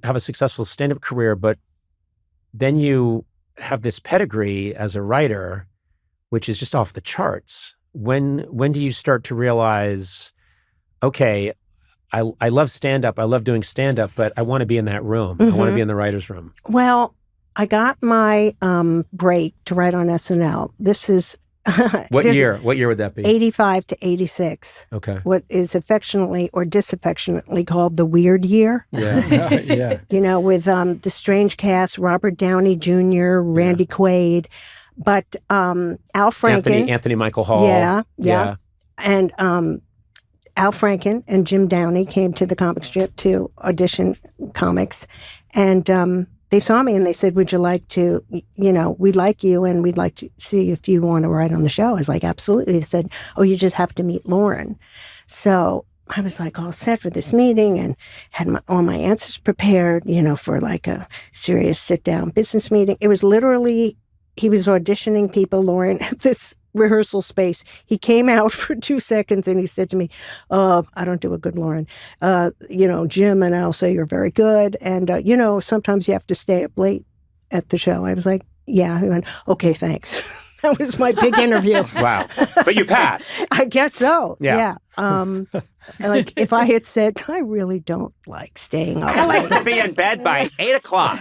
have a successful stand-up career, but then you have this pedigree as a writer, which is just off the charts. When do you start to realize, okay, I love stand-up, I love doing stand-up, but I want to be in that room. I want to be in the writer's room. Well, I got my break to write on SNL. This is... What year? What year would that be? 85 to 86. Okay. What is affectionately or disaffectionately called the weird year. Yeah. Yeah. You know, with the strange cast, Robert Downey Jr., Randy Quaid, but Al Franken. Anthony Michael Hall. Yeah. And Al Franken and Jim Downey came to the comic strip to audition comics. And they saw me and they said, would you like to, we'd like you and we'd like to see if you want to write on the show. I was like, absolutely. They said, oh, you just have to meet Lauren. So I was like all set for this meeting and had all my answers prepared, for like a serious sit-down business meeting. It was literally, he was auditioning people, Lauren, at this rehearsal space. He came out for 2 seconds and he said to me, I don't do a good Lauren. Jim and I'll say you're very good. And, sometimes you have to stay up late at the show. I was like, yeah. He went, okay, thanks. That was my big interview. Wow. But you passed. I guess so. Yeah. Like if I had said, I really don't like staying up I like to be in bed by 8 o'clock.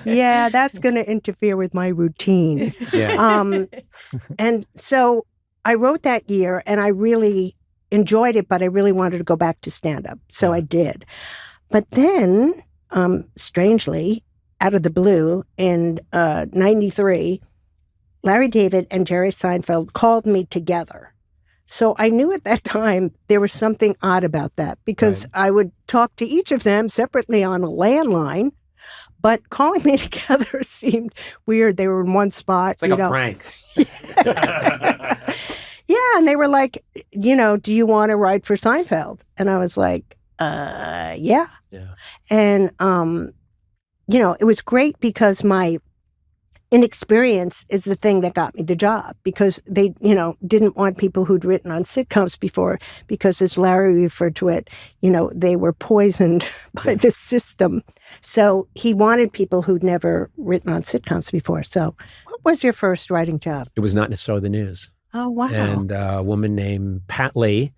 Yeah, that's going to interfere with my routine. Yeah. And so I wrote that year and I really enjoyed it, but I really wanted to go back to stand-up. So I did. But then, strangely, out of the blue, in 93, Larry David and Jerry Seinfeld called me together. So I knew at that time there was something odd about that because I would talk to each of them separately on a landline, but calling me together seemed weird. They were in one spot. It's like a prank. Yeah, and they were like, do you want to write for Seinfeld? And I was like, yeah. And, it was great because my inexperience is the thing that got me the job because they, didn't want people who'd written on sitcoms before because as Larry referred to it, they were poisoned by the system. So he wanted people who'd never written on sitcoms before. So what was your first writing job? It was not necessarily the news. Oh, wow. And a woman named Pat Lee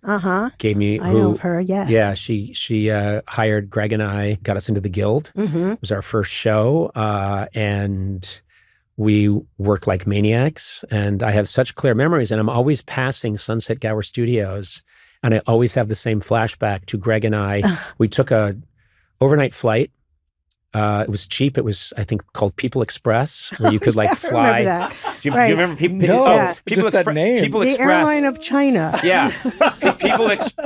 gave me... I know of her, yes. Yeah, she hired Greg and I, got us into the Guild. It was our first show. And we worked like maniacs. And I have such clear memories. And I'm always passing Sunset Gower Studios. And I always have the same flashback to Greg and I. We took a overnight flight. It was cheap. It was, I think, called People Express, where you could like fly. I remember that. Do you remember People? People Express. that name. People the Express. airline of China. Yeah,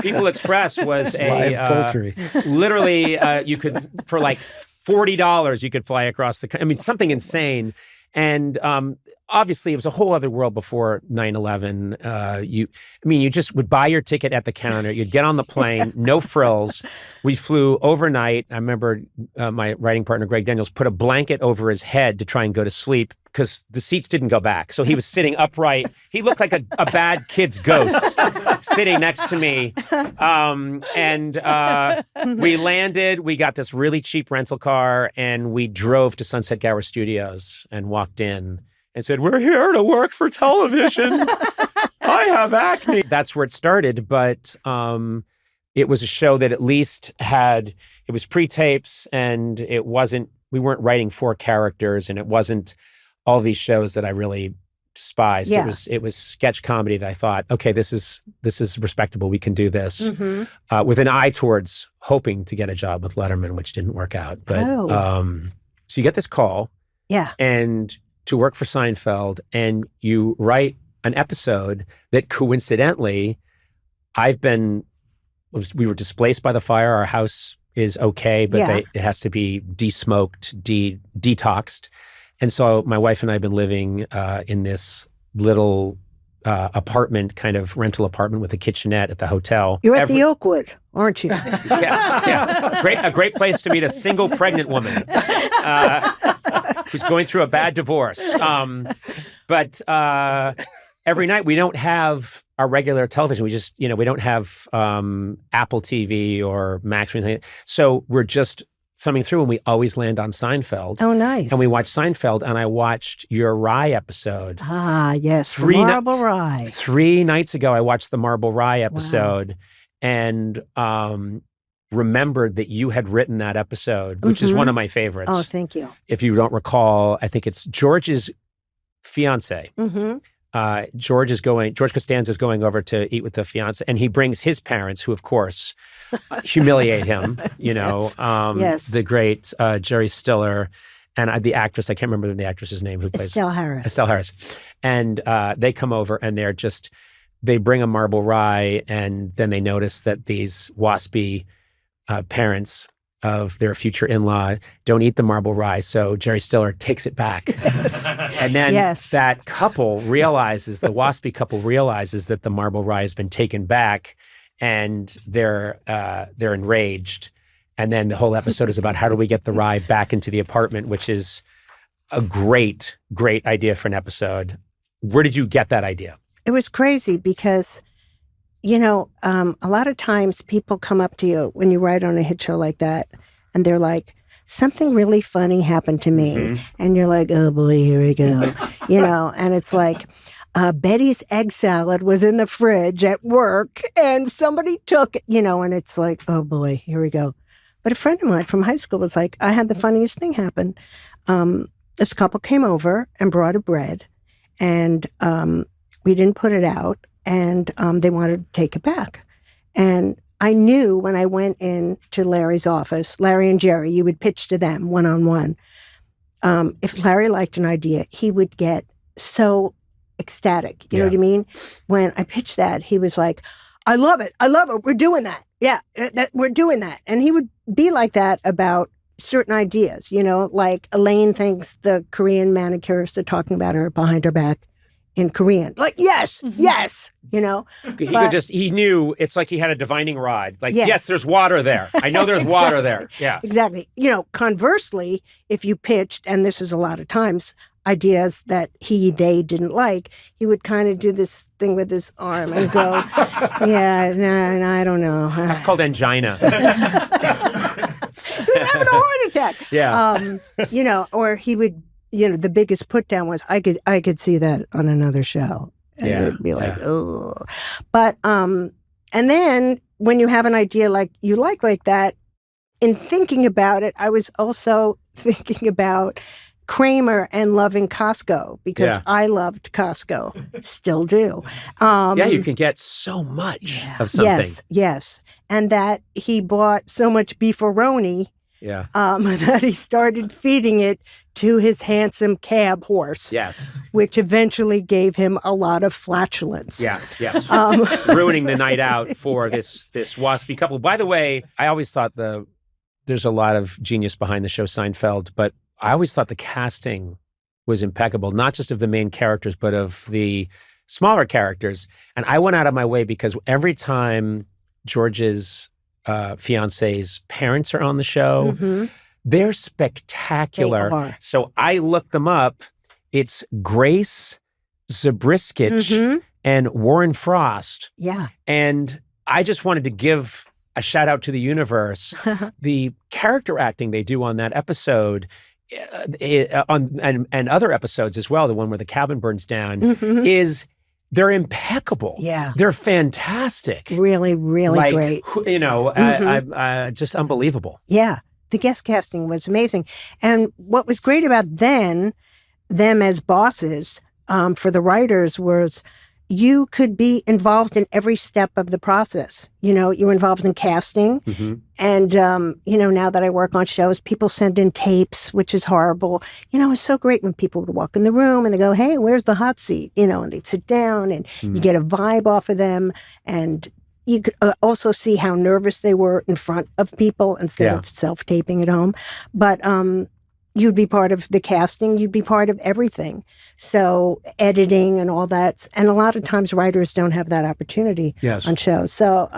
People Express was a live poultry. Literally, you could for like $40, you could fly across the country. I mean, something insane. And obviously, it was a whole other world before 9/11. You just would buy your ticket at the counter. You'd get on the plane, no frills. We flew overnight. I remember my writing partner, Greg Daniels, put a blanket over his head to try and go to sleep because the seats didn't go back. So he was sitting upright. He looked like a bad kid's ghost sitting next to me. We landed. We got this really cheap rental car, and we drove to Sunset Gower Studios and walked in. And said, we're here to work for television. I have acne. That's where it started. But it was a show that at least it was pre-tapes and we weren't writing for characters and it wasn't all these shows that I really despised. Yeah. It was sketch comedy that I thought, okay, this is respectable. We can do this with an eye towards hoping to get a job with Letterman, which didn't work out. But so you get this call. Yeah. And to work for Seinfeld, and you write an episode that coincidentally, we were displaced by the fire. Our house is okay, but it has to be de-smoked, detoxed. And so my wife and I have been living in this little apartment, kind of rental apartment with a kitchenette at the hotel. You're at the Oakwood, aren't you? Yeah. A great place to meet a single pregnant woman who's going through a bad divorce. But every night we don't have our regular television. We just, we don't have Apple TV or Max or anything. So we're just, thumbing through, and we always land on Seinfeld. Oh, nice. And we watched Seinfeld, and I watched your rye episode. Ah, yes, the Marble Rye. 3 nights ago, I watched the Marble Rye episode, and remembered that you had written that episode, which is one of my favorites. Oh, thank you. If you don't recall, I think it's George's fiance. George Costanza is going over to eat with the fiance, and he brings his parents, who of course humiliate him. You know, the great Jerry Stiller, and the actress, I can't remember the actress's name who plays Estelle Harris. And they come over, and they bring a Marble Rye, and then they notice that these waspy parents of their future in-law don't eat the Marble Rye, so Jerry Stiller takes it back. And then that couple realizes, the waspy couple realizes that the Marble Rye has been taken back, and they're enraged. And then the whole episode is about how do we get the rye back into the apartment, which is a great, great idea for an episode. Where did you get that idea? It was crazy because, you know, a lot of times people come up to you when you write on a hit show like that, and they're like, something really funny happened to me. And you're like, oh boy, here we go. You know, and it's like, Betty's egg salad was in the fridge at work, and somebody took it, you know, and it's like, oh boy, here we go. But a friend of mine from high school was like, I had the funniest thing happen. This couple came over and brought a bread, and we didn't put it out, and they wanted to take it back. And I knew when I went in to Larry's office, Larry and Jerry, you would pitch to them one-on-one. If Larry liked an idea, he would get so ecstatic. You know what I mean? When I pitched that, he was like, I love it. We're doing that. Yeah, we're doing that. And he would be like that about certain ideas, you know, like Elaine thinks the Korean manicurists are talking about her behind her back in Korean. Like, yes, you know. He knew, it's like he had a divining rod. Like, yes, there's water there. I know there's water there. Yeah. Exactly. You know, conversely, if you pitched, and this is a lot of times, ideas that they didn't like, he would kind of do this thing with his arm and go, I don't know. That's called angina. He's having a heart attack. Yeah. You know, or he would, you know, the biggest put down was, I could see that on another show. And it'd be like, oh. But, and then when you have an idea like you like that, in thinking about it, I was also thinking about Kramer and loving Costco, because I loved Costco, still do. You can get so much of something. Yes. And that he bought so much beefaroni that he started feeding it to his handsome cab horse. Yes. Which eventually gave him a lot of flatulence. Yes. Ruining the night out for this waspy couple. By the way, I always thought there's a lot of genius behind the show Seinfeld, but I always thought the casting was impeccable, not just of the main characters, but of the smaller characters. And I went out of my way because every time George's fiance's parents are on the show, they're spectacular. They are. So I looked them up. It's Grace Zabriskich and Warren Frost. Yeah. And I just wanted to give a shout out to the universe. The character acting they do on that episode, and other episodes as well, the one where the cabin burns down, they're impeccable. Yeah. They're fantastic. Really, really great. You know, just unbelievable. Yeah. The guest casting was amazing. And what was great about them as bosses for the writers was you could be involved in every step of the process. You know, you were involved in casting. And, you know, now that I work on shows, people send in tapes, which is horrible. You know, it's so great when people would walk in the room and they go, hey, where's the hot seat? You know, and they'd sit down and you get a vibe off of them. And you could also see how nervous they were in front of people instead of self-taping at home. But you'd be part of the casting. You'd be part of everything. So editing and all that. And a lot of times writers don't have that opportunity on shows. So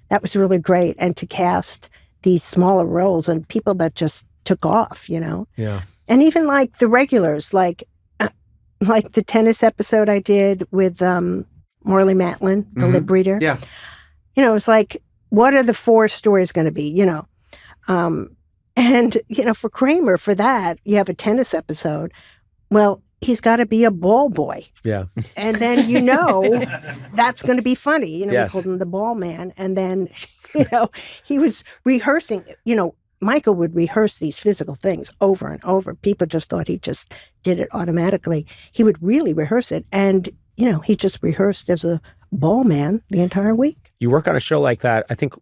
that was really great. And to cast these smaller roles and people that just took off, you know. Yeah. And even like the regulars, like the tennis episode I did with Morley Matlin, the lip reader. Yeah. You know, it's like, what are the 4 stories going to be, you know? And, for Kramer, for that, you have a tennis episode. Well, he's got to be a ball boy. Yeah. And then, that's going to be funny. We Yes. called him the ball man. And then, he was rehearsing, Michael would rehearse these physical things over and over. People just thought he just did it automatically. He would really rehearse it. And, he just rehearsed as a ball man the entire week. You work on a show like that, I think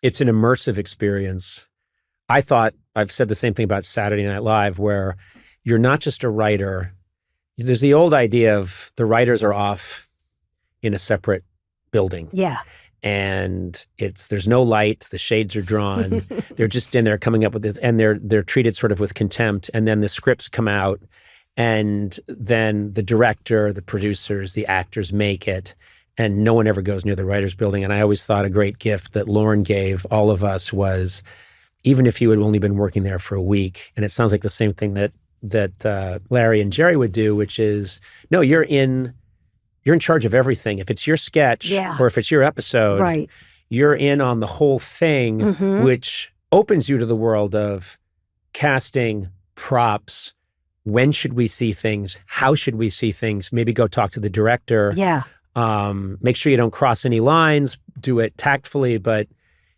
it's an immersive experience. I thought, I've said the same thing about Saturday Night Live, where you're not just a writer. There's the old idea of the writers are off in a separate building. Yeah. And there's no light, the shades are drawn. They're just in there coming up with this, and they're treated sort of with contempt. And then the scripts come out, and then the director, the producers, the actors make it, and no one ever goes near the writer's building. And I always thought a great gift that Lauren gave all of us was, even if you had only been working there for a week, and it sounds like the same thing that Larry and Jerry would do, which is, no, you're in charge of everything. If it's your sketch or if it's your episode, right, you're in on the whole thing, mm-hmm. which opens you to the world of casting, props. When should we see things? How should we see things? Maybe go talk to the director. Yeah. Make sure you don't cross any lines. Do it tactfully, but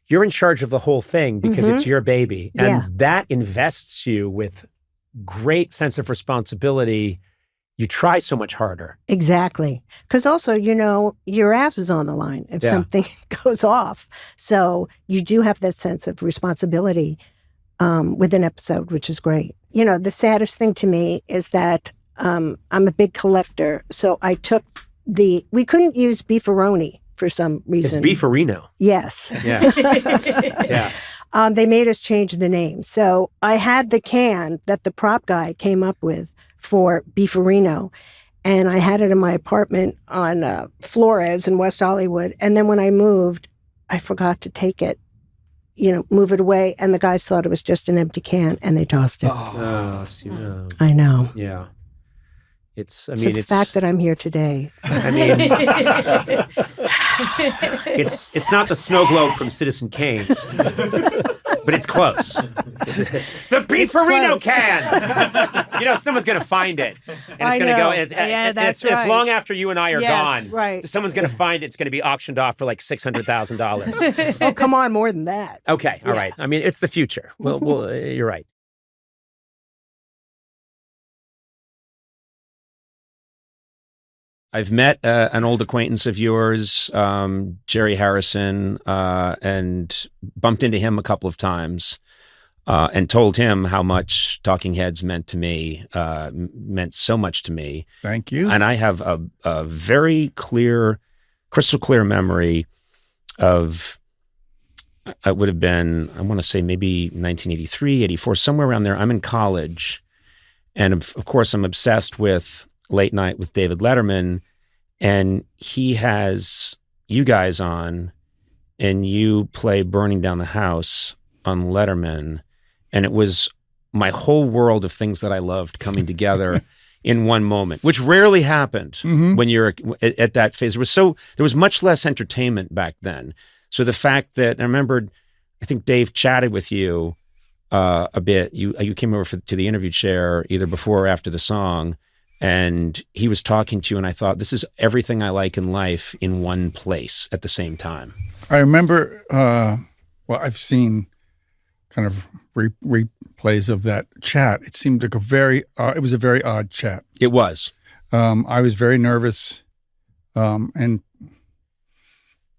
you're in charge of the whole thing because mm-hmm. it's your baby. And Yeah. that invests you with great sense of responsibility. You try so much harder. Exactly. Because also, your ass is on the line if something goes off. So you do have that sense of responsibility with an episode, which is great. The saddest thing to me is that I'm a big collector. So I took we couldn't use beefaroni for some reason. It's beefarino. Yes. Yeah. Yeah. They made us change the name. So I had the can that the prop guy came up with for beefarino, and I had it in my apartment on Flores in West Hollywood. And then when I moved, I forgot to take it, move it away, and the guys thought it was just an empty can, and they tossed it. Oh, see, no. I know. Yeah. It's the fact that I'm here today. I mean, it's not the snow globe from Citizen Kane, but it's close. The beefarino can. Someone's going to find it, and it's going to go. It's long after you and I are gone. Right. Someone's going to find it. It's going to be auctioned off for like $600,000. Oh, come on, more than that. Okay, all right. I mean, it's the future. Well, you're right. I've met an old acquaintance of yours, Jerry Harrison, and bumped into him a couple of times and told him how much Talking Heads meant to me, meant so much to me. Thank you. And I have a very clear, crystal clear memory of, it would have been, I want to say maybe 1983, 84, somewhere around there. I'm in college. And of course, I'm obsessed with Late Night with David Letterman, and he has you guys on, and you play Burning Down the House on Letterman, and it was my whole world of things that I loved coming together in one moment, which rarely happened Mm-hmm. when you're at that phase. There was much less entertainment back then. So the fact that, I remembered, I think Dave chatted with you a bit. You came over to the interview chair either before or after the song, and he was talking to you, and I thought, this is everything I like in life in one place at the same time. I remember, I've seen kind of replays of that chat. It seemed like it was a very odd chat. It was. I was very nervous and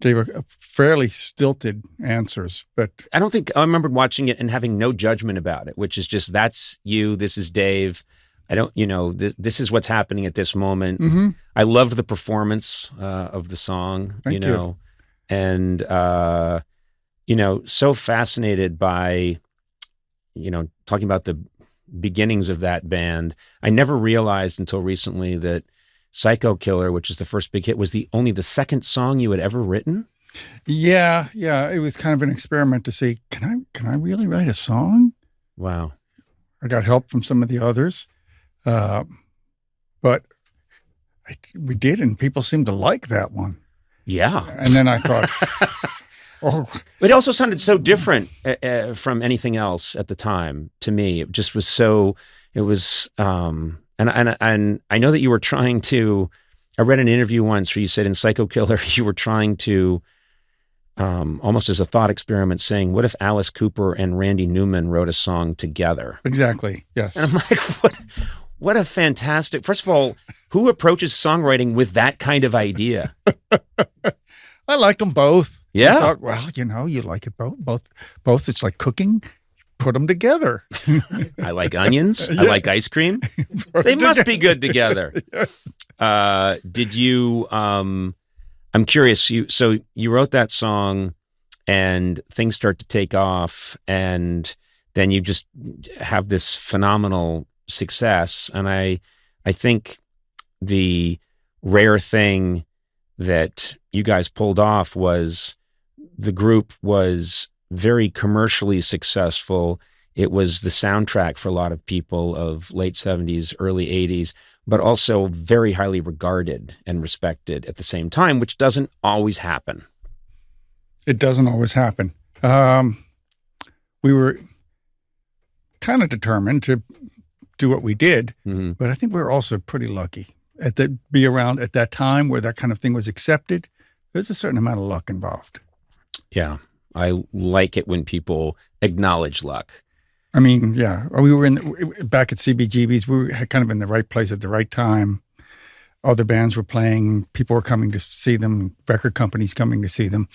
gave a fairly stilted answers, but I remember watching it and having no judgment about it, which is just, that's you, this is Dave. I don't, this is what's happening at this moment. mm-hmm. I loved the performance of the song, Thank you. And, so fascinated by, talking about the beginnings of that band. I never realized until recently that Psycho Killer, which is the first big hit, was only the second song you had ever written. Yeah. It was kind of an experiment to see, can I really write a song? Wow. I got help from some of the others. But we did, and people seemed to like that one. Yeah. And then I thought, Oh, It also sounded so different from anything else at the time to me. It just was so. It was, and I know that you were trying to. I read an interview once where you said in Psycho Killer you were trying to, almost as a thought experiment, saying, "What if Alice Cooper and Randy Newman wrote a song together?" exactly. Yes. And I'm like, what a fantastic. First of all, who approaches songwriting with that kind of idea? I liked them both. Yeah. I thought, well, you like it both. It's like cooking. Put them together. I like onions. I like ice cream. They must be good together. Yes. Did you? I'm curious. So you wrote that song, and things start to take off, and then you just have this phenomenal success. And I think the rare thing that you guys pulled off was the group was very commercially successful. It was the soundtrack for a lot of people of late 70s, early 80s, but also very highly regarded and respected at the same time, which doesn't always happen. It doesn't always happen. We were kind of determined to do what we did, but I think we were also pretty lucky be around at that time where that kind of thing was accepted. There's a certain amount of luck involved. Yeah. I like it when people acknowledge luck. I mean, yeah, we were back at CBGB's. We were kind of in the right place at the right time. Other bands were playing. People were coming to see them. Record companies coming to see them.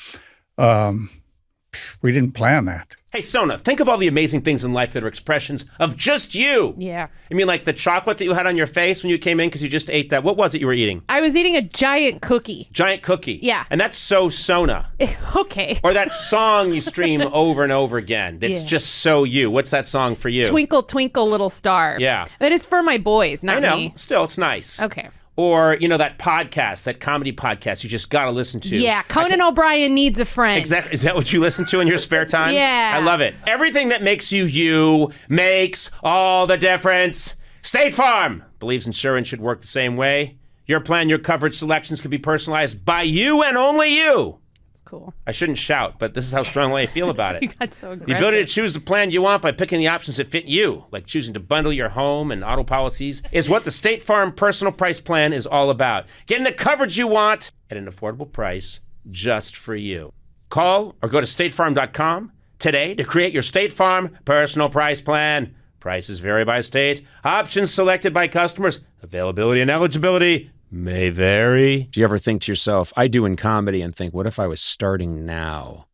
We didn't plan that. Hey, Sona, think of all the amazing things in life that are expressions of just you. Yeah. I mean, like the chocolate that you had on your face when you came in because you just ate that. What was it you were eating? I was eating a giant cookie. Giant cookie. Yeah. And that's so Sona. Okay. Or that song you stream over and over again that's just so you. What's that song for you? Twinkle, Twinkle, Little Star. Yeah. But it's for my boys, not I know. me. Still, it's nice. Okay. Or, that podcast, that comedy podcast you just got to listen to. Yeah, Conan O'Brien Needs a Friend. Exactly. Is that what you listen to in your spare time? Yeah. I love it. Everything that makes you makes all the difference. State Farm believes insurance should work the same way. Your plan, your coverage selections can be personalized by you and only you. Cool. I shouldn't shout, but this is how strongly I feel about it. You got so aggressive. The ability to choose the plan you want by picking the options that fit you, like choosing to bundle your home and auto policies, is what the State Farm Personal Price Plan is all about. Getting the coverage you want at an affordable price just for you. Call or go to statefarm.com today to create your State Farm Personal Price Plan. Prices vary by state. Options selected by customers. Availability and eligibility may vary. Do you ever think to yourself, I do in comedy, and think, what if I was starting now?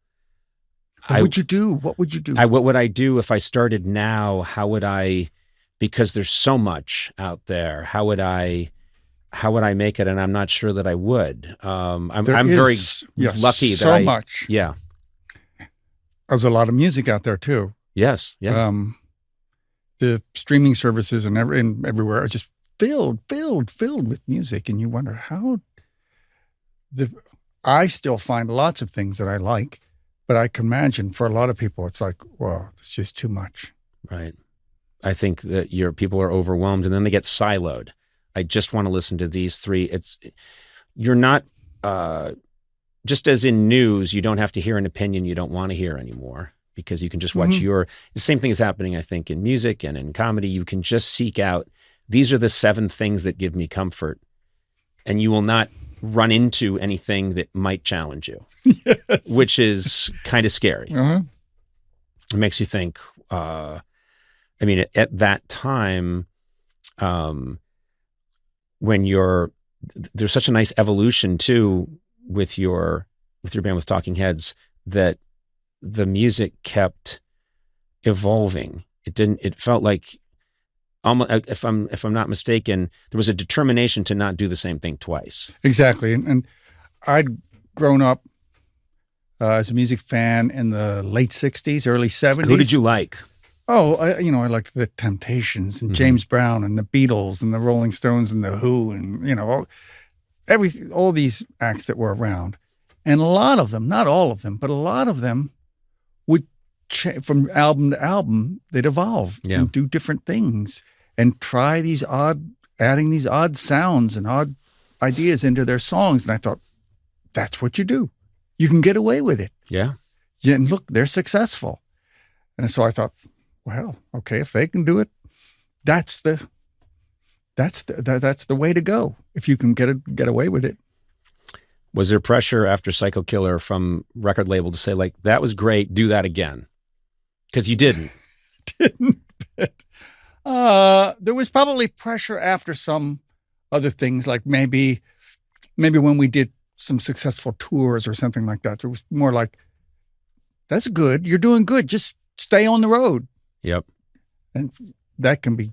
What would you do? What would you do? What would I do if I started now? How would I, because there's so much out there, how would I make it? And I'm not sure that I would. I'm very lucky that so much. Yeah. There's a lot of music out there too. Yes. Yeah. The streaming services and everywhere are just filled with music, and you wonder how. I still find lots of things that I like, but I can imagine for a lot of people, it's like, well, it's just too much. Right. I think that people are overwhelmed, and then they get siloed. I just want to listen to these three. You're not, just as in news, you don't have to hear an opinion you don't want to hear anymore, because you can just watch the same thing is happening, I think, in music and in comedy. You can just seek out, these are the 7 things that give me comfort, and you will not run into anything that might challenge you, yes. Which is kind of scary. It makes you think, at that time, when there's such a nice evolution too with your band with Talking Heads, that the music kept evolving. It felt like, almost, if I'm not mistaken, there was a determination to not do the same thing twice. Exactly. And I'd grown up as a music fan in the late 60s, early 70s. Who did you like? Oh, I liked the Temptations and James Brown and the Beatles and the Rolling Stones and the Who and, all these acts that were around. And a lot of them, not all of them, but a lot of them would from album to album, they'd evolve and do different things and try adding these odd sounds and odd ideas into their songs. And I thought, that's what you do. You can get away with it. Yeah. Yeah, and look, they're successful. And so I thought, well, okay, if they can do it, that's the way to go. If you can get away with it. Was there pressure after Psycho Killer from record label to say, like, that was great, do that again? Because you didn't. There was probably pressure after some other things, like maybe when we did some successful tours or something like that. There was more like, that's good, you're doing good, just stay on the road. Yep. And that can be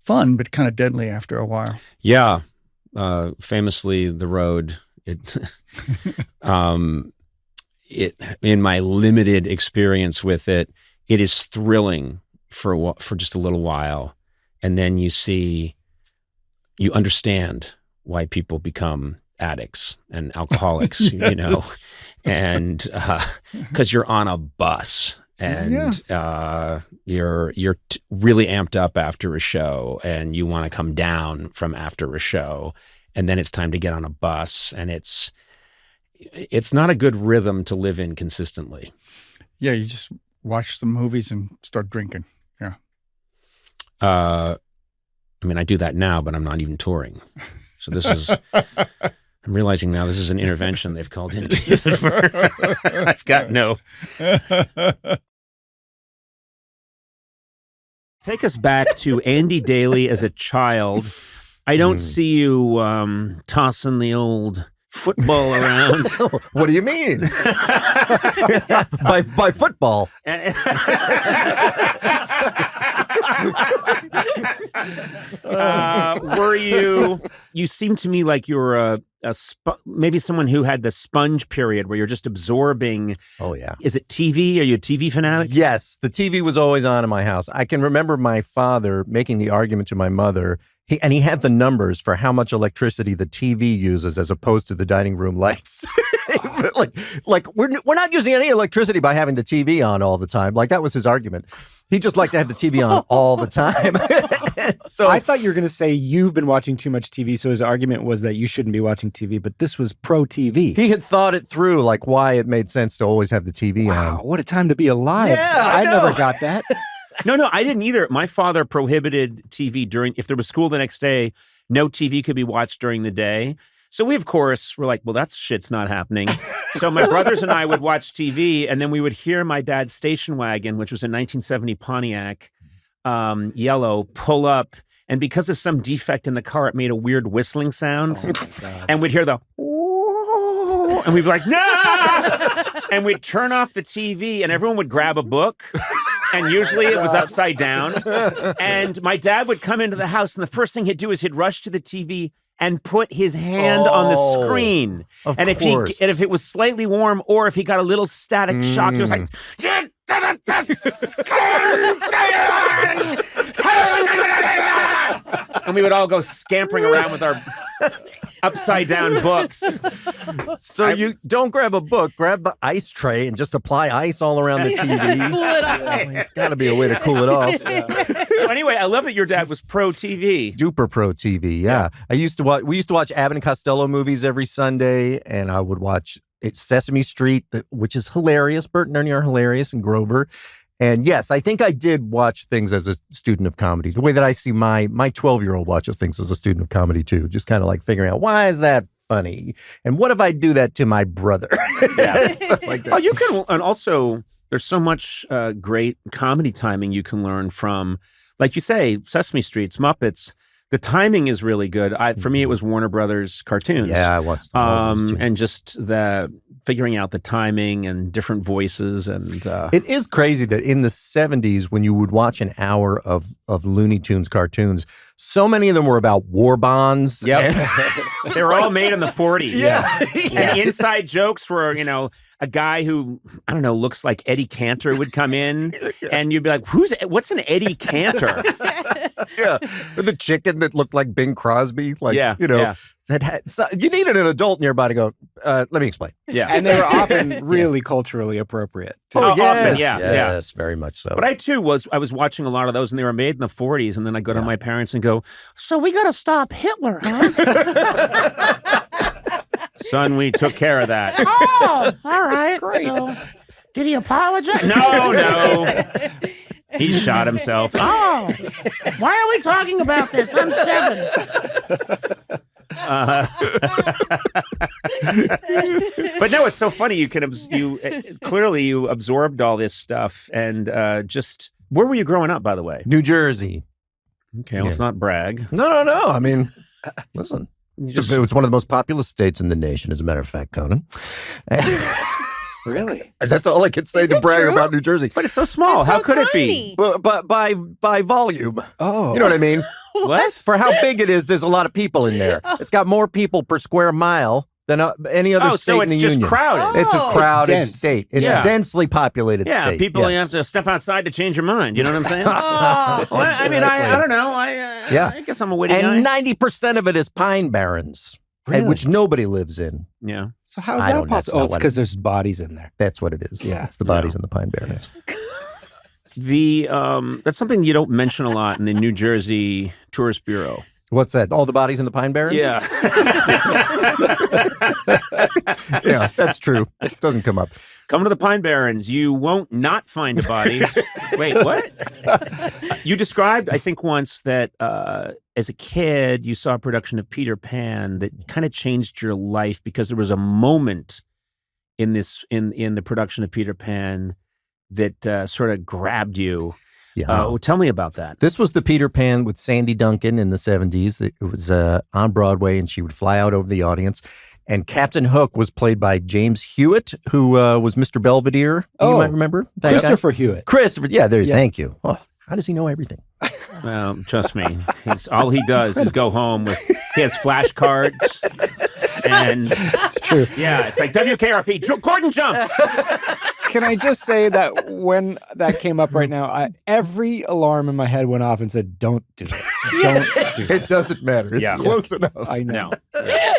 fun, but kind of deadly after a while. Yeah. Famously, the road. It in my limited experience with it, it is thrilling for just a little while, and then you understand why people become addicts and alcoholics, you know, and because you're on a bus and you're really amped up after a show, and you want to come down from after a show. And then it's time to get on a bus, and it's not a good rhythm to live in consistently. Yeah, you just watch some movies and start drinking. Yeah. I mean, I do that now, but I'm not even touring. So this is, I'm realizing now this is an intervention they've called into. I've got no. Take us back to Andy Daly as a child. I don't see you tossing the old football around. What do you mean? by football? Were you? You seem to me like you're maybe someone who had the sponge period where you're just absorbing. Oh yeah. Is it TV? Are you a TV fanatic? Yes, the TV was always on in my house. I can remember my father making the argument to my mother. He had the numbers for how much electricity the TV uses as opposed to the dining room lights. like we're not using any electricity by having the TV on all the time. Like that was his argument. He just liked to have the TV on all the time. So I thought you were going to say you've been watching too much TV, so his argument was that you shouldn't be watching TV, but this was pro-TV. He had thought it through, like why it made sense to always have the TV on. Wow, what a time to be alive. Yeah, I know. never got that. No, I didn't either. My father prohibited TV if there was school the next day, no TV could be watched during the day. So we, of course, were like, well, that shit's not happening. So my brothers and I would watch TV, and then we would hear my dad's station wagon, which was a 1970 Pontiac yellow, pull up. And because of some defect in the car, it made a weird whistling sound. Oh, my God. And we'd hear the, and we'd be like, no! And we'd turn off the TV, and everyone would grab a book. And usually it was upside down. And my dad would come into the house, and the first thing he'd do is he'd rush to the TV and put his hand on the screen. And if it was slightly warm, or if he got a little static shock, he was like, "You did it the same thing!" And we would all go scampering around with our upside down books. So you don't grab a book, grab the ice tray and just apply ice all around the TV. Cool it off. It's got to be a way to cool it off. So anyway, I love that your dad was pro TV. Super pro TV, yeah. We used to watch Abbott and Costello movies every Sunday, and I would watch Sesame Street, which is hilarious. Bert and Ernie are hilarious, and Grover. And yes, I think I did watch things as a student of comedy. The way that I see my 12-year-old watches things as a student of comedy too. Just kind of like figuring out, why is that funny? And what if I do that to my brother? Yeah. Stuff like that. Oh, you can, and also there's so much great comedy timing you can learn from, like you say, Sesame Street's Muppets. The timing is really good. For me, it was Warner Brothers cartoons. Yeah, I watched all those too. And just the figuring out the timing and different voices. And it is crazy that in the 70s, when you would watch an hour of Looney Tunes cartoons, so many of them were about war bonds. Yep. They were all made in the 40s. Yeah. And the inside jokes were, a guy who, I don't know, looks like Eddie Cantor would come in, and you'd be like, what's an Eddie Cantor? Yeah. Or the chicken that looked like Bing Crosby. Like, Yeah. You needed an adult nearby to go, let me explain. Yeah. And they were often really culturally appropriate. too. Oh, yes. often, yeah. Yes, very much so. But I too was watching a lot of those, and they were made in the 40s, and then I go to my parents and go, so we got to stop Hitler, huh? Son, we took care of that. Oh, all right. Great. So Did he apologize? No. He shot himself. Oh, why are we talking about this? I'm 7. But no, it's so funny. You clearly you absorbed all this stuff, and just where were you growing up, by the way? New Jersey. Okay, let's not brag. No. I mean, listen, it's one of the most populous states in the nation, as a matter of fact, Conan. Really? That's all I could say to brag about New Jersey. But it's so small. It's How so could it tiny. be? But by volume. Oh. You know what I mean? What? For how big it is, there's a lot of people in there. It's got more people per square mile than any other state so in the it's just union. crowded. It's a Oh. crowded It's dense. state. It's Yeah. a densely populated state. People, you yes. have to step outside to change your mind. You know what I'm saying? Oh. Well, I mean, I don't know. I guess I'm a witty guy. And 90% of it is pine barrens, Really? which nobody lives in. Yeah. So how is I that don't know. That's possible? Oh, not it's what because there's bodies in there. That's what it is. Yeah. It's the bodies in the pine barrens. That's something you don't mention a lot in the New Jersey Tourist Bureau. What's that? All the bodies in the pine barrens? Yeah. Yeah, that's true. It doesn't come up. Come to the Pine Barrens. You won't not find a body. Wait, what? You described, I think, once that as a kid, you saw a production of Peter Pan that kind of changed your life because there was a moment in the production of Peter Pan that sort of grabbed you. Yeah. Tell me about that. This was the Peter Pan with Sandy Duncan in the 70s. It was on Broadway, and she would fly out over the audience. And Captain Hook was played by James Hewitt, who was Mr. Belvedere. You might remember that Christopher Hewitt. Christopher, thank you. Oh, how does he know everything? Well, trust me. All he does is go home with his flashcards. And It's true. yeah, it's like WKRP, Gordon jump. Can I just say that when that came up right now, every alarm in my head went off and said, "Don't do this. Don't do this." It doesn't matter. It's Yeah. close enough. I know. No.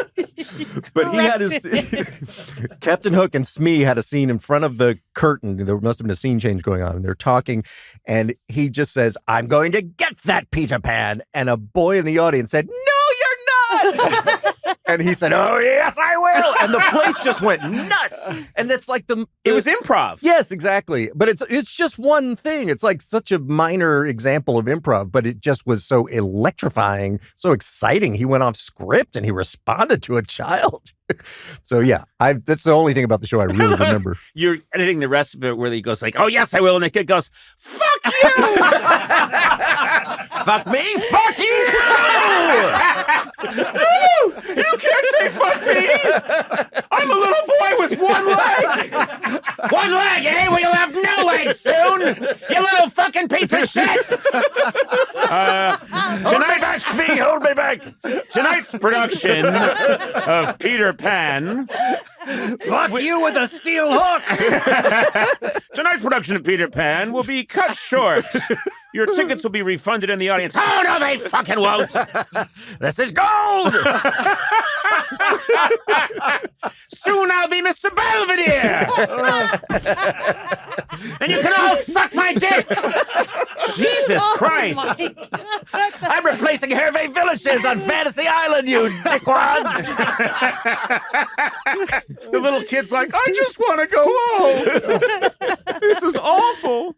But he had his Captain Hook and Smee had a scene in front of the curtain. There must have been a scene change going on, and they're talking, and he just says, "I'm going to get that Peter Pan." And a boy in the audience said, "No, you're not." And he said, "Oh, yes, I will." And the place just went nuts. And that's like It was improv. Yes, exactly. But it's just one thing. It's like such a minor example of improv, but it just was so electrifying, so exciting. He went off script and he responded to a child. So yeah, that's the only thing about the show I really remember. You're editing the rest of it where he goes like, "Oh, yes, I will." And the kid goes, "Fuck you." Fuck me, fuck you. You can't say fuck me. I'm a little boy with one leg. One leg, eh? Well, you'll have no legs soon. You little fucking piece of shit. Hold me back. Tonight's production of Peter Pan. Fuck you with a steel hook. Tonight's production of Peter Pan will be cut short. Your tickets will be refunded in the audience. Oh, no, they fucking won't. This is gold. Soon I'll be Mr. Belvedere. And you can all suck my dick. Jesus Christ. I'm replacing Hervé Villagers on Fantasy Island, you dickwads. The little kid's like, I just want to go home. This is awful.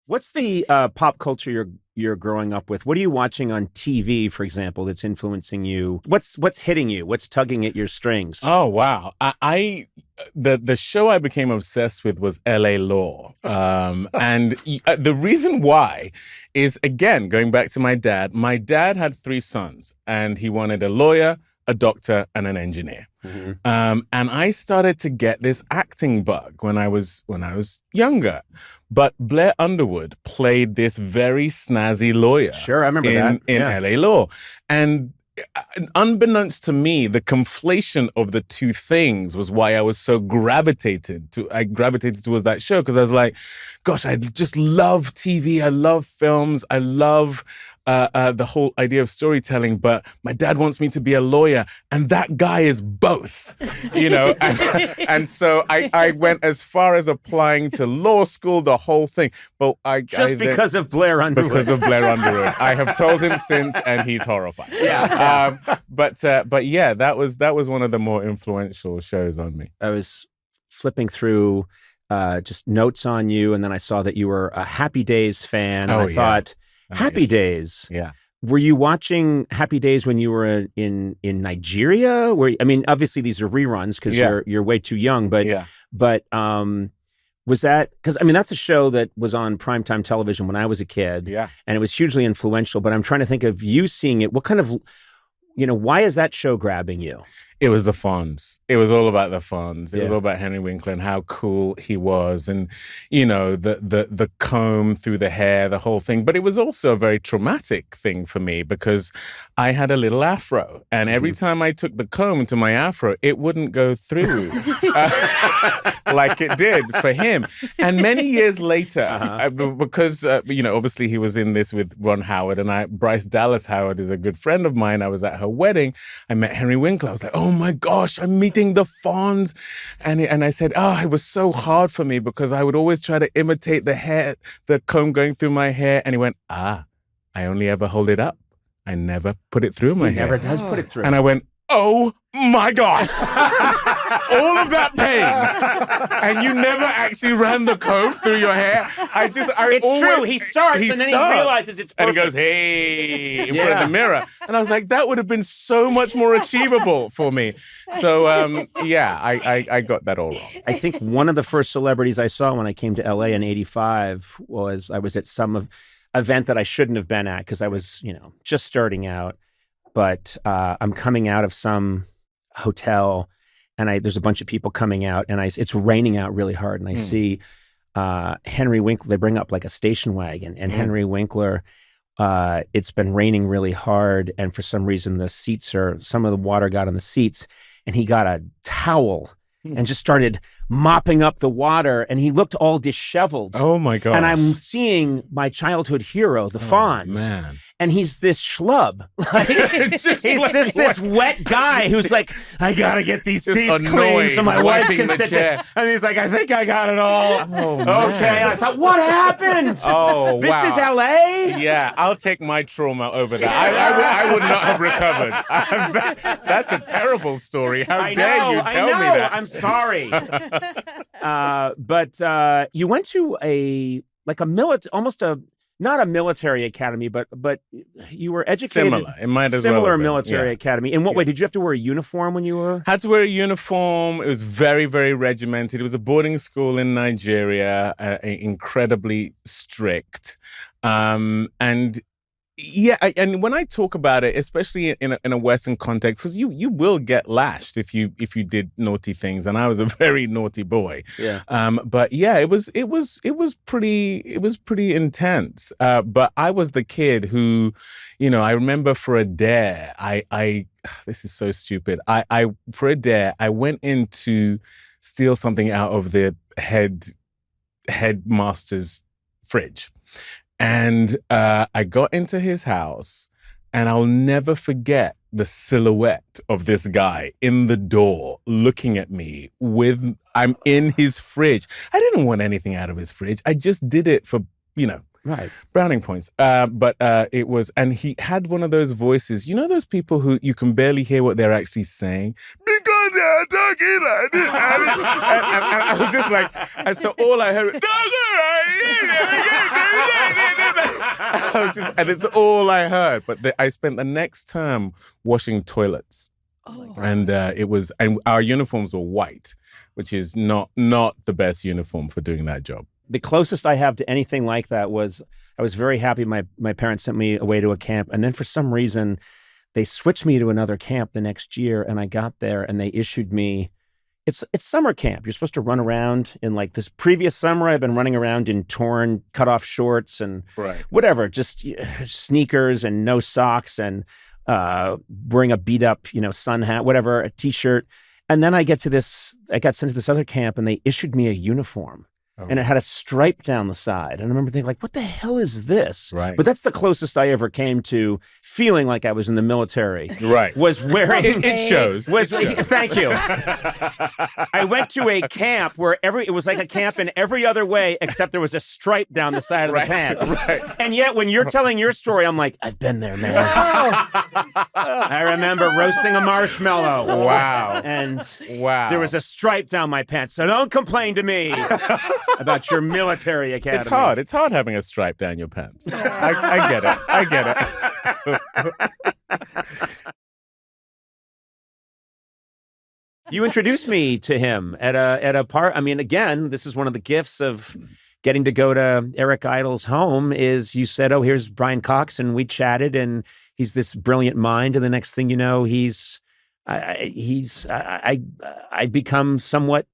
What's the pop culture you're growing up with? What are you watching on TV, for example, that's influencing you? What's hitting you? What's tugging at your strings? Oh wow! The show I became obsessed with was L.A. Law, and the reason why is, again, going back to my dad. My dad had 3 sons, and he wanted a lawyer, a doctor, and an engineer. Mm-hmm. And I started to get this acting bug when I was younger. But Blair Underwood played this very snazzy lawyer. Sure, I remember that. In L.A. Law. And unbeknownst to me, the conflation of the two things was why I was so gravitated towards that show, because I was like, gosh, I just love TV. I love films. I love the whole idea of storytelling, but my dad wants me to be a lawyer, and that guy is both, you know. And so I went as far as applying to law school, the whole thing. But because of Blair Underwood. Because of Blair Underwood. I have told him since, and he's horrified. Yeah. But yeah, that was one of the more influential shows on me. I was flipping through just notes on you, and then I saw that you were a Happy Days fan. And I thought, Happy Days. Yeah. Were you watching Happy Days when you were in Nigeria? I mean, obviously these are reruns because you're way too young. But was that because I mean that's a show that was on primetime television when I was a kid. Yeah. And it was hugely influential. But I'm trying to think of you seeing it. What kind of why is that show grabbing you? It was the Fonz. It was all about the Fonz. It was all about Henry Winkler and how cool he was, and the comb through the hair, the whole thing. But it was also a very traumatic thing for me because I had a little afro, and every time I took the comb to my afro, it wouldn't go through like it did for him. And many years later, because obviously he was in this with Ron Howard, and Bryce Dallas Howard is a good friend of mine. I was at her wedding. I met Henry Winkler. I was like, oh my gosh, I'm meeting the Fonz. And I said, it was so hard for me because I would always try to imitate the hair, the comb going through my hair. And he went, I only ever hold it up. I never put it through my hair. Never does put it through. And I went, oh my gosh, all of that pain. And you never actually ran the comb through your hair. It's true. He starts and then he realizes it's perfect. And he goes, hey, in front of the mirror. And I was like, that would have been so much more achievable for me. So, I got that all wrong. I think one of the first celebrities I saw when I came to LA in '85 was I was at some event that I shouldn't have been at because I was, just starting out. But I'm coming out of some hotel, and there's a bunch of people coming out, and it's raining out really hard, and I see Henry Winkler. They bring up like a station wagon, and Henry Winkler. It's been raining really hard, and for some reason some of the water got on the seats, and he got a towel and just started mopping up the water, and he looked all disheveled. Oh my God! And I'm seeing my childhood hero, the Fonz. Man. And he's this schlub. He's this wet guy who's like, I gotta get these seats clean so my wife can sit there. And he's like, I think I got it all. Oh, okay. And I thought, what happened? Oh, this is LA? Yeah, I'll take my trauma over that. I would not have recovered. That's a terrible story. How dare you tell me that? I'm sorry. But you went to not a military academy, but you were educated. Similar. It might as similar well military academy. In what way? Did you have to wear a uniform when you were? Had to wear a uniform. It was very, very regimented. It was a boarding school in Nigeria, incredibly strict. And when I talk about it, especially in a Western context, because you will get lashed if you did naughty things, and I was a very naughty boy. Yeah. But yeah, it was pretty intense. But I was the kid who, I remember for a dare, this is so stupid. For a dare, I went in to steal something out of the headmaster's fridge. And I got into his house, and I'll never forget the silhouette of this guy in the door looking at me I'm in his fridge. I didn't want anything out of his fridge. I just did it for, right, browning points. But it was, and he had one of those voices, those people who you can barely hear what they're actually saying because they're talking like this. And I was just like, and so all I heard, and it's all I heard. But I spent the next term washing toilets. Oh, and and our uniforms were white, which is not the best uniform for doing that job. The closest I have to anything like that was I was very happy my parents sent me away to a camp, and then for some reason they switched me to another camp the next year, and I got there and they issued me it's summer camp. You're supposed to run around in like this previous summer I've been running around in torn cut off shorts and whatever, just sneakers and no socks and wearing a beat up, sun hat, whatever, a t-shirt. And then I got sent to this other camp and they issued me a uniform. and it had a stripe down the side. And I remember thinking, like, what the hell is this? Right. But that's the closest I ever came to feeling like I was in the military. Right. Was wearing... It shows. Thank you. I went to a camp where it was like a camp in every other way, except there was a stripe down the side of the pants. Right. And yet, when you're telling your story, I'm like, I've been there, man. I remember roasting a marshmallow. Wow. And Wow. there was a stripe down my pants. So don't complain to me about your military academy. It's hard. It's hard having a stripe down your pants. I get it. I get it. You introduced me to him at a part. I mean, again, this is one of the gifts of getting to go to Eric Idle's home. Is you said, "Oh, here's Brian Cox," and we chatted, and he's this brilliant mind. And the next thing you know, I become somewhat,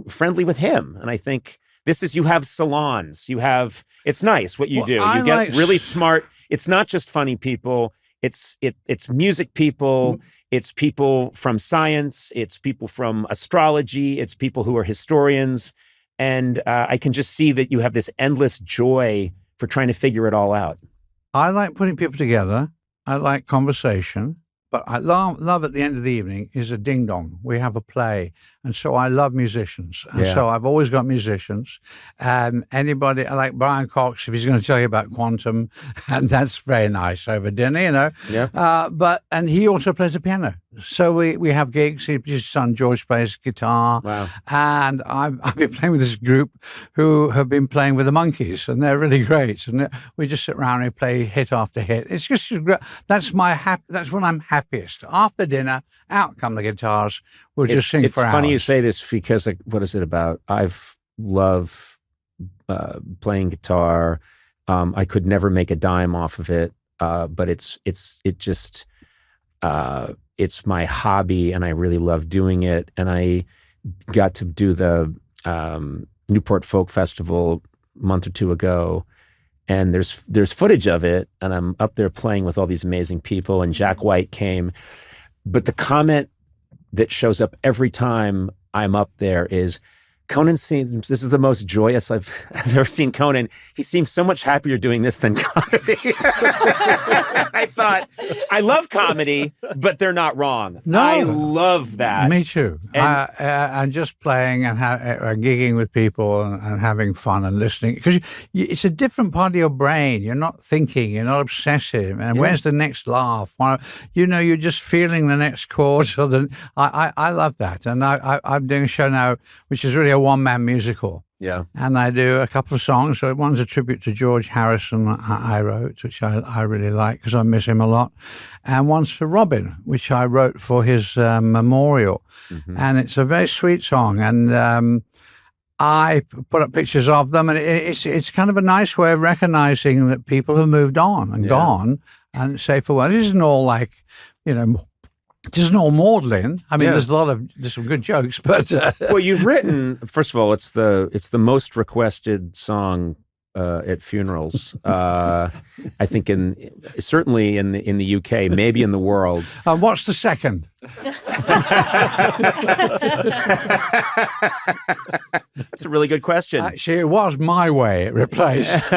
friendly with him. And I think you have salons. It's nice what you do. You get really smart. It's not just funny people. It's music people. It's people from science. It's people from astrology. It's people who are historians. And I can just see that you have this endless joy for trying to figure it all out. I like putting people together. I like conversation. But I love at the end of the evening is a ding dong. We have a play. And so I love musicians. And so I've always got musicians. Anybody like Brian Cox, if he's going to tell you about quantum, and that's very nice over dinner, Yeah. And he also plays the piano. So we have gigs. His son George plays guitar. Wow. And I've been playing with this group who have been playing with the Monkees, and they're really great. And we just sit around and play hit after hit. It's just that's when I'm happiest. After dinner, out come the guitars. We'll just sing for hours. It's funny you say this because, what is it about? I've loved playing guitar. I could never make a dime off of it, but it's my hobby, and I really love doing it. And I got to do the Newport Folk Festival a month or two ago, and there's footage of it, and I'm up there playing with all these amazing people, and Jack White came. But the comment that shows up every time I'm up there is, Conan seems, this is the most joyous I've ever seen Conan. He seems so much happier doing this than comedy. I thought, I love comedy, but they're not wrong. No. I love that. Me too. And just playing and gigging with people and having fun and listening. Because it's a different part of your brain. You're not thinking, you're not obsessive. And where's the next laugh? You're just feeling the next chord. I love that. And I'm doing a show now, which is really a one-man musical. Yeah. And I do a couple of songs. So one's a tribute to George Harrison I wrote, which I really like because I miss him a lot. And one's for Robin, which I wrote for his memorial. Mm-hmm. And it's a very sweet song. And I put up pictures of them. And it's kind of a nice way of recognizing that people have moved on and gone and say, for well, this isn't all like, it isn't all maudlin. I mean, there's some good jokes, but well, you've written. First of all, it's the most requested song at funerals. I think certainly in the UK, maybe in the world. And what's the second? That's a really good question. Actually, it was My Way. It replaced.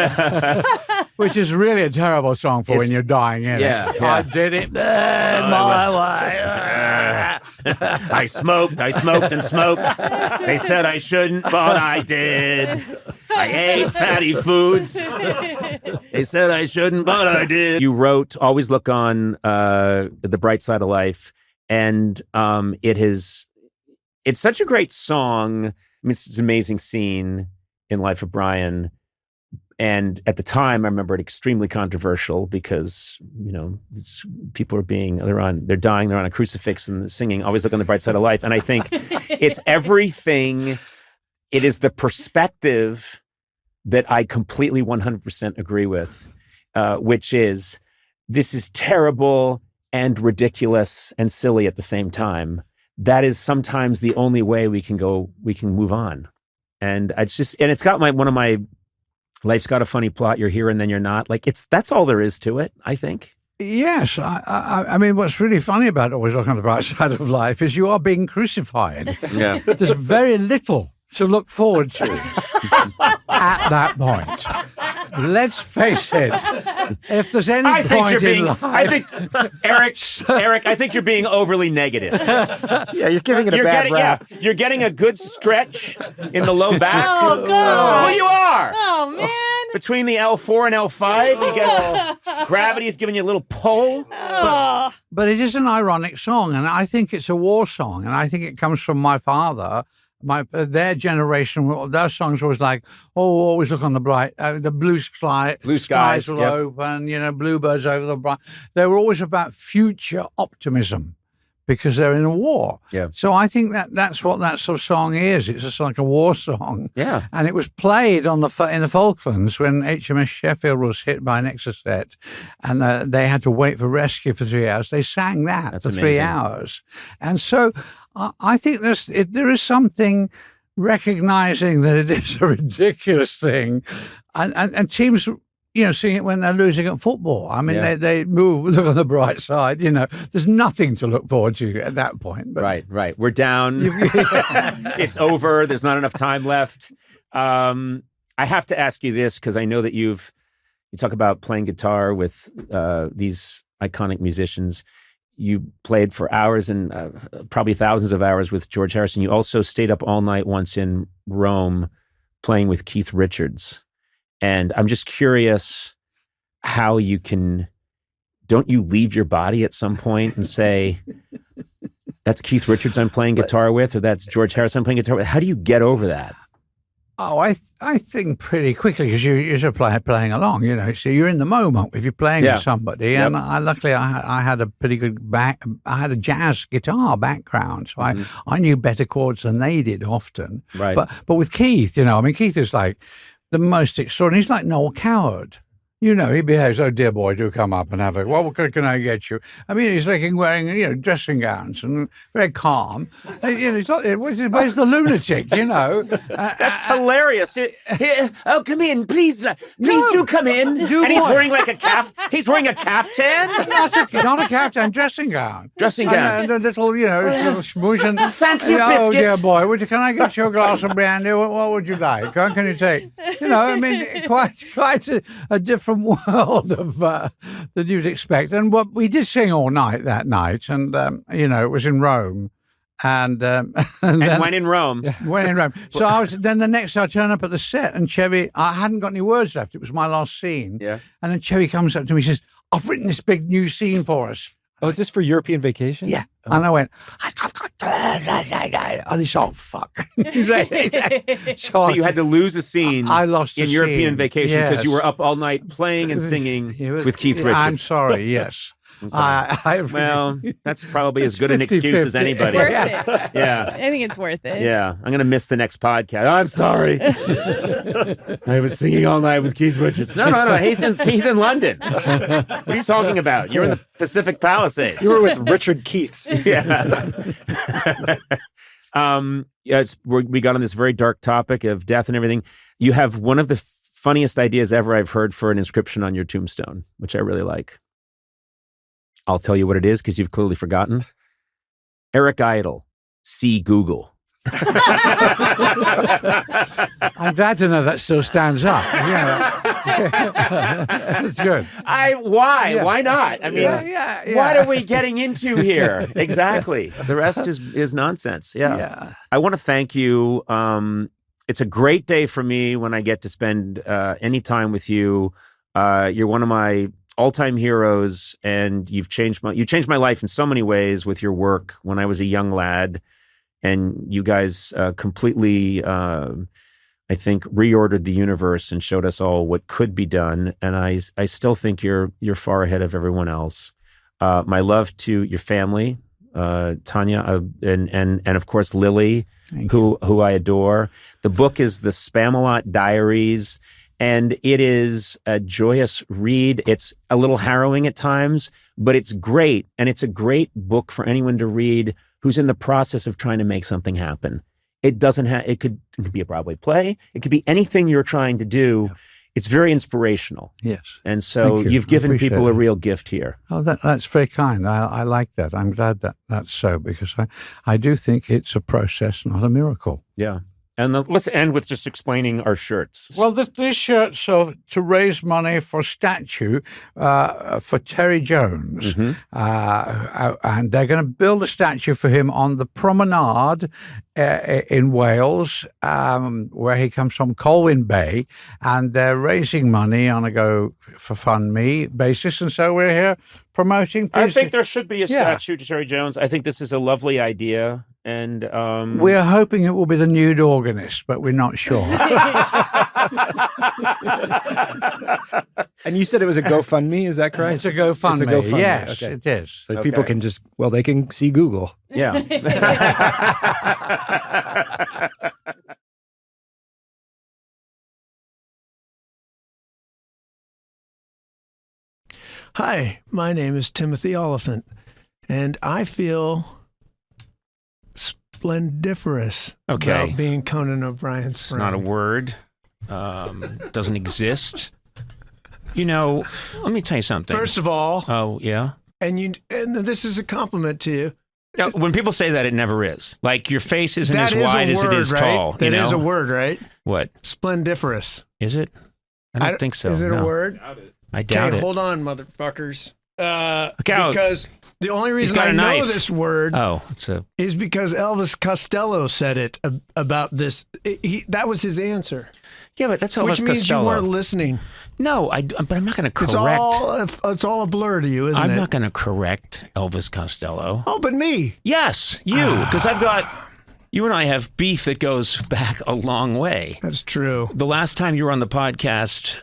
Which is really a terrible song for when you're dying, isn't it? I did it my way. I smoked and smoked. They said I shouldn't, but I did. I ate fatty foods. They said I shouldn't, but I did. You wrote Always Look on the Bright Side of Life, and it's such a great song. I mean, it's an amazing scene in Life of Brian. And at the time, I remember it extremely controversial because, people are they're dying, they're on a crucifix and singing, Always Look on the Bright Side of Life. And I think it's everything. It is the perspective that I completely 100% agree with, which is this is terrible and ridiculous and silly at the same time. That is sometimes the only way we can move on. And it's got one of my, life's got a funny plot. You're here and then you're not. That's all there is to it, I think. Yes. I mean, what's really funny about Always Look on the Bright Side of Life is you are being crucified. Yeah. There's very little to look forward to at that point. Let's face it, if there's any point in life... I think, Eric, I think you're being overly negative. Yeah, you're giving it a bad rap. Yeah, you're getting a good stretch in the low back. Oh, God. Well, you are. Oh, man. Between the L4 and L5, you get gravity's giving you a little pull. Oh. But it is an ironic song, and I think it's a war song, and I think it comes from my father. Their generation, their songs were always like, always look on the bright, the blue skies will open, bluebirds over the bright. They were always about future optimism because they're in a war. Yeah. So I think that's what that sort of song is. It's just like a war song. Yeah. And it was played in the Falklands when HMS Sheffield was hit by an Exocet, and they had to wait for rescue for 3 hours. They sang that for 3 hours, and so. I think there is something recognizing that it is a ridiculous thing, and teams, seeing it when they're losing at football. I mean, they move, look on the bright side. There's nothing to look forward to at that point. But Right. We're down. It's over. There's not enough time left. I have to ask you this because I know that you talk about playing guitar with these iconic musicians. You played for hours and probably thousands of hours with George Harrison. You also stayed up all night once in Rome playing with Keith Richards. And I'm just curious how don't you leave your body at some point and say, that's Keith Richards I'm playing guitar with, or that's George Harrison I'm playing guitar with? How do you get over that? Oh, I think pretty quickly because you're playing along, so you're in the moment if you're playing with somebody. And luckily I had a pretty good I had a jazz guitar background, so I knew better chords than they did often. Right. But with Keith, Keith is like the most extraordinary. He's like Noel Coward. He behaves, oh, dear boy, do come up and have a, what can I get you? I mean, he's like wearing, dressing gowns and very calm. He's not, where's the lunatic, That's hilarious. Oh, come in, please do come in. He's wearing like he's wearing a caftan? Not a caftan, dressing gown. Dressing gown. And a little, little smooch and... Fancy biscuit. Oh, dear boy, can I get you a glass of brandy? What would you like? What can you take? Quite a different world of that you'd expect. And what we did sing all night that night, and it was in Rome, and when in Rome. So then the next I turn up at the set, and Chevy, I hadn't got any words left. It was my last scene. Yeah. And then Chevy comes up to me and says, I've written this big new scene for us. Oh, is this for European vacation? Yeah. Oh. And I went, and he's oh, fuck. So you had to lose a scene I lost in European vacation because you were up all night playing and singing with Keith Richards. I'm sorry, yes. Okay. Well, that's probably as good an excuse as anybody. Worth it. Yeah. I think it's worth it. Yeah. I'm going to miss the next podcast. I'm sorry. I was singing all night with Keith Richards. No. He's in London. What are you talking about? You're in the Pacific Palisades. You were with Richard Keiths. Yeah. We got on this very dark topic of death and everything. You have one of the funniest ideas ever I've heard for an inscription on your tombstone, which I really like. I'll tell you what it is because you've clearly forgotten. Eric Idle, see Google. I'm glad to know that still stands up. It's good. Why? Yeah. Why not? I mean, what are we getting into here? Exactly. The rest is nonsense. Yeah. I want to thank you. It's a great day for me when I get to spend any time with you. You're one of my all-time heroes, and you changed my life in so many ways with your work when I was a young lad, and you guys completely, I think, reordered the universe and showed us all what could be done. And I still think you're far ahead of everyone else. My love to your family, Tanya, and of course Lily, who I adore. The book is the Spamalot Diaries. And it is a joyous read. It's a little harrowing at times, but it's great. And it's a great book for anyone to read who's in the process of trying to make something happen. It could be a Broadway play. It could be anything you're trying to do. Yeah. It's very inspirational. Yes. And so you've given people a real gift here. Oh, that's very kind. I like that. I'm glad that that's so, because I do think it's a process, not a miracle. Yeah. And let's end with just explaining our shirts. Well, this shirt's so to raise money for statue for Terry Jones, and they're going to build a statue for him on the promenade in Wales, where he comes from, Colwyn Bay, and they're raising money on a Go for Fund Me basis, and so we're here promoting. I think there should be a statue to Terry Jones. I think this is a lovely idea. And we're hoping it will be the nude organist, but we're not sure. And you said it was a GoFundMe, is that correct? It's a GoFundMe. It's a GoFundMe. Yes, Okay. it is. So people can just, they can see Google. yeah. Hi, my name is Timothy Oliphant, and I feel splendiferous about being Conan O'Brien's It's friend. not a word. Doesn't exist. You know, let me tell you something. First of all, oh yeah. and this is a compliment to you. Now, when people say that, it never is. Like your face isn't That as is wide a as word, it is right? tall. That is a word, right? What? Splendiferous. Is it? I don't think so. Is it no. a word? I doubt Okay, it. hold on, motherfuckers. Okay, Because the only reason got I a know knife. this word is because Elvis Costello said it about this. That was his answer. Yeah, but that's Elvis Which means Costello. you weren't listening. No, but I'm not going to correct. It's all a blur to you, isn't it? I'm not going to correct Elvis Costello. Oh, but me. Yes, you, because you and I have beef that goes back a long way. That's true. The last time you were on the podcast,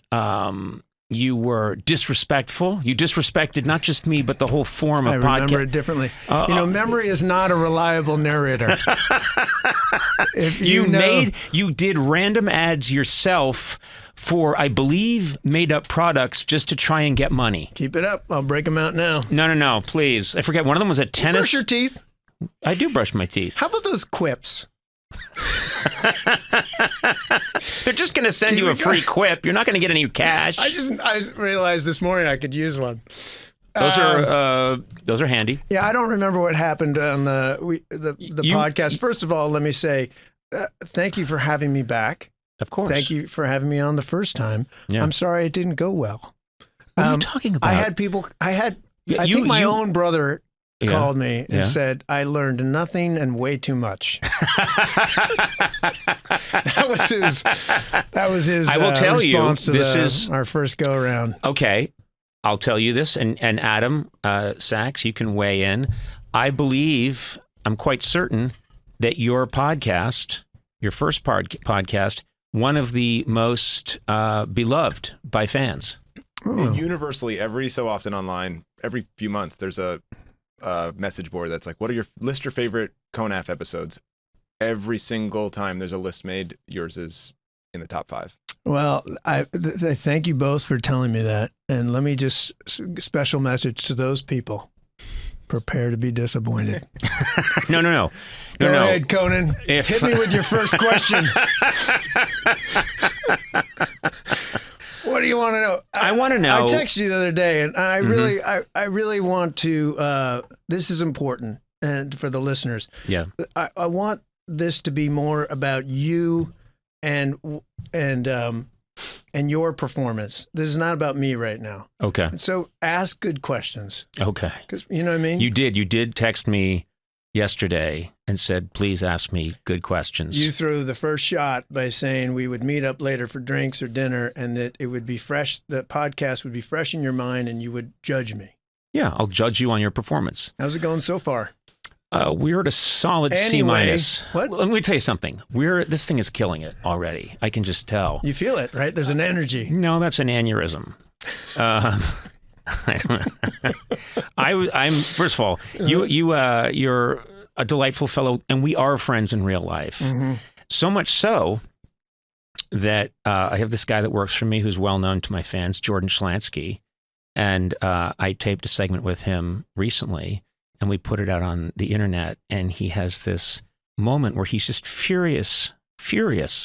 you were disrespectful. You disrespected not just me, but the whole form of podcast. I remember it differently. Memory is not a reliable narrator. If you did random ads yourself for, I believe, made-up products just to try and get money. Keep it up. I'll break them out now. No, please. I forget. One of them was a tennis. Brush your teeth. I do brush my teeth. How about those quips? They're just going to send you a free quip. You're not going to get any cash. I realized this morning I could use one. Those are handy. Yeah, I don't remember what happened on the podcast. First of all, let me say thank you for having me back. Of course. Thank you for having me on the first time. Yeah. I'm sorry it didn't go well. What are you talking about? I think my own brother called me and said I learned nothing and way too much. That was his I will tell you, response to this is our first go around. Okay. I'll tell you this, and Adam Sachs, you can weigh in. I believe, I'm quite certain that your podcast, your first podcast, one of the most beloved by fans. Universally, every so often online, every few months, there's a message board that's like, list your favorite Conaf episodes. Every single time there's a list made, yours is in the top 5. Well, I thank you both for telling me that. And let me just special message to those people. Prepare to be disappointed. No. Go ahead, Conan. Hit me with your first question. What do you want to know? I want to know. I texted you the other day, and I really want to. This is important, and for the listeners. Yeah. I want this to be more about you and your performance. This is not about me right now. Okay. So ask good questions. Okay. Because you know what I mean? You did text me yesterday and said, please ask me good questions. You threw the first shot by saying we would meet up later for drinks or dinner and that it would be fresh, the podcast would be fresh in your mind and you would judge me. Yeah, I'll judge you on your performance. How's it going so far? We're at a solid C-. What? Let me tell you something. This thing is killing it already. I can just tell. You feel it, right? There's an energy. No, that's an aneurysm. I don't. I'm first of all, you're a delightful fellow, and we are friends in real life. Mm-hmm. So much so that I have this guy that works for me who's well known to my fans, Jordan Schlansky, and I taped a segment with him recently, and we put it out on the internet. And he has this moment where he's just furious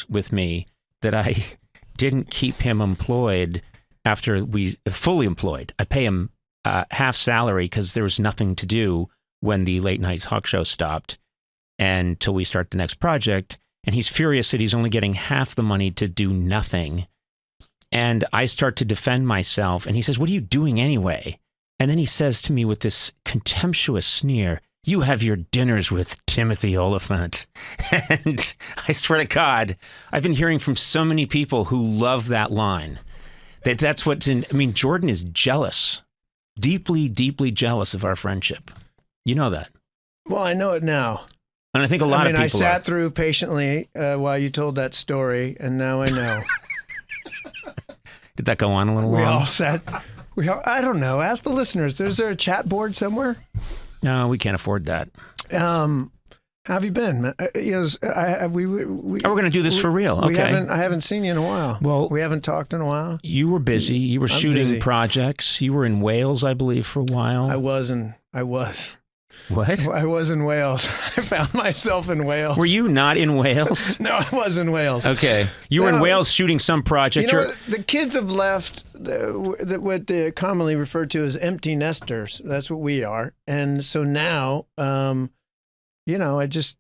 with me that I didn't keep him employed after we fully employed. I pay him half salary because there was nothing to do when the late night talk show stopped, and till we start the next project. and he's furious that he's only getting half the money to do nothing. And I start to defend myself, and he says, "What are you doing anyway?" And then he says to me with this contemptuous sneer, "You have your dinners with Timothy Oliphant." And I swear to God, I've been hearing from so many people who love that line. That's what's in. I mean, Jordan is jealous, deeply, deeply jealous of our friendship. You know that. Well, I know it now. And I think a lot of people I sat are. through patiently while you told that story, and now I know. Did that go on a little long? We all sat. I don't know. Ask the listeners. Is there a chat board somewhere? No, we can't afford that. How have you been? Man? We're going to do this for real. Okay. I haven't seen you in a while. Well, we haven't talked in a while. You were busy. You were shooting busy. projects. You were in Wales, I believe, for a while. I was. What? I was in Wales. I found myself in Wales. Were you not in Wales? No, I was in Wales. Okay. You were in Wales shooting some project. You know, the kids have left what they commonly referred to as empty nesters. That's what we are. And so now, I just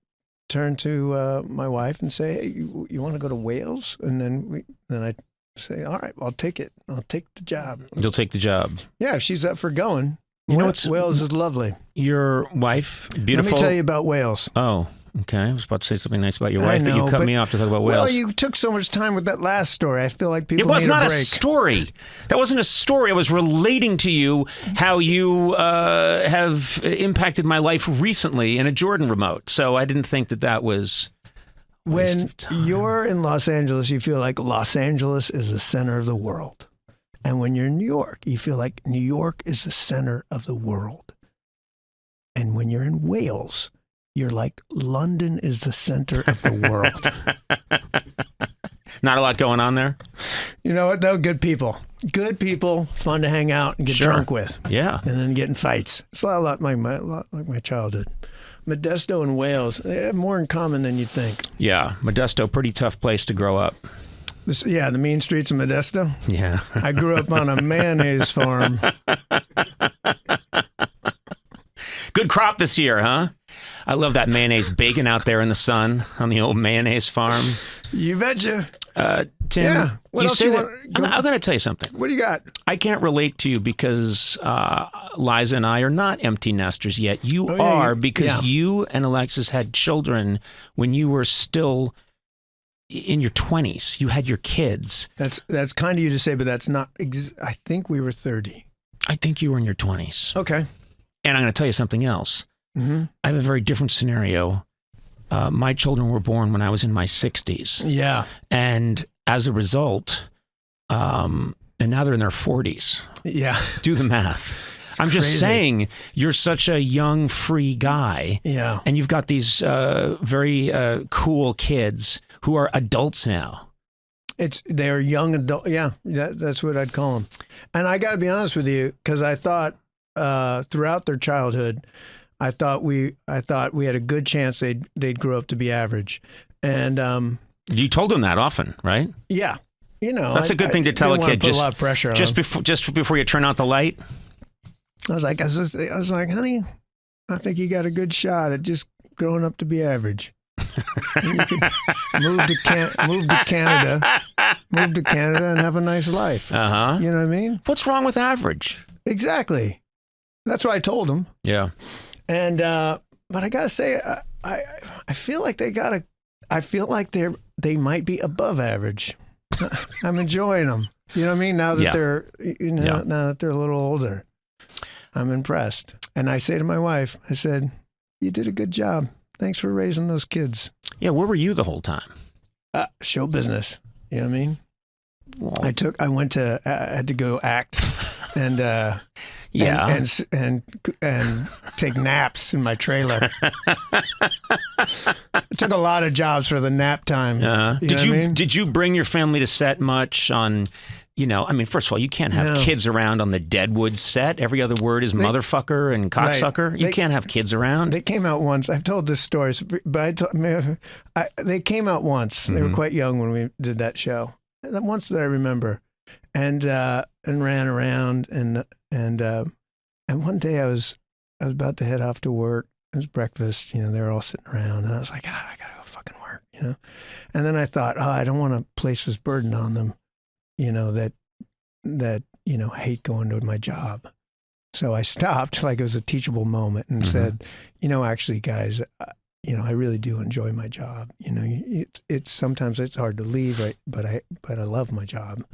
turn to my wife and say, "Hey, you want to go to Wales?" And then I say, "All right, I'll take it. I'll take the job." You'll take the job. Yeah, if she's up for going. You know Wales is lovely. Your wife, beautiful. Let me tell you about Wales. Oh, okay. I was about to say something nice about your wife, but you cut me off to talk about Wales. Well, you took so much time with that last story. I feel like people It was need not a break. a story. That wasn't a story. I was relating to you how you have impacted my life recently in a Jordan remote. So I didn't think that was a waste When of time. you're in Los Angeles, you feel like Los Angeles is the center of the world. And when you're in New York, you feel like New York is the center of the world. And when you're in Wales, you're like London is the center of the world. Not a lot going on there? You know what, though? Good people. Good people, fun to hang out and get drunk with. Yeah. And then get in fights. It's a lot like my childhood. Modesto and Wales, they have more in common than you'd think. Yeah. Modesto, pretty tough place to grow up. The mean streets of Modesto. Yeah. I grew up on a mayonnaise farm. Good crop this year, huh? I love that mayonnaise baking out there in the sun on the old mayonnaise farm. You betcha. Tim, Yeah. What else say you that, want? I'm going to tell you something. What do you got? I can't relate to you because Liza and I are not empty nesters yet. You Oh, yeah, are you- because yeah. you and Alexis had children when you were still in your 20s. You had your kids. That's kind of you to say, but that's not. I think we were 30. I think you were in your 20s. Okay. And I'm going to tell you something else. Mm-hmm. I have a very different scenario. My children were born when I was in my 60s. Yeah. And as a result, and now they're in their 40s. Yeah. Do the math. I'm just crazy. saying, you're such a young, free guy. Yeah. And you've got these very cool kids who are adults now. They're young adult. Yeah, that's what I'd call them. And I got to be honest with you, because I thought throughout their childhood, I thought we had a good chance they'd grow up to be average. And You told them that often, right? yeah, That's a good thing to tell a didn't wanna kid. put Just a lot of pressure on just them. before you turn out the light. I was like, honey, I think you got a good shot at just growing up to be average. And you could move to Canada and have a nice life. Uh-huh. You know what I mean? What's wrong with average? Exactly. That's what I told them. Yeah. And but I gotta say, I feel like I feel like they might be above average. I'm enjoying them. You know what I mean? Now that Yeah. they're now that they're a little older, I'm impressed. And I say to my wife, I said, "You did a good job. Thanks for raising those kids." Yeah. Where were you the whole time? Show business. You know what I mean? Well, I had to go act and yeah. and take naps in my trailer. I took a lot of jobs for the nap time. Uh-huh. You know what I mean? Did you bring your family to set much on? I mean, first of all, you can't have No. kids around on the Deadwood set. Every other word is motherfucker and cocksucker. Right. You can't have kids around. They came out once. I've told this story, but they came out once. They were Mhm. quite young when we did that show. And once that I remember, and ran around and one day I was about to head off to work. It was breakfast. They were all sitting around, and I was like, I gotta go fucking work. know. And then I thought, oh, I don't want to place this burden on them, that hate going to my job. So I stopped, like it was a teachable moment, and said, actually, guys, I really do enjoy my job. It's sometimes it's hard to leave, right? But I love my job.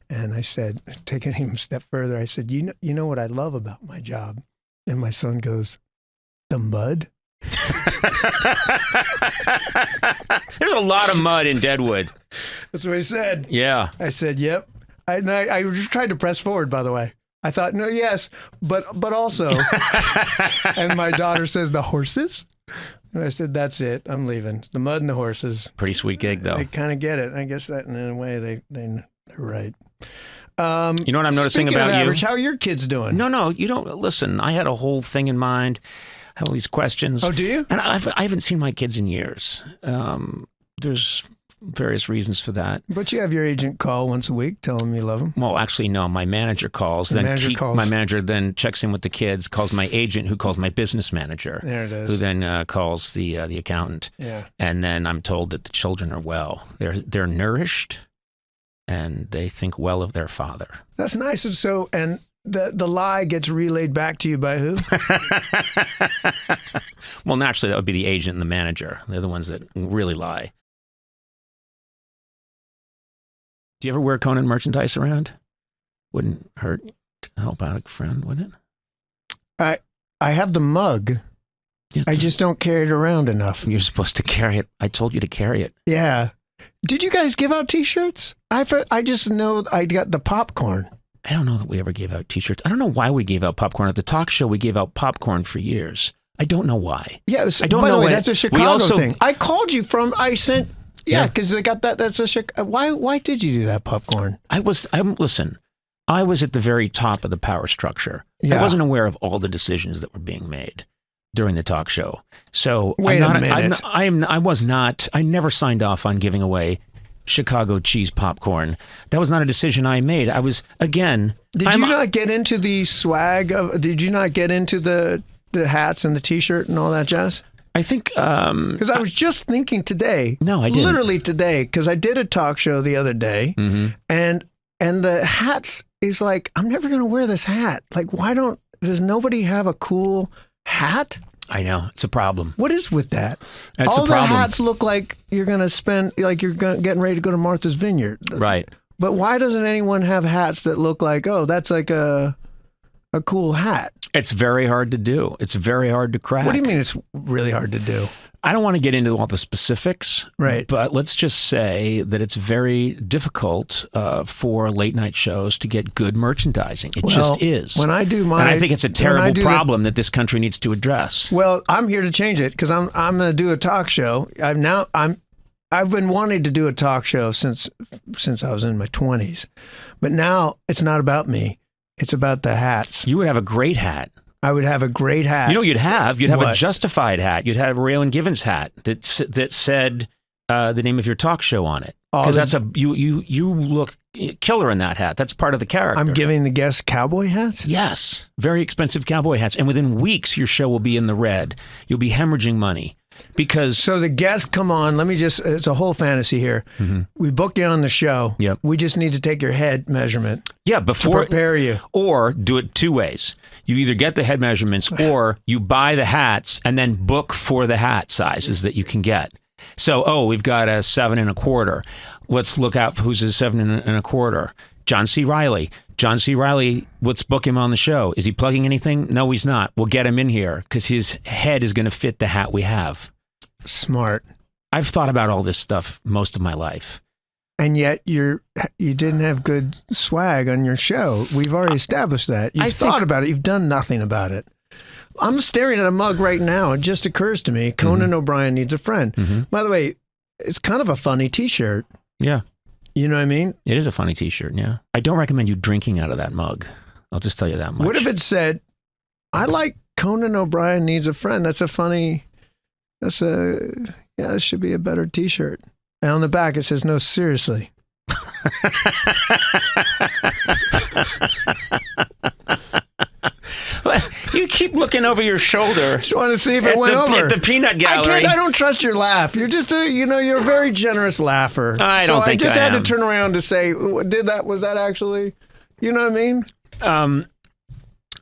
And I said, taking him a step further, I said, you know what I love about my job? And my son goes, the mud. There's a lot of mud in Deadwood. That's what he said. Yeah. I said, yep. I just tried to press forward, by the way. I thought, no, yes, but also. And my daughter says, the horses? And I said, that's it. I'm leaving. The mud and the horses. Pretty sweet gig, though. They kind of get it. I guess that in a way they're right. You know what I'm noticing about average, you? how are your kids doing? No, you don't. Listen, I had a whole thing in mind. I have all these questions. Oh, do you? And I haven't seen my kids in years. There's various reasons for that. But you have your agent call once a week, tell them you love them. Well, actually, no. My manager calls. My manager then checks in with the kids, calls my agent, who calls my business manager. There it is. Who then calls the accountant. Yeah. And then I'm told that the children are well. They're nourished, and they think well of their father. That's nice. So, and the lie gets relayed back to you by who? Well, naturally, that would be the agent and the manager. They're the ones that really lie. Do you ever wear Conan merchandise around? Wouldn't hurt to help out a friend, would it? I have the mug. Yeah, I just don't carry it around enough. You're supposed to carry it. I told you to carry it. Yeah. Did you guys give out T-shirts? I just know I got the popcorn. I don't know that we ever gave out T-shirts. I don't know why we gave out popcorn. At the talk show, we gave out popcorn for years. I don't know why. Yeah, I don't by know. The way, that's a Chicago thing. I called you from. I sent. Yeah, because they got that. That's a Chicago. Why did you do that popcorn? Listen. I was at the very top of the power structure. Yeah. I wasn't aware of all the decisions that were being made during the talk show. So wait a minute. I never signed off on giving away Chicago cheese popcorn. That was not a decision I made. I was, again. Did you not get into the swag of? Did you not get into the hats and the T-shirt and all that jazz? I think because I was just thinking today. No, I didn't. Literally today, because I did a talk show the other day, and the hats is like, I'm never going to wear this hat. Like, does nobody have a cool hat? I know, it's a problem. What is with that? It's all a problem. The hats look like you're going to spend, like you're getting ready to go to Martha's Vineyard. Right. But why doesn't anyone have hats that look like, oh, that's like a cool hat? It's very hard to do. It's very hard to crack. What do you mean it's really hard to do? I don't want to get into all the specifics, right? But let's just say that it's very difficult for late night shows to get good merchandising. It just is. When I do and I think it's a terrible problem that this country needs to address. Well, I'm here to change it because I'm going to do a talk show. I've been wanting to do a talk show since I was in my 20s, but now it's not about me. It's about the hats. You would have a great hat. I would have a great hat. You know what you'd have? You'd have What? a Justified hat. You'd have a Raylan Givens hat that said the name of your talk show on it. Because that's you look killer in that hat. That's part of the character. I'm giving the guests cowboy hats? Yes. Very expensive cowboy hats. And within weeks, your show will be in the red. You'll be hemorrhaging money. Because So the guests come on. It's a whole fantasy here. We booked you on the show. Yep. We just need to take your head measurement. Yeah, To before prepare you. Or do it two ways. You either get the head measurements or you buy the hats and then book for the hat sizes that you can get. So, we've got a 7 1/4. Let's look out who's a 7 1/4. John C. Reilly. John C. Reilly, let's book him on the show. Is he plugging anything? No, he's not. We'll get him in here because his head is going to fit the hat we have. Smart. I've thought about all this stuff most of my life. And yet you didn't have good swag on your show. We've already established that. You've thought about it. You've done nothing about it. I'm staring at a mug right now. It just occurs to me, Conan O'Brien needs a friend. By the way, it's kind of a funny T-shirt. Yeah. You know what I mean? It is a funny T-shirt, yeah. I don't recommend you drinking out of that mug. I'll just tell you that much. What if it said, I like Conan O'Brien needs a friend? This should be a better T-shirt. And on the back, it says, no, seriously. you keep looking over your shoulder? Just want to see if it went over. At the peanut gallery. I don't trust your laugh. You're just you're a very generous laugher. I don't think I just had am. to turn around to say, was that actually, you know what I mean?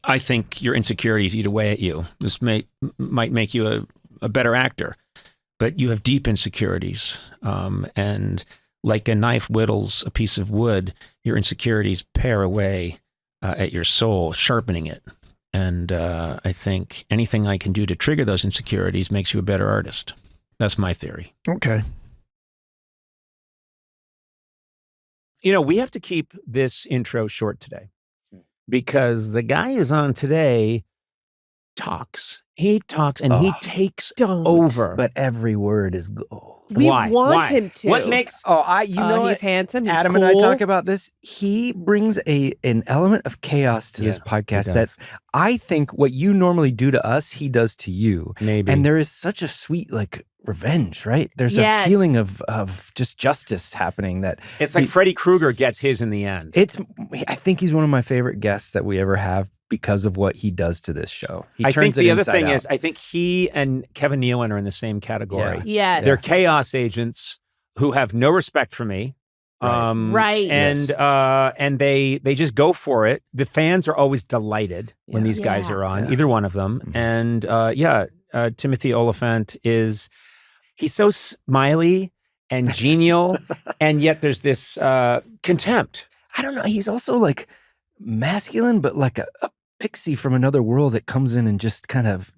I think your insecurities eat away at you. This might make you a better actor, but you have deep insecurities. And like a knife whittles a piece of wood, your insecurities pare away at your soul, sharpening it. And I think anything I can do to trigger those insecurities makes you a better artist. That's my theory. Okay. We have to keep this intro short today because the guy who's on today talks. He talks and he takes over. But every word is gold. We Why? want him to. What makes... You know he's handsome. He's Adam cool. and I talk about this. He brings an element of chaos to this podcast that I think what you normally do to us, he does to you. Maybe. And there is such a sweet revenge, right? There's a feeling of just justice happening that It's like Freddy Krueger gets his in the end. I think he's one of my favorite guests that we ever have because of what he does to this show. He I turns think the it other inside thing out. is, I think he and Kevin Nealon are in the same category. Yes. They're chaos agents who have no respect for me. Right. And they just go for it. The fans are always delighted when these guys are on, either one of them. Mm-hmm. And Timothy Oliphant he's so smiley and genial, and yet there's this contempt. I don't know. He's also masculine, but like a pixie from another world that comes in and just kind of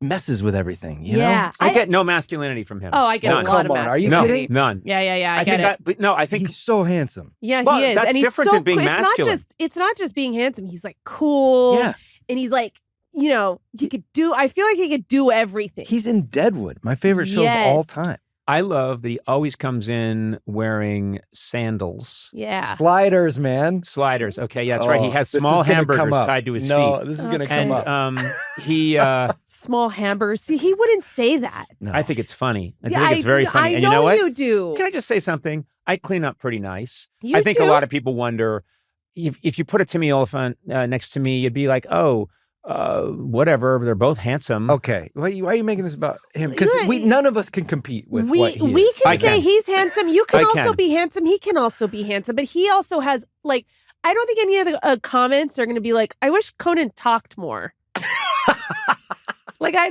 messes with everything. You know? I get no masculinity from him. Oh, I get None. a lot of Come on, are you masculinity. kidding? None. Yeah. I think get it. I think He's so handsome. Yeah, Well, he is. that's and he's different so than being cool. masculine. It's not just being handsome. He's cool. Yeah. And he's he could do, I feel like he could do everything. He's in Deadwood, my favorite show of all time. I love that he always comes in wearing sandals. Yeah. Sliders, man. Sliders. Okay, yeah, that's right. He has this small is gonna come hamburgers up. tied to his No, feet. this is going to come And up. he Small hamburgers. See, he wouldn't say that. No. I think it's funny. I Yeah, think it's very funny. I and know you know what? you do. Can I just say something? I clean up pretty nice. You I think do? a lot of people wonder if you put a Timmy Oliphant next to me, you'd be like, whatever. They're both handsome. Okay. Why are you making this about him? Because none of us can compete with what he We is. can I say can. he's handsome. You can I also can. be handsome. He can also be handsome. But he also has, I don't think any of the comments are going to be I wish Conan talked more. I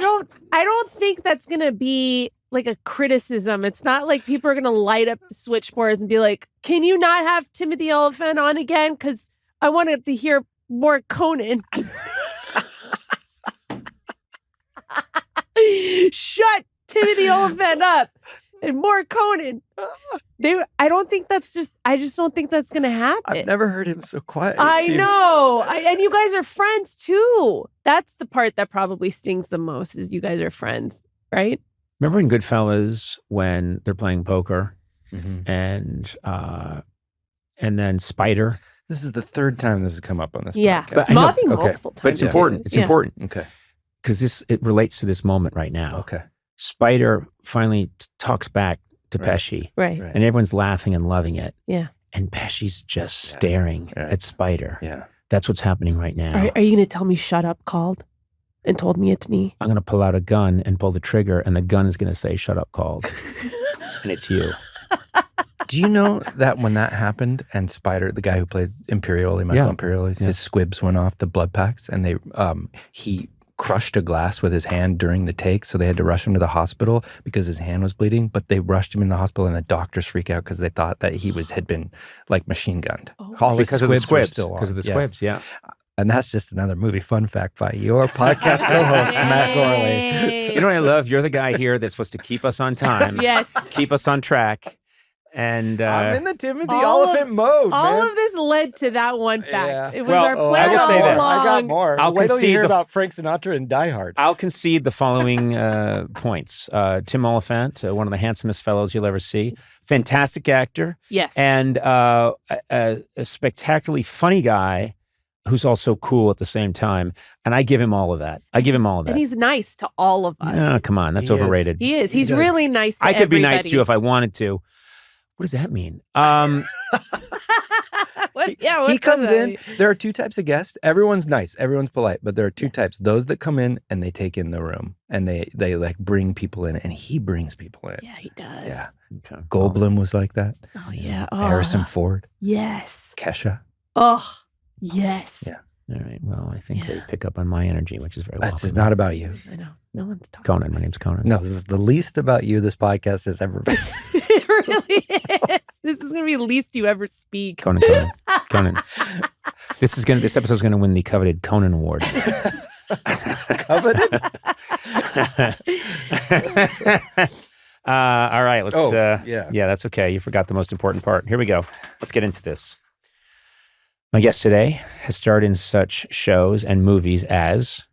don't think that's going to be a criticism. It's not like people are going to light up the switchboards and be like, can you not have Timothy Oliphant on again? Because I wanted to hear more Conan. Shut Timothy Oliphant up and more Conan. I just don't think that's going to happen. I've never heard him so quiet. I know. And you guys are friends too. That's the part that probably stings the most is you guys are friends, right? Remember in Goodfellas when they're playing poker Mhm. and then Spider? This is the third time this has come up on this Yeah. podcast. But I know- I think okay. multiple times. But it's important. It's Yeah. important Okay. because it relates to this moment right now. Okay. Spider finally talks back to Right. Pesci, Right. Right. and everyone's laughing and loving it. Yeah. And Pesci's just staring Right. at Spider. Yeah. That's what's happening right now. Are you going to tell me shut up called and told me it's me? I'm going to pull out a gun and pull the trigger, and the gun is going to say, "Shut up, called," and it's you. Do you know that when that happened and Spider, the guy who plays Imperioli, Michael Yeah. Imperioli, Yeah. his squibs went off, the blood packs, and he crushed a glass with his hand during the take, so they had to rush him to the hospital because his hand was bleeding. But they rushed him in the hospital, and the doctors freak out because they thought that he had been machine gunned. All his Because of the were squibs. still on. Because of the Yeah. squibs, yeah. And that's just another movie fun fact by your podcast co-host Matt Gourley. You know what I love? You're the guy here that's supposed to keep us on time, Yes. keep us on track, and I'm in the Timothy all of- Oliphant mode, All man. of this led to that one fact. Yeah. It was Well, our I plan will all say this. along. I got more. I'll Wait till you concede hear the- about Frank Sinatra and Die Hard. I'll concede the following points. Tim Oliphant, one of the handsomest fellows you'll ever see, fantastic actor, Yes. and a spectacularly funny guy who's also cool at the same time. And I give him all of that. I give him all of that. And he's nice to all of us. Oh, come on, that's He is. overrated. He is. He's does. really nice to I could be nice to everybody. you if I wanted to. What does that mean? What He comes in. There are 2 types of guests. Everyone's nice. Everyone's polite. But there are 2 types. Those that come in and they take in the room and they like bring people in, and he brings people in. Yeah, he does. Yeah. Okay. Goldblum was like that. Oh yeah. Oh, Harrison Ford. Yes. Kesha. Oh yes. Yeah. All right. Well, I think they pick up on my energy, which is very well. This is not about you. I know. No one's talking. Conan. My name's Conan. No, this is the least about you this podcast has ever been. It really is. This is gonna be the least you ever speak. Conan. This episode's gonna win the coveted Conan Award. Coveted? All right. Let's. yeah. Yeah, that's okay. You forgot the most important part. Here we go. Let's get into this. My guest today has starred in such shows and movies as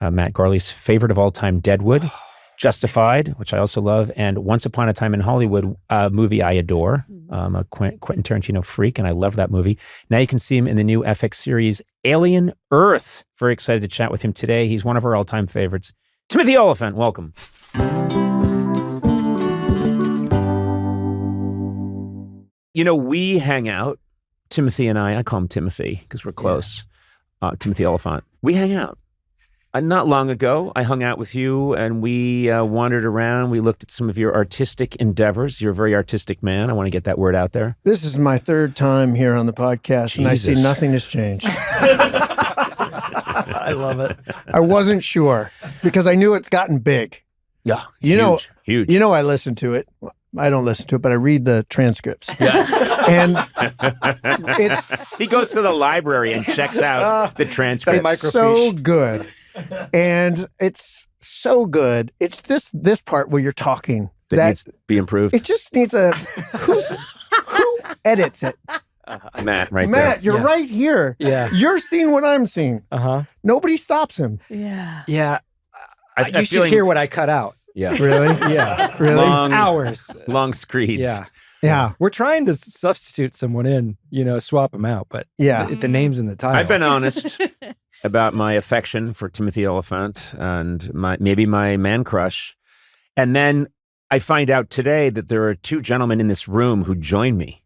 Matt Gourley's favorite of all time, Deadwood, Justified, which I also love, and Once Upon a Time in Hollywood, a movie I adore. I'm a Quentin Tarantino freak, and I love that movie. Now you can see him in the new FX series, Alien Earth. Very excited to chat with him today. He's one of our all-time favorites. Timothy Oliphant, welcome. You know, we hang out, Timothy and I call him Timothy because we're close. Timothy Oliphant. We hang out. Not long ago, I hung out with you and we wandered around. We looked at some of your artistic endeavors. You're a very artistic man. I want to get that word out there. This is my 3rd time here on the podcast, and I see nothing has changed. I love it. I wasn't sure because I knew it's gotten big. Yeah, huge. You know, I listen to it. I don't listen to it, but I read the transcripts. Yes. And he goes to the library and checks out the transcripts. It's so good. And it's so good. It's just this part where you're talking that needs to be improved. It just needs who edits it? Matt, right there. Matt, you're right here. Yeah. You're seeing what I'm seeing. Uh-huh. Nobody stops him. Yeah. Yeah. I you should hear what I cut out. Yeah. Really? Yeah. Really? Hours. Long screeds. Yeah. Yeah. We're trying to substitute someone in, swap them out, but the name's in the title. I've been honest about my affection for Timothy Oliphant and maybe my man crush. And then I find out today that there are 2 gentlemen in this room who join me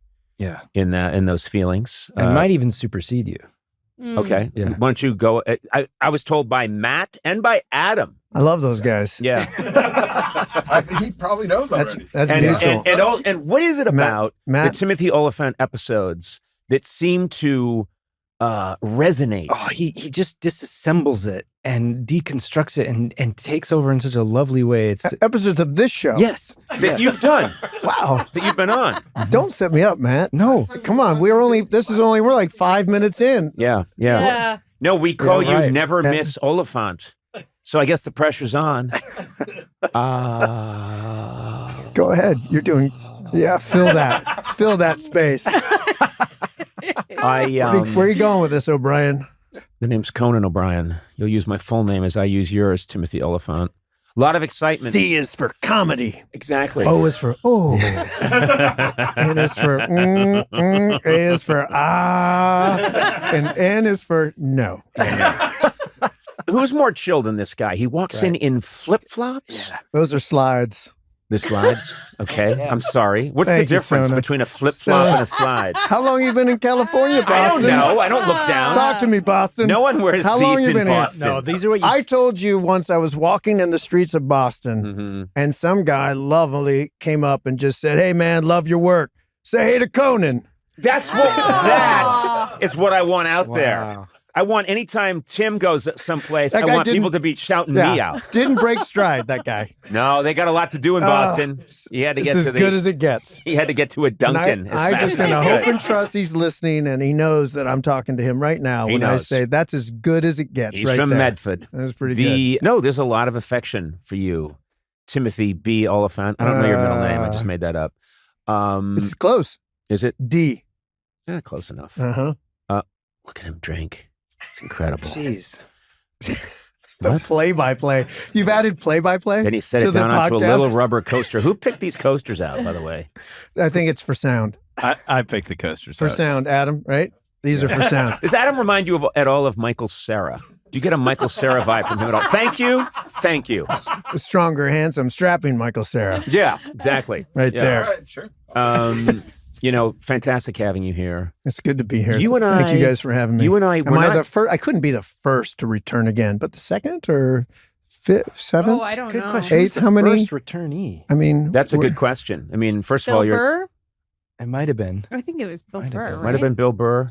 in those feelings. And might even supersede you. Okay. Yeah. Why don't you go? I was told by Matt and by Adam. I love those guys. Yeah. He probably knows already. That's mutual. And what is it about Matt? the Timothy Oliphant episodes that seem to resonate? Oh, he just disassembles it and deconstructs it and takes over in such a lovely way. It's episodes of this show. Yes. That you've done. Wow. That you've been on. Don't set me up, Matt. No. Come on. We're like 5 minutes in. Yeah. No, we call you right. Never Miss Oliphant. So I guess the pressure's on. Go ahead. You're doing. Yeah, fill that space. Where are you going with this, O'Brien? The name's Conan O'Brien. You'll use my full name as I use yours, Timothy Oliphant. A lot of excitement. C is for comedy. Exactly. O is for N is for A is for and N is for no. Who's more chill than this guy? He walks in flip-flops? Yeah. Those are slides. The slides? Okay. Yeah. I'm sorry. What's Thank the you, difference Sona. between a flip-flop and a slide? How long you been in California, I don't Boston? know. I don't look down. Talk to me, Boston. No one wears How long these you in been here? Boston. No, these are what you... I told you once I was walking in the streets of Boston, Mm-hmm. and some guy lovingly came up and just said, "Hey, man, love your work. Say hey to Conan." That is what I want out there. Wow. I want anytime Tim goes someplace, That I guy want didn't- people to be shouting me out. Didn't break stride, that guy. No, they got a lot to do in Boston. He had to get It's to as good as it gets. He had to get to a And Dunkin'. as I'm fast just as going to he hope could. and trust he's listening, and he knows that I'm talking to him right now He when I knows. say that's as good as it gets. He's right from there. Medford. That's pretty good. No, there's a lot of affection for you, Timothy B. Oliphant. I don't know your middle name. I just made that up. It's close. Is it? D. Close enough. Uh-huh. Look at him drink. It's incredible. Jeez. The What? play-by-play. You've added play-by-play Then he set to it the down onto a podcast? little rubber coaster. Who picked these coasters out, by the way? I think it's for sound. I picked the coasters. For sound, Adam, right? These are for sound. Does Adam remind you at all of Michael Cera? Do you get a Michael Cera vibe from him at all? Thank you. Thank you. Stronger, handsome, strapping Michael Cera. Yeah, exactly. Right Yeah. there. All right, sure. Fantastic having you here. It's good to be here. You and Thank you guys for having me. You and I, Am I the first? I couldn't be the first to return again, but the second or fifth, seventh? Oh, I don't Good know. question. Who's Eighth? the How many? first returnee? I mean, That's a we're- good question. I mean, first of Bill all, Burr? It might have been. I think it was Bill Might have Burr. been. might have been Bill Burr.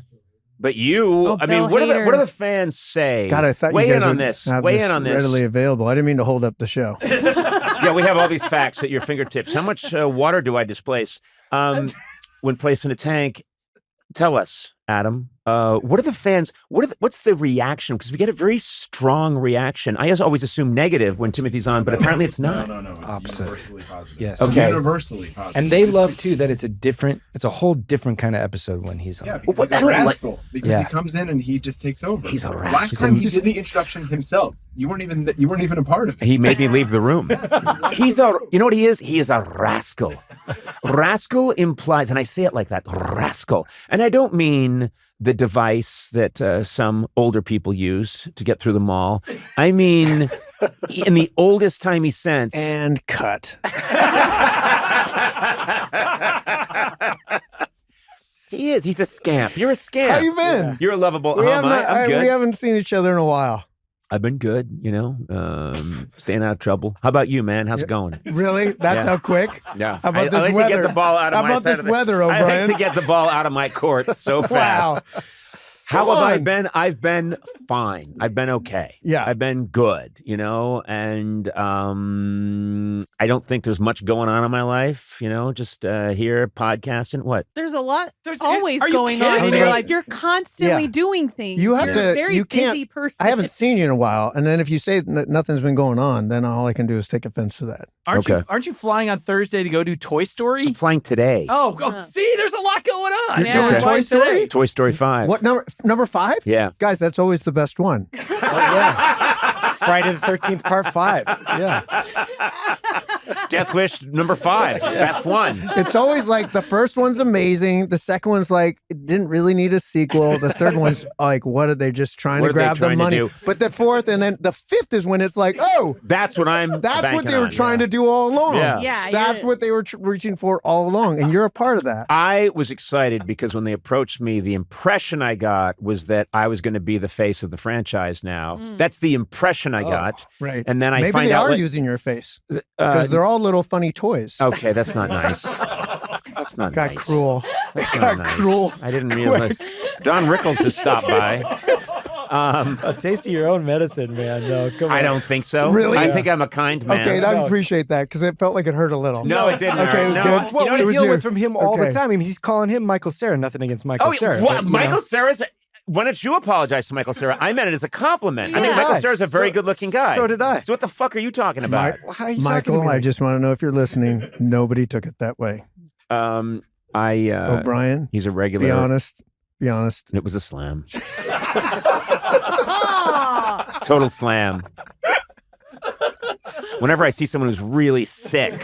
But you, Oh, I mean, Bill what do Hader. the fans say? God, I thought Weigh you guys in on would this. have Weigh this in on this. readily available. I didn't mean to hold up the show. Yeah, we have all these facts at your fingertips. How much water do I displace when placed in a tank? Tell us, Adam. What are the fans? What's the reaction? Because we get a very strong reaction. I always assume negative when Timothy's on, but apparently it's not. No. It's Opposite. universally positive. Yes. Okay. Universally positive. And they love too that it's a whole different kind of episode when he's on. Yeah, because What- he's I a don't like- rascal. Because Yeah. he comes in and he just takes over. He's a rascal. Last time he did the introduction himself. You weren't even a part of it. He made me leave the room. You know what he is? He is a rascal. Rascal implies, and I say it like that, rascal. And I don't mean the device that some older people use to get through the mall. I mean, in the oldest timey sense. And cut. He is. He's a scamp. You're a scamp. How you been? You're a lovable. We, I'm good. we haven't seen each other in a while. I've been good, staying out of trouble. How about you, man? How's it going? Really? That's Yeah. how quick? Yeah. How about I this like weather? to get the ball out of How my about side this of the- weather, I like O'Brien? to get the ball out of my court so fast. Wow. How Come have I on. been? I've been fine. I've been okay. Yeah. I've been good, and I don't think there's much going on in my life, just here podcasting. What? There's a lot There's- always are you going on kidding in me? your life. You're constantly Yeah. doing things. You have You're to- a very you can't- busy person. I haven't seen you in a while. And then if you say nothing's been going on, then all I can do is take offense to that. Aren't you flying on Thursday to go do Toy Story? I'm flying today. Oh, see, there's a lot going on. You're Yeah. doing Okay. Toy Story? Toy Story 5. What number 5? Yeah. Guys, that's always the best one. Friday the 13th, part 5. Yeah. Death Wish number 5. Best one. It's always like the first one's amazing. The second one's like, it didn't really need a sequel. The third one's like, what are they just trying What to are they grab the trying to money? do? But the fourth and then the fifth is when it's like, oh, That's what I'm that's what banking they were on, trying yeah. to do all along. Yeah. Yeah, That's you're- what they were reaching for all along. And you're a part of that. I was excited because when they approached me, the impression I got was that I was going to be the face of the franchise now. That's the impression I got. Right. And then I Maybe find they out are like- using your face because they're all little funny toys. Okay, that's not nice. That's not Got nice. cruel. That's Got not nice. cruel. I didn't realize. Don Rickles has stopped by. A taste of your own medicine, man. No, come on. I don't think so. Really? I think I'm a kind man. Okay, I appreciate that because it felt like it hurt a little. No, it didn't. Okay, hurt. it was No, good. That's what You know we it was deal you. with from him all Okay. the time. I mean, he's calling him Michael Cera. Nothing against Michael Oh, Cera. what? but, you Michael know. Cera's. Why don't you apologize to Michael Cera? I meant it as a compliment. I think Yeah. Michael Cera's a very So- good-looking guy. so did I. So what the fuck are you talking about? Well, how are you talking to Michael, me I like- just want to know if you're listening. Nobody took it that way. O'Brien, He's a regular. be honest. Be honest. It was a slam. Ah. Total slam. Whenever I see someone who's really sick,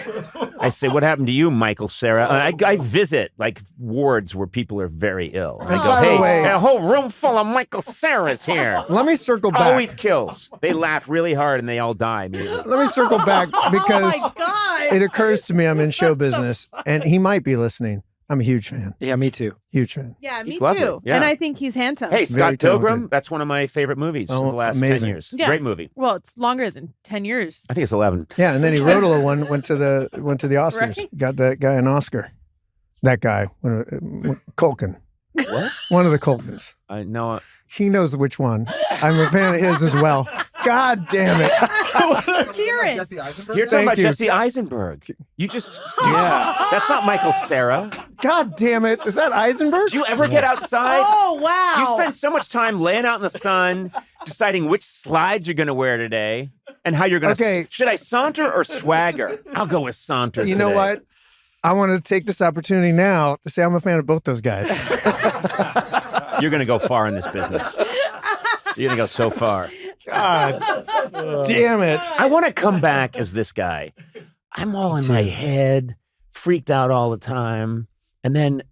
I say, "What happened to you, Michael Cera?" I visit like wards where people are very ill. I go, By the "Hey, way- a whole room full of Michael Ceras here." Let me circle back. Always kills. They laugh really hard and they all die immediately. Let me circle back because Oh my God. it occurs to me I'm in show business and he might be listening. I'm a huge fan. Yeah, me too. Huge fan. Yeah, me He's lovely. too. Yeah. And I think he's handsome. Hey, Very Scott Pilgrim, talented. that's one of my favorite movies of Oh, the last 10 amazing. years. Yeah. Great movie. Well, it's longer than 10 years. I think it's 11. Yeah, and then he wrote a one, went to the Oscars. Right. Got that guy an Oscar. That guy, Culkin. What? One of the Culkins. I know. He knows which one. I'm a fan of his as well. God damn it. Kieran. Jesse Eisenberg? You're talking Thank about you. Jesse Eisenberg. That's not Michael Cera. God damn it. Is that Eisenberg? Do you ever get outside? Oh, wow. You spend so much time laying out in the sun, deciding which slides you're going to wear today and how you're going to. Okay. Should I saunter or swagger? I'll go with saunter. You know today. what? I want to take this opportunity now to say I'm a fan of both those guys. You're going to go far in this business. You're going to go so far. God damn it. I want to come back as this guy. I'm all in my head, freaked out all the time. And then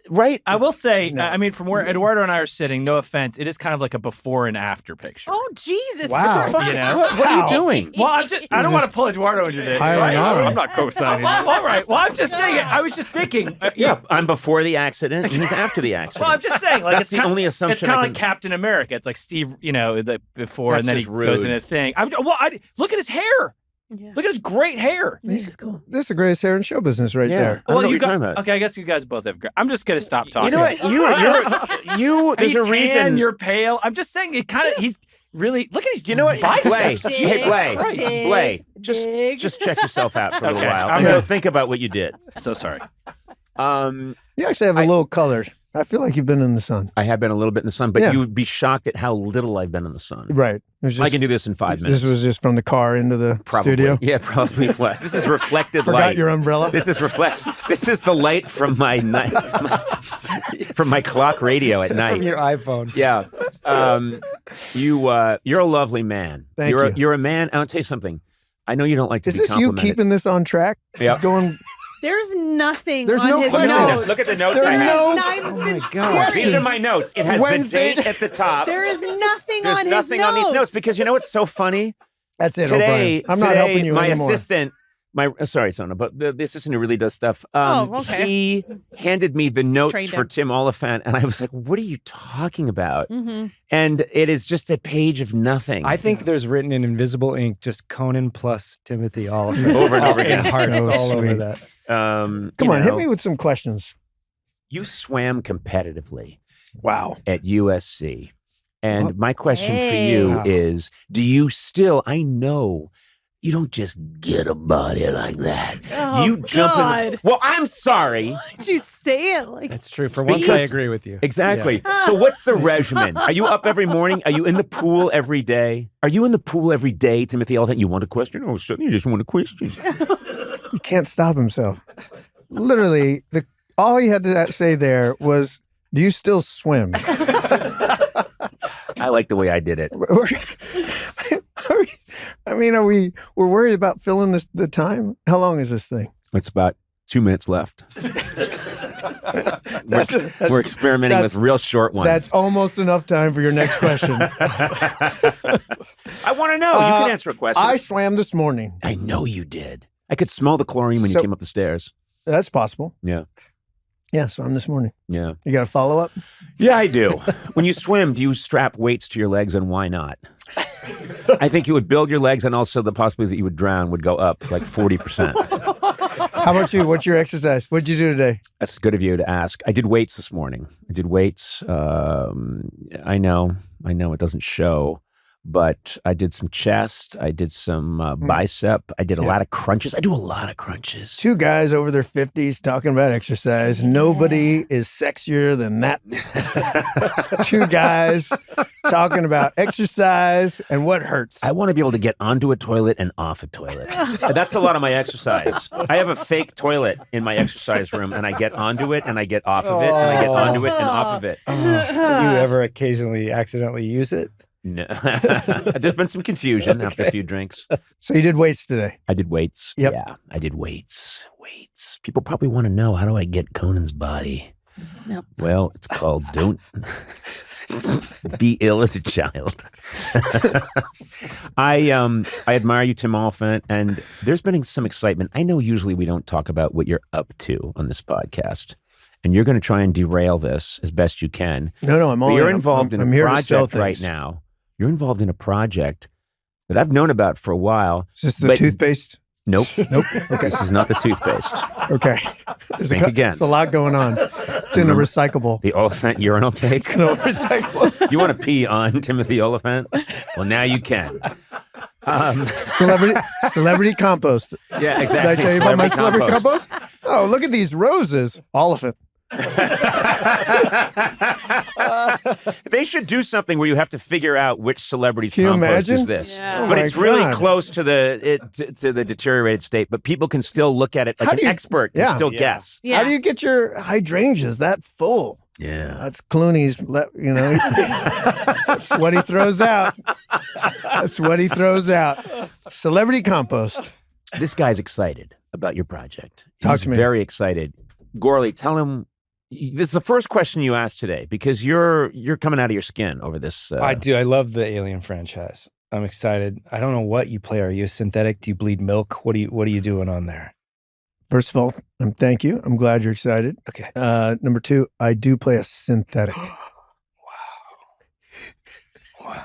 right? I will say, No. I mean, from where Eduardo and I are sitting, no offense, it is kind of like a before and after picture. Oh Jesus! Wow. What the You know? What are you doing? Well, I don't want to pull Eduardo into this. Piling on. I'm not co-signing. Well, all right. Well, I'm just saying. I was just thinking. Yeah, I'm before the accident, and he's after the accident. Well, I'm just saying. Like, That's the only assumption. It's kind I of can- like Captain America. It's like Steve, the before, That's and then he just goes rude. in a thing. Look at his hair. Yeah. Look at his great hair. This is the greatest hair in show business right Yeah. there. I don't know what you you're talking about. Okay, I guess you guys both have great. I'm just gonna stop talking. You know what? You. There's He's a tan, reason. you're pale. I'm just saying. It kind of. He's really. Look at his. You know what? biceps. Blay, Jesus Blay, Christ. Blay, just check yourself out for a little Okay, while. I'm And gonna- think about what you did. So sorry. You actually have a little color. I feel like you've been in the sun. I have been a little bit in the sun, but Yeah. you would be shocked at how little I've been in the sun. Right. It was just, I can do this in 5 minutes. This was just from the car into the Probably. studio. Yeah, probably was. This is reflected Forgot light. your umbrella. This is the light from my from my clock radio at night. From your iPhone. Yeah. You're a lovely man. Thank you're you. You're a man. I'll tell you something. I know you don't like to Is be this you complimented. keeping this on track? Yep. Just going. There's nothing There's on no his question. notes. Look at the notes There I are have. no- I'm Oh my been God. These are my notes. It has Wednesday. the date at the top. There is nothing There's on his nothing on these notes because you know what's so funny? That's it, Today, O'Brien. I'm not helping you my anymore. assistant, sorry, Sona, but the assistant who really does stuff, okay. he handed me the notes Trained for him. Tim Oliphant, and I was like, what are you talking about? Mm-hmm. And it is just a page of nothing. I think there's written in invisible ink just Conan plus Timothy Oliphant Over and over again. in hearts So all over sweet. that. Come you on, hit know, me with some questions. You swam competitively Wow. at USC. And What? my question for Hey. you Wow. is, do you still, I know you don't just get a body like that. Oh, You jump in. God. Well, I'm sorry. Why'd you say it like? That's true. For once, I Because- agree with you. Exactly. So what's the regimen? Are you up every morning? Are you in the pool every day? Are you in the pool every day, Timothy Oliphant? You want a question? Oh, certainly you just want a question. He can't stop himself. Literally, all he had to say there was, "Do you still swim?" I like the way I did it. We're worried about filling the time. How long is this thing? It's about 2 minutes left. That's- We're experimenting that's- with real short ones. That's almost enough time for your next question. I want to know. You can answer a question. I swam this morning. I know you did. I could smell the chlorine when you So- came up the stairs. That's possible. Yeah. Yeah, swam this morning. Yeah. You got a follow up? Yeah, I do. When you swim, do you strap weights to your legs, and why not? I think you would build your legs, and also the possibility that you would drown would go up like 40%. How about you? What's your exercise? What'd you do today? That's good of you to ask. I did weights this morning. I did weights. I know it doesn't show, but I did some chest. I did some bicep. I did a lot of crunches. I do a lot of crunches. Two guys over their 50s talking about exercise. Nobody is sexier than that. Two guys talking about exercise and what hurts. I want to be able to get onto a toilet and off a toilet. That's a lot of my exercise. I have a fake toilet in my exercise room, and I get onto it, and I get off of it, and I get onto it and off of it. Do you ever occasionally accidentally use it? No. There's been some confusion after a few drinks. So you did weights today. I did weights. Yep. Yeah, I did weights. People probably want to know, how do I get Conan's body? Nope. Well, it's called Don't Be Ill as a Child. I admire you, Tim Oliphant, and there's been some excitement. I know usually we don't talk about what you're up to on this podcast, and you're going to try and derail this as best you can. No, I'm all But you're in. involved I'm in a here to sell project right things. now. You're involved in a project that I've known about for a while. Is this the but- toothpaste? Nope. Nope. Okay. This is not the toothpaste. Okay. Think again. There's a lot going on. It's in a Remember- recyclable. The Oliphant urinal cake. Recyclable. You want to pee on Timothy Oliphant? Well, now you can. Celebrity compost. Yeah, Did I exactly. tell you about my celebrity compost? Oh, look at these roses. Oliphant. They should do something where you have to figure out which celebrity's Can you compost imagine? is this. Yeah. Oh But my it's really God. close to the deteriorated state. But people can still look at it like How an do you- expert can Yeah. still Yeah. guess. Yeah. How do you get your hydrangeas that full? Yeah. That's Clooney's, that's what he throws out. That's what he throws out. Celebrity compost. This guy's excited about your project. Talk He's to me. very excited. Gourley, tell him. This is the first question you asked today because you're coming out of your skin over this. I do. I love the Alien franchise. I'm excited. I don't know what you play. Are you a synthetic? Do you bleed milk? What are you doing on there? First of all, thank you. I'm glad you're excited. Okay. Number two, I do play a synthetic. Wow.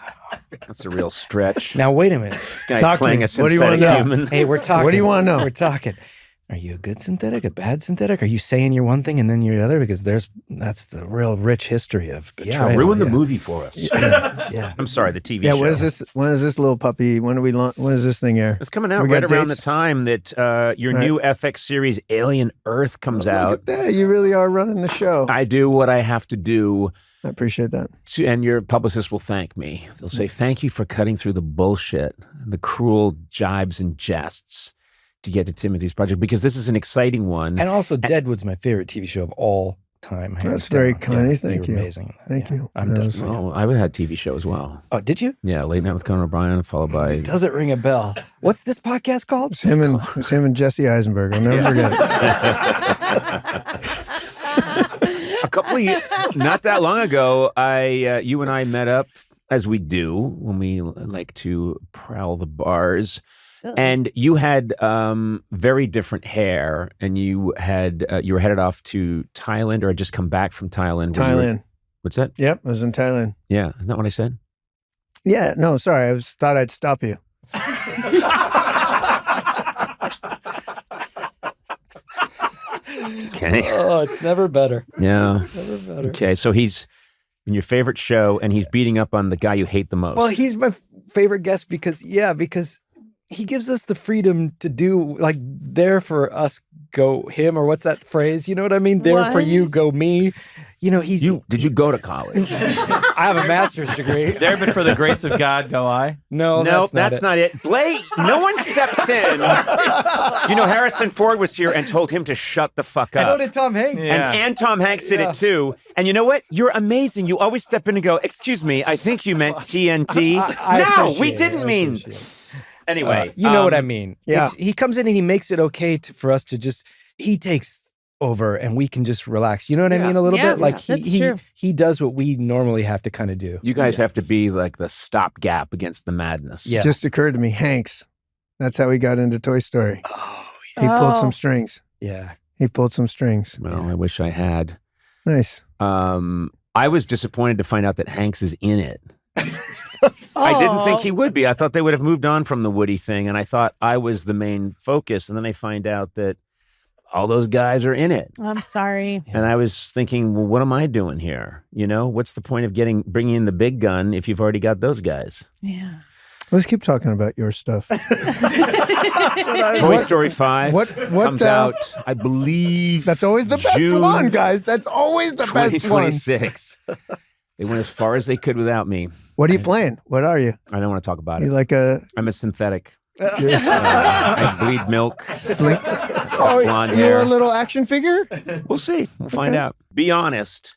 That's a real stretch. Now wait a minute. This guy Talk to playing me. a What do you wanna synthetic know? human. Hey, we're talking. What do you want to know? We're talking. Are you a good synthetic, a bad synthetic? Are you saying you're one thing and then you're the other? Because that's the real rich history of betrayal. Yeah, ruin the movie for us. Yeah. I'm sorry, the TV Yeah, show. when is this little puppy? When does this thing air? It's coming out We right got around dates? the time that your Right. new FX series Alien Earth comes Look out. at that. You really are running the show. I do what I have to do, I appreciate that. and your publicist will thank me. They'll say, thank you for cutting through the bullshit, the cruel jibes and jests to get to Timothy's project, because this is an exciting one. And also, Deadwood's my favorite TV show of all time. hands That's very down. kind. Yeah, Thank you're you. amazing. Thank you. I'm That just. was- Oh, I had a TV show as well. Oh, did you? Yeah, Late Night with Conan O'Brien, followed by... Does it ring a bell? What's this podcast called? It's him and Jesse Eisenberg. I'll never forget it. A couple of years, not that long ago, you and I met up, as we do when we like to prowl the bars. And you had very different hair, and you were headed off to Thailand, or had just come back from Thailand. Thailand. What's that? Yep, I was in Thailand. Yeah, isn't that what I said? Yeah, no, sorry. I thought I'd stop you. Okay. Oh, it's never better. Yeah. Never better. Okay, so he's in your favorite show, and he's beating up on the guy you hate the most. Well, he's my favorite guest because he gives us the freedom to do, like, there for us, go him, or what's that phrase? You know what I mean? There for What? you, go me. You know, did you go to college? I have a master's degree. There, but for the grace of God, go I. No, that's not it. Blake, no one steps in. You know, Harrison Ford was here and told him to shut the fuck up. So did Tom Hanks. Yeah. And Tom Hanks did it too. And you know what? You're amazing. You always step in and go, excuse me, I think you meant TNT. I No, we appreciate it. didn't I mean. appreciate it. Anyway. You know what I mean. yeah. He comes in and he makes it okay for us to just, he takes over and we can just relax. You know what I mean? A little Yeah, bit? Like yeah, that's true. he does what we normally have to kind of do. You guys have to be like the stopgap against the madness. Yeah. Just occurred to me, Hanks. That's how he got into Toy Story. Oh, He pulled Oh. some strings. yeah. He pulled some strings. Well, I wish I had. Nice. I was disappointed to find out that Hanks is in it. I didn't think he would be. I thought they would have moved on from the Woody thing, and I thought I was the main focus. And then I find out that all those guys are in it. I'm sorry. And I was thinking, well, what am I doing here? You know, what's the point of bringing in the big gun if you've already got those guys? Yeah. Let's keep talking about your stuff. Toy Story 5 what, comes out, I believe. That's always the best June one, guys. That's always the best one. 2026. They went as far as they could without me. What are you playing? What are you? I don't want to talk about You it. like a I'm a synthetic. you're I bleed milk. slink? Blonde You're hair. a little action figure? We'll see. We'll find Okay. out. Be honest.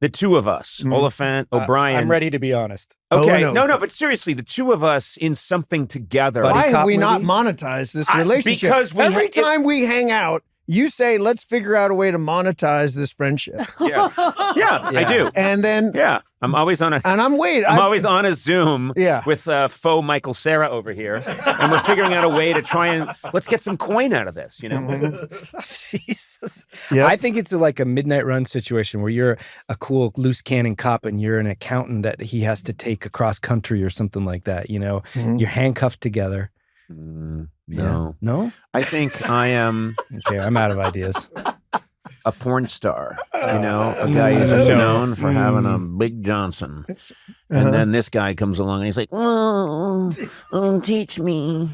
The two of us, Oliphant, O'Brien. I'm ready to be honest. Okay. Oh, no. No, but seriously, the two of us in something together. Buddy Why have cop we not movie? monetized this relationship? because we every ha- it- time we hang out, you say, let's figure out a way to monetize this friendship. Yes. Yeah, I do. And then, Yeah. I'm always on a I'm always on a Zoom Yeah. with faux Michael Cera over here. And we're figuring out a way to try and let's get some coin out of this, you know? Jesus. Yep. I think it's like a midnight run situation where you're a cool loose cannon cop and you're an accountant that he has to take across country or something like that. You know, Mhm. you're handcuffed together. No. No? I think I am Okay, I'm out of ideas. a porn star, you know, a guy who's known for having a big Johnson. And then this guy comes along and he's like, oh, teach me.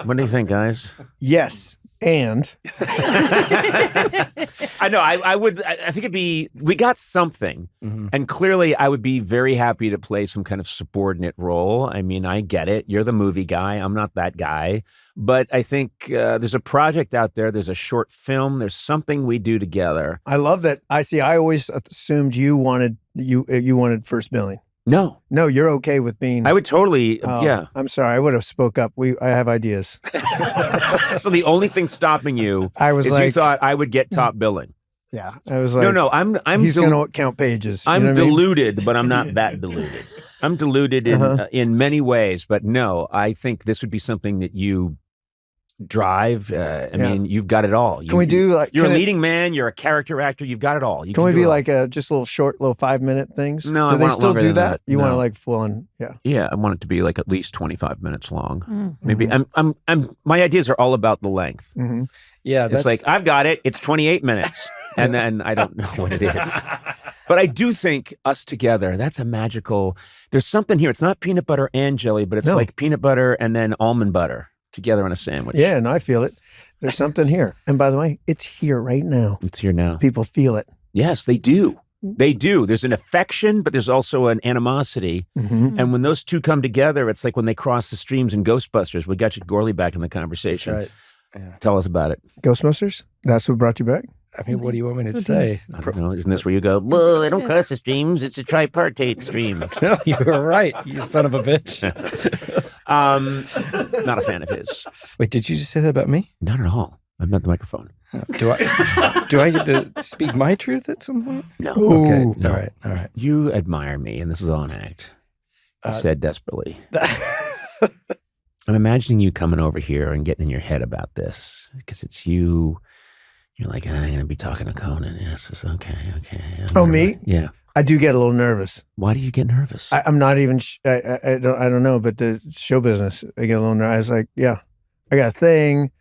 What do you think, guys? yes. And I know. I think we got something. Mhm. And clearly I would be very happy to play some kind of subordinate role. I mean, I get it. You're the movie guy. I'm not that guy. But I think there's a project out there. There's a short film. There's something we do together. I love that. I always assumed you wanted first billing. No. No, you're okay with being. I would totally, yeah. I'm sorry. I would have spoke up. I have ideas. So the only thing stopping you I was is like, you thought I would get top billing. yeah. I was like, No, I'm he's going to count pages. You know I'm what I mean? deluded, but I'm not that deluded. I'm deluded in many ways, but no, I think this would be something that you drive. I mean, you've got it all. Can we do like? You're a leading man. You're a character actor. You've got it all. You Can we do be it all. like just little short, little 5-minute things? No, do I they want it still longer do than that? that. You want to No. like full on? Yeah. Yeah, I want it to be like at least 25 minutes long. Maybe I'm my ideas are all about the length. Mm-hmm. Yeah, It's like I've got it. It's 28 minutes, and then I don't know what it is. But I do think us together, that's a magical. There's something here. It's not peanut butter and jelly, but it's like peanut butter and then almond butter together on a sandwich. Yeah, and I feel it. There's something here. And by the way, it's here right now. It's here now. People feel it. Yes, they do. They do. There's an affection, but there's also an animosity. Mm-hmm. And when those two come together, it's like when they cross the streams in Ghostbusters. We got you, Gourley, back in the conversation. Right. Yeah. Tell us about it. Ghostbusters? That's what brought you back? I mean, what do you want me to say? I don't know. Isn't this where you go, well, they don't cross the streams. It's a tripartite stream. No, you were right, you son of a bitch. Not a fan of his. Wait, did you just say that about me? Not at all. I meant the microphone. Do I get to speak my truth at some point? No. Okay. Ooh. No. All right. You admire me, and this is all an act. I said desperately. I'm imagining you coming over here and getting in your head about this because it's you. You're like, I'm going to be talking to Conan. Yes, it's okay. Oh, me? Yeah. I do get a little nervous. Why do you get nervous? I'm not even. I don't know. But the show business, I get a little nervous. I was like, yeah, I got a thing.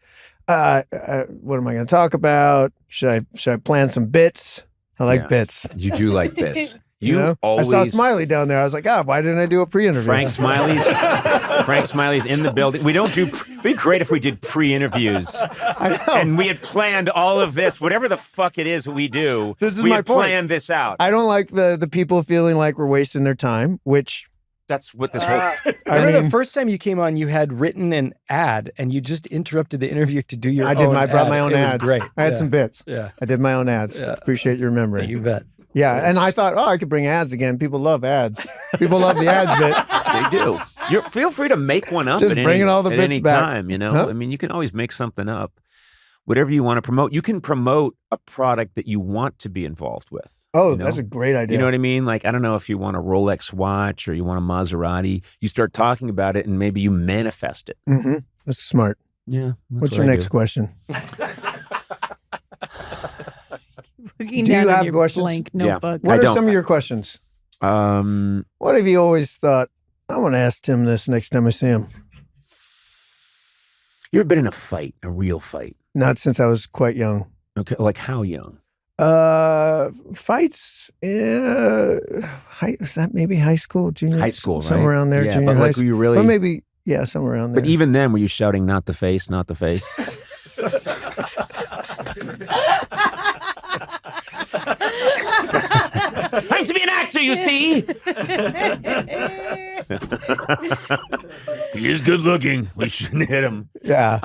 What am I going to talk about? Should I plan some bits? I like bits. You do like bits. You know? always. I saw Smiley down there. I was like, why didn't I do a pre-interview? Frank Smiley's in the building. We don't do. It'd be great if we did pre-interviews. I know. And we had planned all of this, whatever the fuck it is we do. This is we my had point. planned this out. I don't like the people feeling like we're wasting their time, which That's what this whole. I remember the first time you came on, you had written an ad, and you just interrupted the interview to do your I own did. I brought ad. my own It was ads. great. I had some bits. Yeah. I did my own ads. Yeah. Appreciate you remembering. You bet. Yeah, and I thought, I could bring ads again. People love ads. People love the ads bit. They do. Feel free to make one up. Just at bringing any, all the at bits any back. time. You know, Huh? I mean, you can always make something up. Whatever you want to promote, you can promote a product that you want to be involved with. Oh, you know? that's a great idea. You know what I mean? Like, I don't know if you want a Rolex watch or you want a Maserati. You start talking about it and maybe you manifest it. Mm-hmm. That's smart. Yeah. What's your next question? Looking Do you down in have your questions? blank Yeah. notebook. What I are don't. some of your questions? What What have you always thought? I want to ask Tim this next time I see him. You ever been in a fight, a real fight? Not since I was quite young. Okay, like how young? Fights. Is that maybe high school, junior? High school, right? Somewhere around there, Yeah, junior but high like school. were you really? Or maybe, yeah, somewhere around there. But even then, were you shouting, "Not the face, not the face"? I'm to be an actor, you see. He is good looking. We shouldn't hit him. Yeah.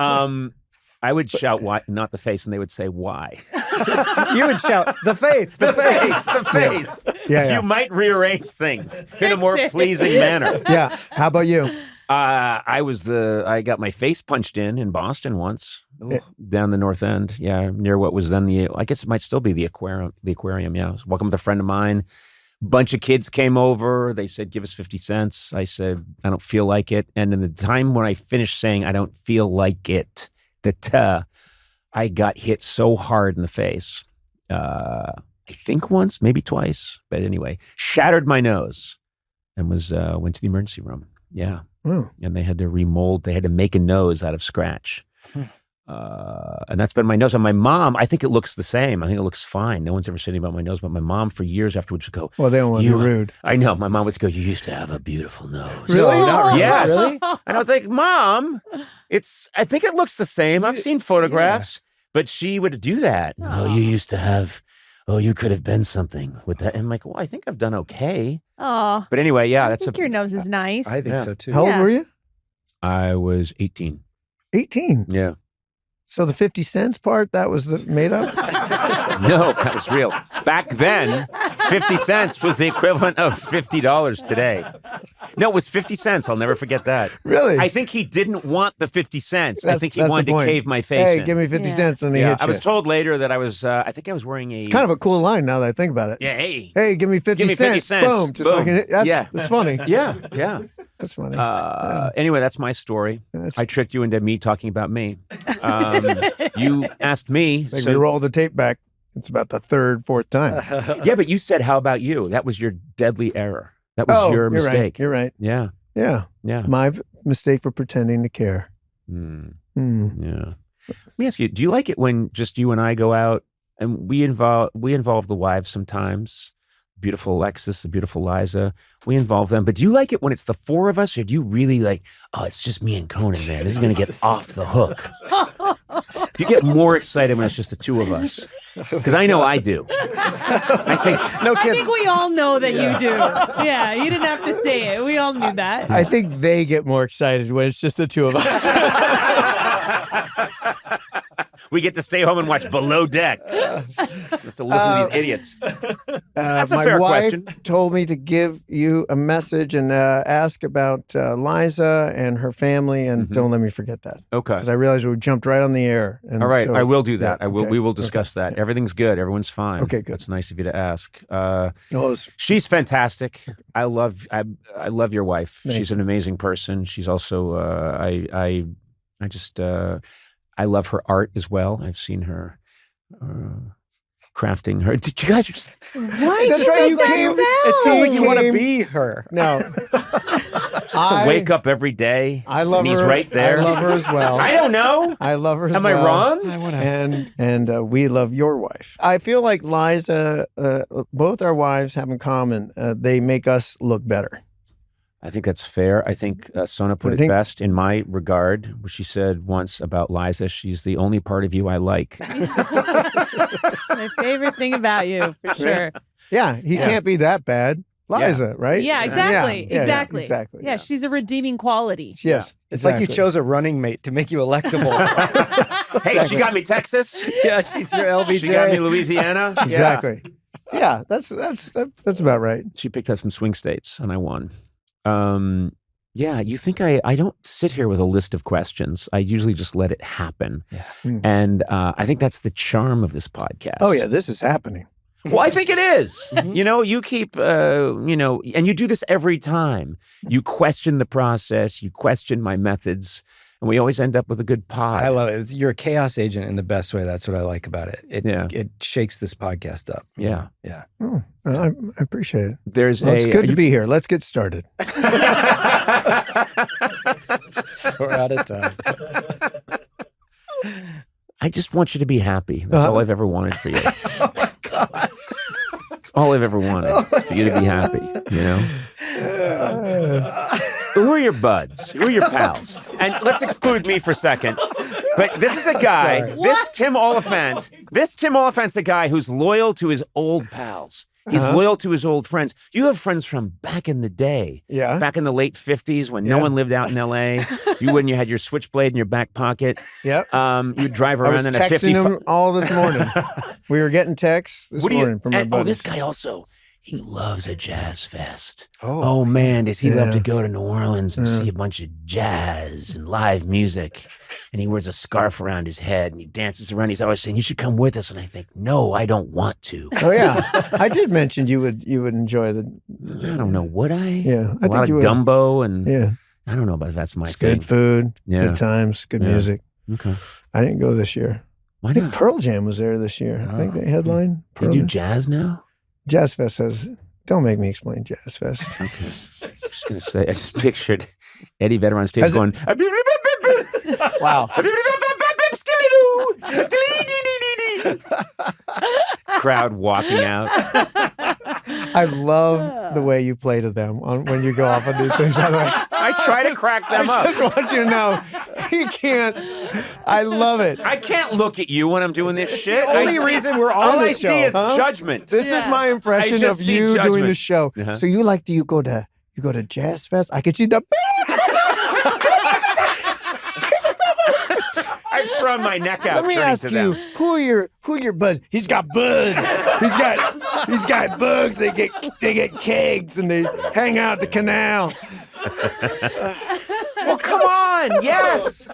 I would shout, "Why not the face?" and they would say, "Why?" You would shout, the face, the face. The face. Yeah. You might rearrange things in a more pleasing manner. Yeah. How about you? I got my face punched in Boston once, down the North End. Yeah, near what was then I guess it might still be the aquarium. Yeah, I was walking with a friend of mine. Bunch of kids came over. They said, "Give us 50 cents." I said, "I don't feel like it." And in the time when I finished saying, "I don't feel like it," I got hit so hard in the face. I think once, maybe twice, but anyway, shattered my nose and went to the emergency room. Yeah. Oh. And they had to remold. They had to make a nose out of scratch. And that's been my nose. And my mom, I think it looks the same. I think it looks fine. No one's ever said anything about my nose, but my mom for years afterwards would go, Well, they don't want to be rude. I know. My mom would go, "You used to have a beautiful nose." Really? Not Yes. Really? And I was like, "Mom, I think it looks the same. I've seen photographs." But she would do that. "Oh, you used to have, you could have been something with that." And I'm like, "Well, I think I've done okay." Oh, But anyway, yeah, I that's think your nose is nice. I think Yeah. so too. How old Yeah. were you? I was 18. 18. Yeah. So the 50 cents part, that was the made up? No, that was real. Back then, 50 cents was the equivalent of $50 today. No, it was 50 cents. I'll never forget that. Really? I think he didn't want the 50 cents. I That's- think he that's the wanted to point. cave my face Hey, in. give me 50 cents and he Yeah, hit I you. was told later that I think I was wearing a... It's kind of a cool line now that I think about it. Yeah, hey. Hey, give me 50 Give me 50 cents. cents. Boom. Just Boom. fucking hit. That's, Yeah. that's funny. Yeah, yeah. That's funny. Anyway, that's my story. I tricked you into me talking about me. You asked me. Like we roll the tape back. It's about the third, fourth time. Yeah, but you said, how about you? That was your deadly error. That was your you're mistake. Right. You're right. Yeah. Yeah. Yeah. My mistake for pretending to care. Yeah. Let me ask you, do you like it when just you and I go out and we involve the wives sometimes? Beautiful Alexis, the beautiful Liza. We involve them. But do you like it when it's the four of us, or do you really like, oh, it's just me and Conan, man. This is going to get off the hook. Do you get more excited when it's just the two of us? Because I know I do. I think we all know that you do. Yeah, you didn't have to say it. We all knew that. I think they get more excited when it's just the two of us. We get to stay home and watch Below Deck. We have to listen to these idiots. That's a my fair wife question. told me to give you a message and ask about Liza and her family, and don't let me forget that. Okay. Because I realized we jumped right on the air. And All right, so- I will do that. Yeah, I will. okay, We will discuss that. Everything's good. Everyone's fine. Okay, good. That's nice of you to ask. She's fantastic. I love your wife. Thank She's an amazing person. She's also I love her art as well. I've seen her crafting her. Did you guys just? Why That's right. You came. It sounds like you want to came- be her. No. Just to wake up every day. I love and her. he's right there. I love her as well. I don't know. I love her as Am well. I wrong? And we love your wife. I feel like Liza, both our wives have in common, they make us look better. I think that's fair. I think Sona put I it think- best in my regard, where she said once about Liza, she's the only part of you I like. It's my favorite thing about you, for sure. Yeah, he can't be that bad. Liza, right? Yeah, exactly. Yeah, exactly. exactly. Yeah, she's a redeeming quality. Yes. It's like you chose a running mate to make you electable. Hey, she got me Texas. Yeah, she's your LBJ. She got me Louisiana. Exactly. Yeah, that's about right. She picked up some swing states, and I won. Yeah, you think I don't sit here with a list of questions. I usually just let it happen. Yeah. And I think that's the charm of this podcast. Oh, yeah, this is happening. Well, I think it is. You know, you keep, and you do this every time. You question the process, you question my methods, and we always end up with a good pod. I love it. You're a chaos agent in the best way. That's what I like about it. It shakes this podcast up. Yeah. Yeah. Oh, I appreciate it. It's good to be here. Let's get started. We're out of time. I just want you to be happy. That's all I've ever wanted for you. Oh my gosh. That's all I've ever wanted, for you to be happy, you know? Who are your buds? Who are your pals? And let's exclude me for a second. But this is a guy, Tim Oliphant's a guy who's loyal to his old pals. He's loyal to his old friends. You have friends from back in the day. Yeah. Back in the late 50s when no one lived out in L.A. You had your switchblade in your back pocket. Yep. You'd drive I was around in a texting 55. him all this morning. We were getting texts this morning from my buddies. this guy also, he loves a jazz fest. Oh man, does he love to go to New Orleans and see a bunch of jazz and live music. And he wears a scarf around his head and he dances around. He's always saying, you should come with us. And I think, no, I don't want to. Oh yeah, I did mention you would enjoy the. I don't know, would I? Yeah, a lot of gumbo and yeah. I don't know, but that's my It's thing. good food, Yeah. good times, good music. Okay. I didn't go this year. Why I think not? Pearl Jam was there this year. I think they headlined. They Pearl do Jam. jazz now? Jazz Fest says, don't make me explain Jazz Fest. Okay. I'm just going to say, I just pictured Eddie Vedder on stage going, Wow. Crowd walking out. I love the way you play to them when you go off on these things. By the way. I try to crack them I up. just want you to know, you can't. I love it. I can't look at you when I'm doing this shit. the only reason we're on all the I show, see is huh? judgment. This is my I impression just of see you doing judgment. the show. Uh-huh. So you go to Jazz Fest? I could see the. I've thrown my neck out. Let me turning ask to you, them. who are your buds? He's got buds. He's got These guys bugs. They get kegs and they hang out at the canal. Well, come on. Yes.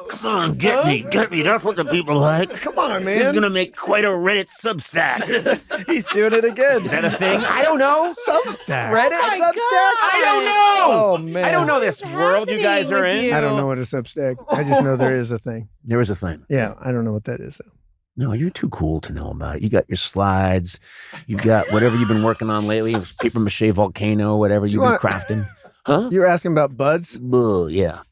Come on, get me. That's what the people like. Come on, man. He's gonna make quite a Reddit Substack. He's doing it again. Is that a thing? I don't know. Substack. Reddit Substack? I don't know. Oh, man. I don't know this world you guys are in. I don't know what a Substack. I just know there is a thing. There is a thing. Yeah, I don't know what that is though. No, you're too cool to know about it. You got your slides. You got whatever you've been working on lately. Paper mache volcano, whatever you've been crafting. Huh? You're asking about buds? Yeah.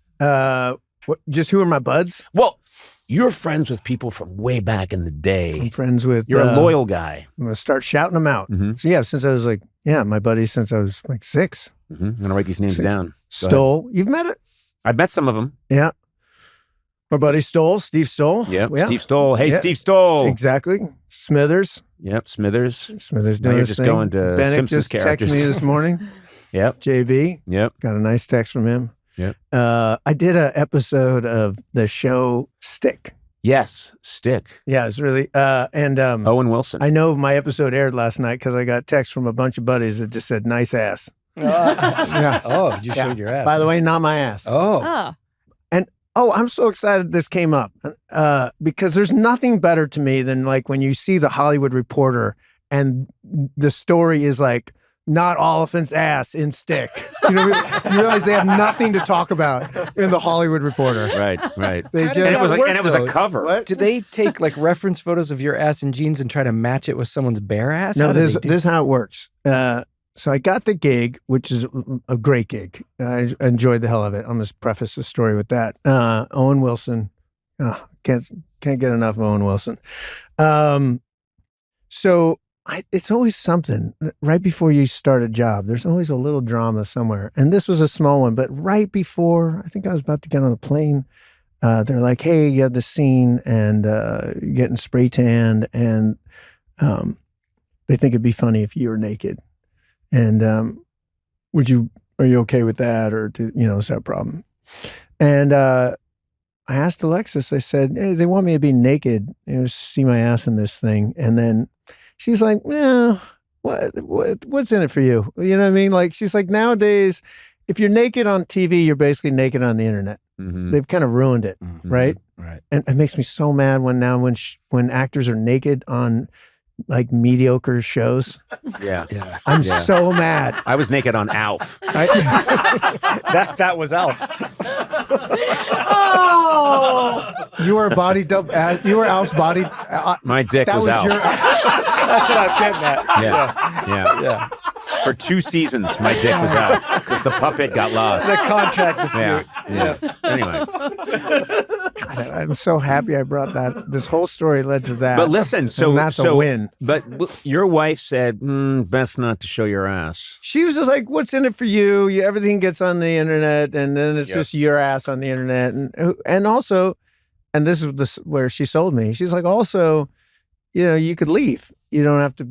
Just who are my buds? Well, you're friends with people from way back in the day. I'm friends with. You're a loyal guy. I'm gonna start shouting them out. Mm-hmm. So yeah, since I was like, my buddies since I was like 6. Mm-hmm. I'm gonna write these names down. Stoll, you've met it? I've met some of them. Yeah. My buddy Stoll, Steve Stoll. Yep. Yeah. Steve Stoll. Hey, Steve Stoll. Exactly. Smithers. Yep. Smithers. Smithers now doing you're his just thing. going to Bennett Simpsons just characters. texted me this morning. Yep. JB. Yep. Got a nice text from him. Yep. I did an episode of the show Stick. Yes, Stick. Yeah, it's really Owen Wilson. I know my episode aired last night because I got text from a bunch of buddies that just said nice ass. Yeah. Oh, you showed your ass. By the way, not my ass. Oh. And I'm so excited this came up because there's nothing better to me than like when you see the Hollywood Reporter and the story is like not Oliphant's ass in Stick. You know, you realize they have nothing to talk about in the Hollywood Reporter. Right. They How just does that work, it was a though? cover. What? Do they take like reference photos of your ass and jeans and try to match it with someone's bare ass? No, How do this they do- this is how it works. So I got the gig, which is a great gig. I enjoyed the hell of it. I'm going to preface the story with that. Owen Wilson. Can't get enough of Owen Wilson. So it's always something. Right before you start a job, there's always a little drama somewhere. And this was a small one, but right before, I think I was about to get on the plane, they're like, hey, you have this scene and you're getting spray tanned and they think it'd be funny if you were naked. And are you okay with that? Or is that a problem? And I asked Alexis, I said, hey, they want me to be naked, see my ass in this thing. And then she's like, what's in it for you? You know what I mean? Like, she's like, nowadays, if you're naked on TV, you're basically naked on the internet. Mm-hmm. They've kind of ruined it, right? Right. And it makes me so mad when actors are naked on like mediocre shows. Yeah. I'm so mad. I was naked on Alf. That was Alf. Oh. You were a body double. You were Alf's body. My dick that was Alf. That's what I was getting at. Yeah. For 2 seasons, my dick was out because the puppet got lost. The contract dispute. Yeah. Anyway. God, I'm so happy I brought that. This whole story led to that. But listen, so that's a win. But your wife said, best not to show your ass. She was just like, "What's in it for you? Everything gets on the internet, and then it's just your ass on the internet." And also, and this is where she sold me. She's like, also, you could leave. You don't have to.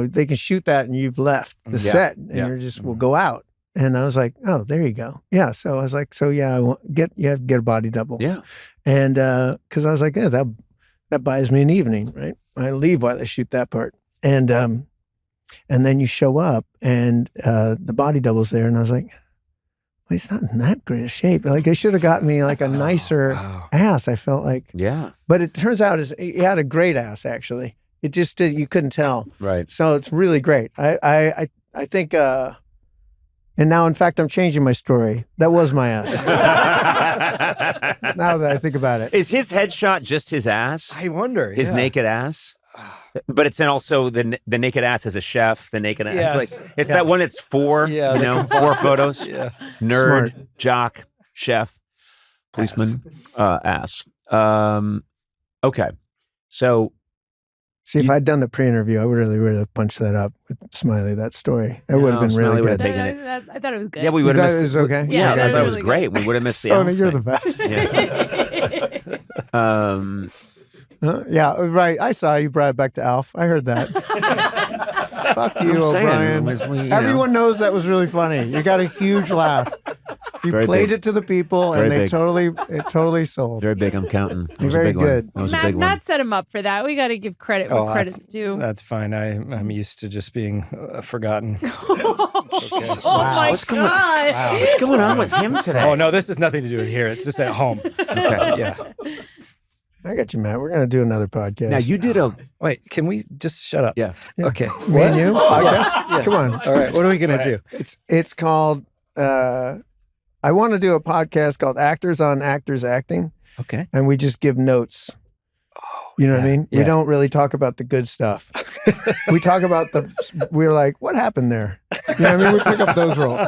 They can shoot that, and you've left the set, and you're just will go out. And I was like, oh, there you go. Yeah. So I was like, you have to get a body double. Yeah. And because I was like, yeah, that buys me an evening, right? I leave while I shoot that part. And then you show up and the body double's there. And I was like, well, he's not in that great a shape. Like they should have gotten me like a nicer ass. I felt like. Yeah. But it turns out he had a great ass, actually. It just you couldn't tell. Right. So it's really great. I think and now, in fact, I'm changing my story. That was my ass. Now that I think about it. Is his headshot just his ass? I wonder. His naked ass? But it's then also the naked ass as a chef, the naked ass. Yes. Like, it's that one that's 4, 4 photos. Yeah. Nerd, Smart. jock, chef, policeman, ass. Okay. So See, if I'd done the pre-interview, I would really have punched that up with Smiley, that story. That would have been Smiley really would have good. taken it. I thought it was good. Yeah, we would have You missed. thought it was okay? Yeah, Yeah, I thought it was really great. We would have missed the Sona, Alf you're thing. the best. Yeah. Yeah, right. I saw you brought it back to Alf. I heard that. Fuck you, I'm saying, O'Brien. as we, Everyone knows that was really funny. You got a huge laugh. You Very played big. it to the people, Very and big. it totally sold. Very big. I'm counting. That was a Very big one. good. That was a Matt, big one. Matt set him up for that. We got to give credit where credit's due. That's fine. I'm used to just being forgotten. Oh my What's going God. Wow. What's going on with him today? Oh no, this has nothing to do with here. It's just at home. Okay. Yeah. I got you, Matt. We're gonna do another podcast. Now you did a Wait, can we just shut up? yeah. Okay. Me and you podcast. Yes. Come on. All right. What are we gonna do? It's called. I want to do a podcast called Actors on Actors Acting, Okay. and we just give notes. You know what I mean? We yeah. don't really talk about the good stuff. We talk about we're like, what happened there? You know what I mean? We pick up those roles.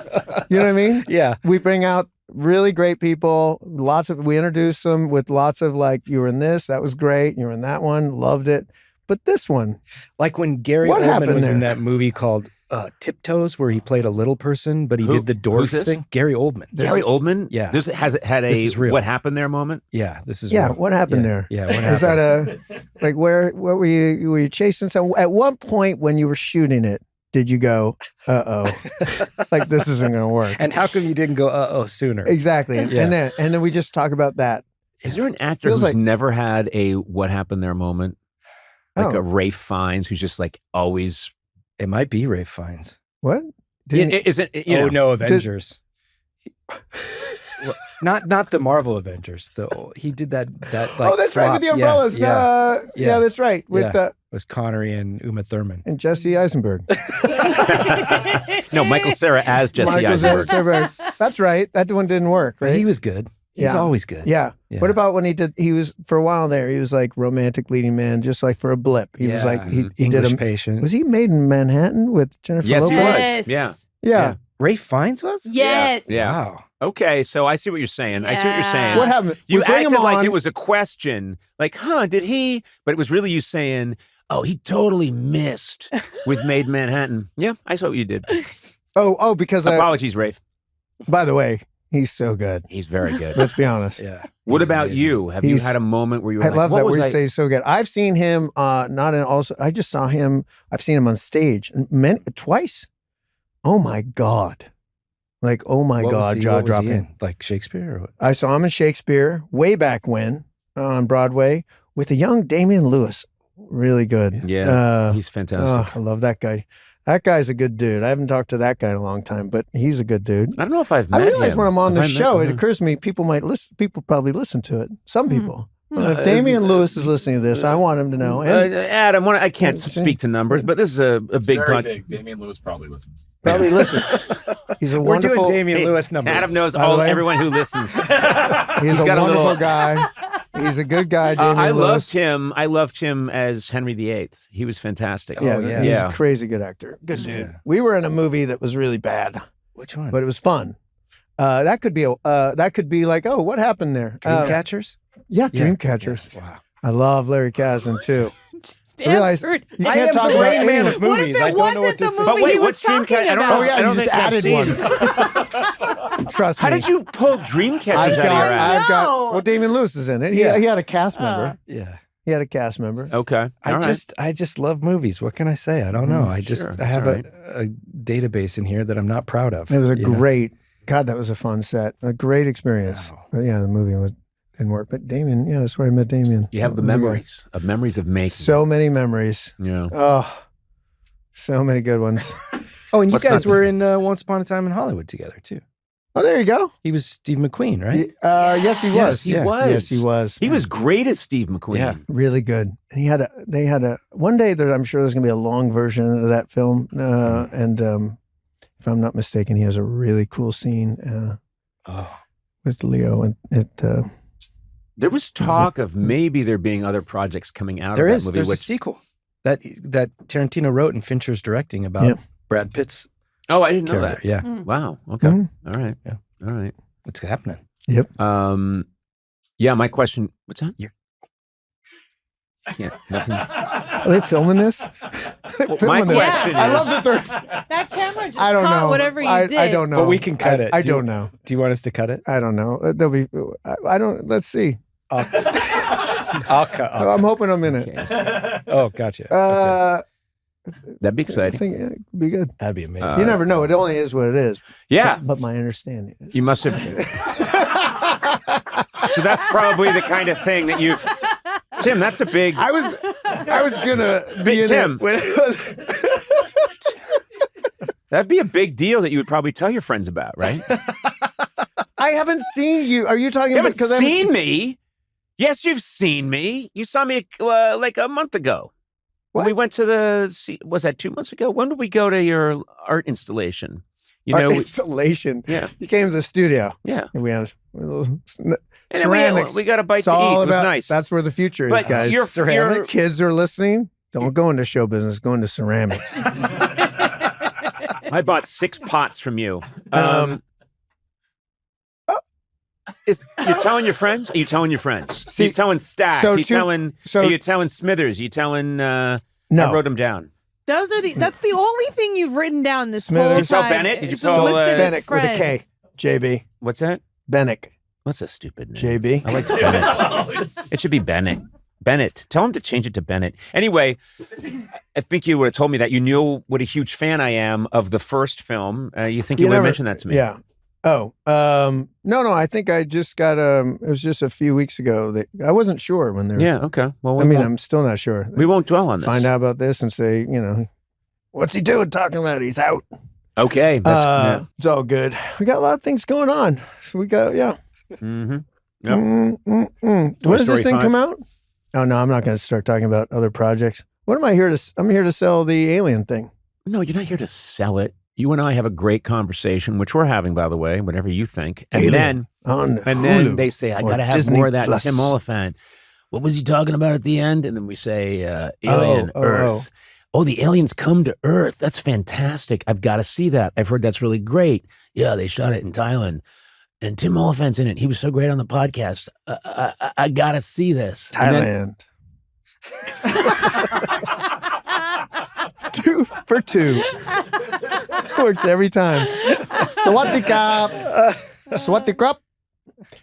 You know what I mean? Yeah. We bring out really great people. We introduce them with lots of like, you were in this, that was great. You were in that one, loved it. But this one, Like when Gary What Oldman happened was in there? that movie called Tiptoes, where he played a little person, but he Who- did the dwarf who's this? thing. Gary Oldman. Gary Oldman? Yeah. This has had This a is real. what happened there moment? Yeah, this is yeah, real. what happened Yeah, there? Yeah, what Was happened? that like what were you chasing some? At one point when you were shooting it, did you go, like this isn't going to work? And how come you didn't go sooner? Exactly. Yeah. And then we just talk about that. Is there an actor Feels who's like- never had a what happened there moment? Like Oh. a Rafe Fiennes who's just like always. It might be Ray Fiennes. What? Yeah, Didn't- is it? You know, No, Avengers. Well, not the Marvel Avengers though. He did that like. oh, that's right, with the flop. Yeah, umbrellas. Yeah, Yeah, that's right. With Yeah. It was Connery and Uma Thurman. and Jesse Eisenberg. no, Michael Cera as Jesse Michael Eisenberg. Eisenberg. That's right. That one didn't work, But right? he was good. He's Yeah. always good. Yeah. Yeah. What about when he was for a while there? He was like romantic leading man, just like for a blip. He was like he did English a. Patient. Was he made in Manhattan with Jennifer Yes, he Lopez? was. Yes. Yeah. Yeah. Ray Fiennes was? Yes. Yeah. Wow. Okay, so I see what you're saying. I see what you're saying. What happened? You We bring acted him like on. it was a question, like, did he? But it was really you saying, oh, he totally missed with Made in Manhattan. Yeah, I saw what you did. Oh, because Apologies, Rafe. by the way, he's so good. He's very good. Let's be honest. Yeah. What He's about amazing. you? Have you He's- had a moment where you were I like, love what that was we I? say so good. I've seen him not in also I just saw him I've seen him on stage twice. Oh my God. Like, oh my What was God, he- jaw what was he dropping. in? Like Shakespeare or what? I saw him in Shakespeare way back when on Broadway with a young Damian Lewis. Really good. Yeah, he's fantastic. I love that guy. That guy's a good dude. I haven't talked to that guy in a long time, but he's a good dude. I don't know if I've I met realize him. when I'm on Have the I met show, it him? occurs to me people might listen. People probably listen to it. Some people. Well, if Uh, Damian Lewis is listening to this, I want him to know. And Adam, I can't speak to numbers, but this is a big Very punch. big. Damian Lewis probably listens. probably listens. He's a We're wonderful. doing Damian Hey, Lewis numbers. Adam knows By the way- everyone who listens. He's He's a got a wonderful little- guy. He's a good guy. Damian I Lewis. loved him. I loved him as Henry VIII. He was fantastic. Yeah, yeah. he's Yeah. a crazy good actor. Good dude. Yeah. We were in a movie that was really bad, Which one? but it was fun. That could be like, oh, what happened there? Dreamcatchers? Yeah, Dreamcatchers. Wow. I love Larry Kasdan too. Just I realize answered. you I can't am talk the about Rain Man anyone. of What if movies. it I don't know wasn't what the this is. movie But wait, he was what's Dreamcatcher? talking I don't about? know. Oh yeah, I don't you think just I've added seen- one. Trust How me. did you pull Dreamcatchers out of your ass? I've got. know. Well, Damian Lewis is in it. He had a cast member. Yeah. He had a cast member. Okay. I All right. just love movies. What can I say? I don't know. I just sure. I have That's a database in here that I'm not proud of. It was a you know? great. God, that was a fun set. A great experience. Wow. But yeah, the movie didn't work. But Damien, yeah, that's where I met Damien. You have the memories of making. So many memories. Yeah. Oh, so many good ones. Oh, and you Let's guys not- were in Once Upon a Time in Hollywood together too. Oh, there you go. He was Steve McQueen, right? Yes, he was. Yes, he Yeah. was. Yes, he was. He was great as Steve McQueen. Yeah. Really good. And they had a one day there. I'm sure there's gonna be a long version of that film. And if I'm not mistaken, he has a really cool scene with Leo. And There was talk of maybe there being other projects coming out There of that is. movie. There's a which, sequel that Tarantino wrote and Fincher's directing about Yeah. Brad Pitt's oh, I didn't know character. that. Yeah, Wow. Okay. Mhm. All right. Yeah. All right. it's happening. Yeah. My question. What's that? You're- Yeah. Nothing. are they filming this? They're my filming this. question I is- love that they're. That camera just I don't caught know. whatever you did. I don't know. But we can cut it. I Do you- don't know. Do you want us to cut it? I don't know. There'll be. I don't. Let's see. I'll cut. I'm hoping I'm in it. Oh, gotcha. Okay. That'd be I exciting. think it'd be good. That'd be amazing. You never know. It only is what it is. Yeah. But my understanding is. You must have. So that's probably the kind of thing that you've. Tim, that's a big. I was gonna be in Tim. it when it was. That'd be a big deal that you would probably tell your friends about, right? I haven't seen you. Are you talking You about? haven't seen me. Yes, you've seen me. You saw me like a month ago. When we went to was that 2 months ago? When did we go to your art installation? Installation. Yeah. You came to the studio. Yeah. And we had a little And then ceramics. we got a bite It's to eat. all It was about- nice. That's where the future is, But guys. you're- Ceramic. Kids are listening. Don't go into show business. Go into ceramics. I bought 6 pots from you. You're telling your friends? Are you telling your friends? See, He's telling Stack. so Are you telling Smithers? Are you telling No. I wrote them down. That's the only thing you've written down this Smithers. whole Did you tell time. Bennett? Did you It's tell, listed as Bennett with a friends. K. JB. What's that? Bennett. What's a stupid name? JB. I like Bennett. It should be Bennett. Bennett. Tell him to change it to Bennett. Anyway, I think you would have told me that. You knew what a huge fan I am of the first film. You think you would have mentioned that to me? Yeah. Oh, no. I think I just got it was just a few weeks ago that I wasn't sure when they're. Yeah. Okay. Well, I'm still not sure. we won't dwell on this. Find out about this and say, what's he doing talking about it? He's out. Okay. That's It's all good. We got a lot of things going on. So we got, yeah. Mm-hmm. When does this thing come out? Oh, no, I'm not going to start talking about other projects. What am I here to? I'm here to sell the alien thing. No, you're not here to sell it. You and I have a great conversation, which we're having, by the way, whatever you think. And Alien then Hulu they say, I or got to have Disney more of that Plus. Tim Oliphant. What was he talking about at the end? And then we say, Alien Earth. Oh, the aliens come to Earth. That's fantastic. I've got to see that. I've heard that's really great. Yeah, they shot it in Thailand. And Tim Oliphant's in it. He was so great on the podcast. I got to see this. Thailand. 2 for 2. Works every time. Swatikap. Swatikap.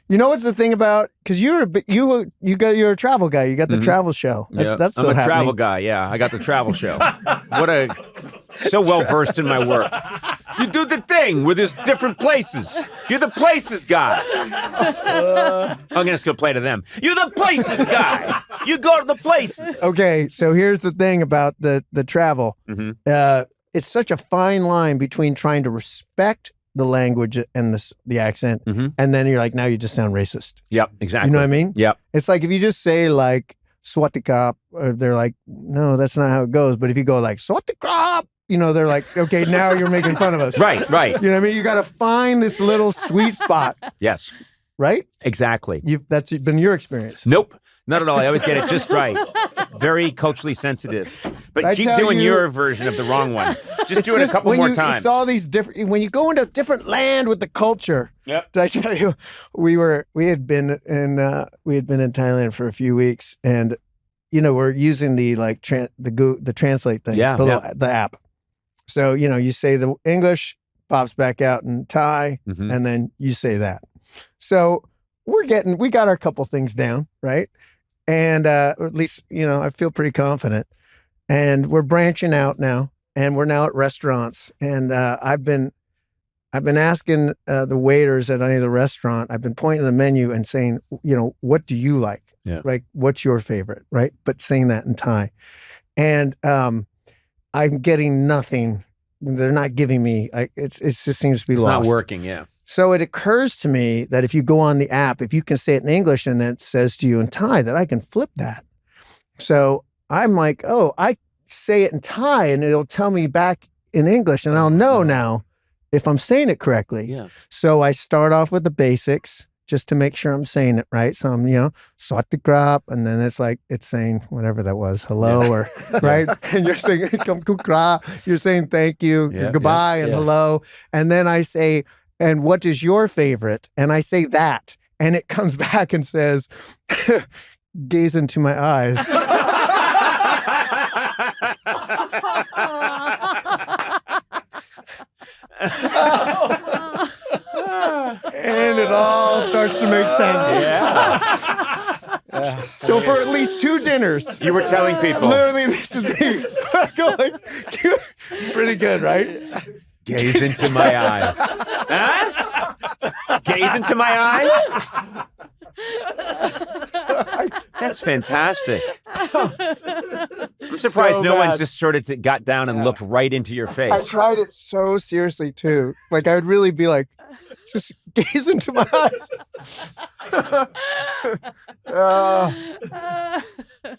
You know what's the thing about? Because you're a travel guy. You got the travel show. That's still I'm a happening. travel guy. Yeah, I got the travel show. So well versed in my work. You do the thing with these different places. You're the places guy. I'm just gonna play to them. You're the places guy. You go to the places. Okay, so here's the thing about the travel. Mm-hmm. It's such a fine line between trying to respect the language and the accent, and then you're like, now you just sound racist. Yep, exactly. You know what I mean? Yep. It's like if you just say like Swatikap, they're like, no, that's not how it goes. But if you go like Swatikap, they're like, okay, now you're making fun of us. Right. You know what I mean? You got to find this little sweet spot. Yes. Right? Exactly. That's been your experience. Nope. Not at all. I always get it just right. Very culturally sensitive. But I keep tell doing you- your version of the wrong one. Just do it a just couple when more you- times. It's all these different. When you go into a different land with the culture. Yep. Did I tell you we had been in Thailand for a few weeks, and we're using the like the translate thing. Yeah, The app. So you say the English, pops back out in Thai, Mhm. and then you say that. So we got our couple things down, right? And or at least I feel pretty confident. And we're branching out now, and we're now at restaurants. And I've been asking the waiters at any of the restaurant. I've been pointing to the menu and saying, what do you like? Yeah. Like, what's your favorite? Right. But saying that in Thai, and I'm getting nothing. They're not giving me. It just seems to be It's lost. not working. Yeah. So it occurs to me that if you go on the app, if you can say it in English and then it says to you in Thai, that I can flip that. So I'm like, oh, I say it in Thai and it'll tell me back in English and I'll know now if I'm saying it correctly. Yeah. So I start off with the basics just to make sure I'm saying it right. So I'm, Swatikrap, and then it's saying whatever that was, hello or right. And you're saying come kukra, you're saying thank you, Yeah, goodbye, yeah, and yeah. hello. And then I say, and what is your favorite? And I say that. And it comes back and says, gaze into my eyes. And it all starts to make sense. Yeah. So for at least 2 dinners, You were telling people. literally, this is me. I go like, it's pretty good, right? Gaze into my eyes. Huh? Gaze into my eyes? That's fantastic. I'm surprised So no one's bad. just sort of got down and looked right into your I face. tried it so seriously too. Like I would really be like, just gaze into my eyes.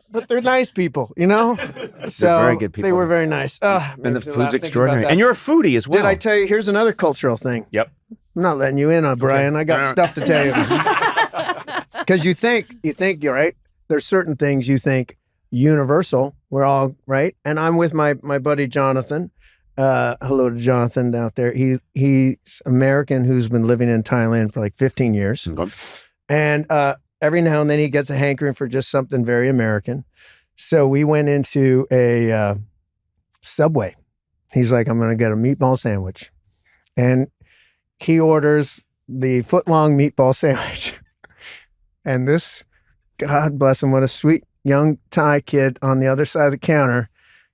But they're nice people, you know. So very good people. They were very nice. And the makes me food's laugh thinking extraordinary. about And that. you're a foodie as well. Did I tell you? Here's another cultural thing. Yep. I'm not letting you in, O'Brien. I got No. stuff to tell you. Because you think you're right. There's certain things you think universal. We're all right. And I'm with my buddy Jonathan. Hello to Jonathan out there. He's American who's been living in Thailand for like 15 years. Okay. And every now and then he gets a hankering for just something very American. So we went into a Subway. He's like, I'm going to get a meatball sandwich. And he orders the foot-long meatball sandwich. And this, God bless him, what a sweet young Thai kid on the other side of the counter.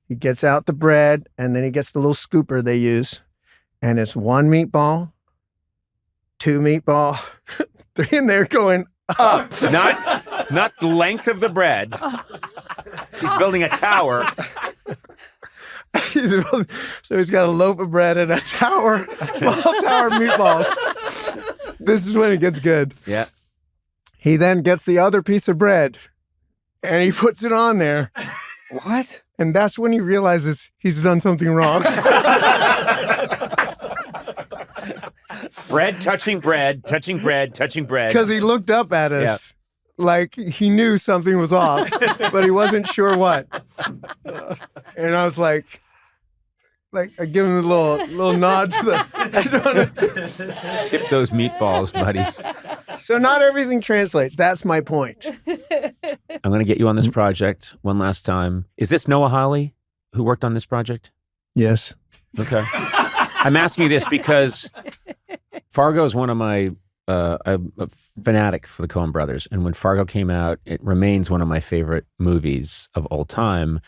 He gets out the bread and then he gets the little scooper they use. And it's 1 meatball, 2 meatball, 3 in there going up. Not the length of the bread. He's building a tower. So he's got a loaf of bread and a tower, small tower of meatballs. This is when it gets good. Yeah. He then gets the other piece of bread and he puts it on there. What? And that's when he realizes he's done something wrong. Bread touching bread, touching bread, touching bread. Because he looked up at us like he knew something was off, but he wasn't sure what. And I was like I give him a little nod to the. Tip those meatballs, buddy. So not everything translates. That's my point. I'm going to get you on this project one last time. Is this Noah Hawley who worked on this project? Yes. Okay. I'm asking you this because Fargo is one of my, I'm a fanatic for the Coen brothers. And when Fargo came out, it remains one of my favorite movies of all time.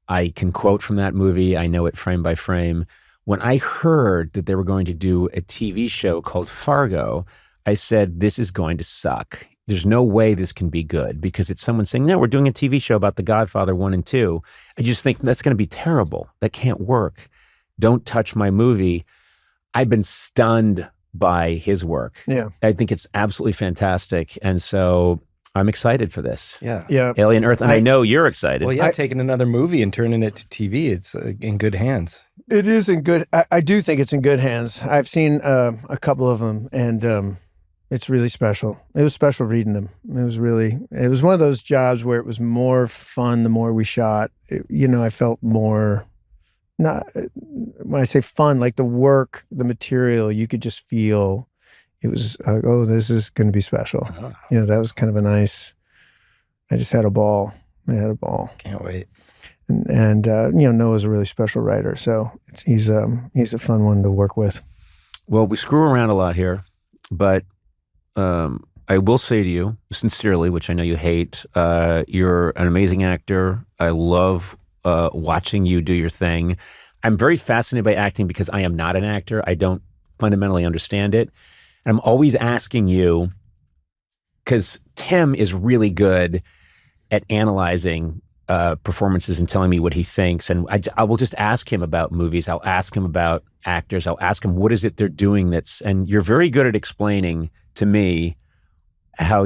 I can quote from that movie. I know it frame by frame. When I heard that they were going to do a TV show called Fargo, I said, this is going to suck. There's no way this can be good because it's someone saying, no, we're doing a TV show about The Godfather 1 and 2. I just think that's going to be terrible. That can't work. Don't touch my movie. I've been stunned by his work. Yeah. I think it's absolutely fantastic. And so I'm excited for this. Yeah. Yeah. Alien Earth. And I know you're excited. Well, yeah, taking another movie and turning it to TV, it's in good hands. It is in good. I do think it's in good hands. I've seen a couple of them, and it's really special. It was special reading them. It was one of those jobs where it was more fun the more we shot. I felt more. Not when I say fun, like the work, the material, you could just feel. It was this is going to be special. That was kind of a nice. I just had a ball. Can't wait. And Noah's a really special writer, so he's a fun one to work with. Well, we screw around a lot here, but I will say to you sincerely, which I know you hate, you're an amazing actor. I love watching you do your thing. I'm very fascinated by acting because I am not an actor. I don't fundamentally understand it. And I'm always asking you, because Tim is really good at analyzing performances and telling me what he thinks. And I will just ask him about movies. I'll ask him about actors. I'll ask him, what is it they're doing and you're very good at explaining to me how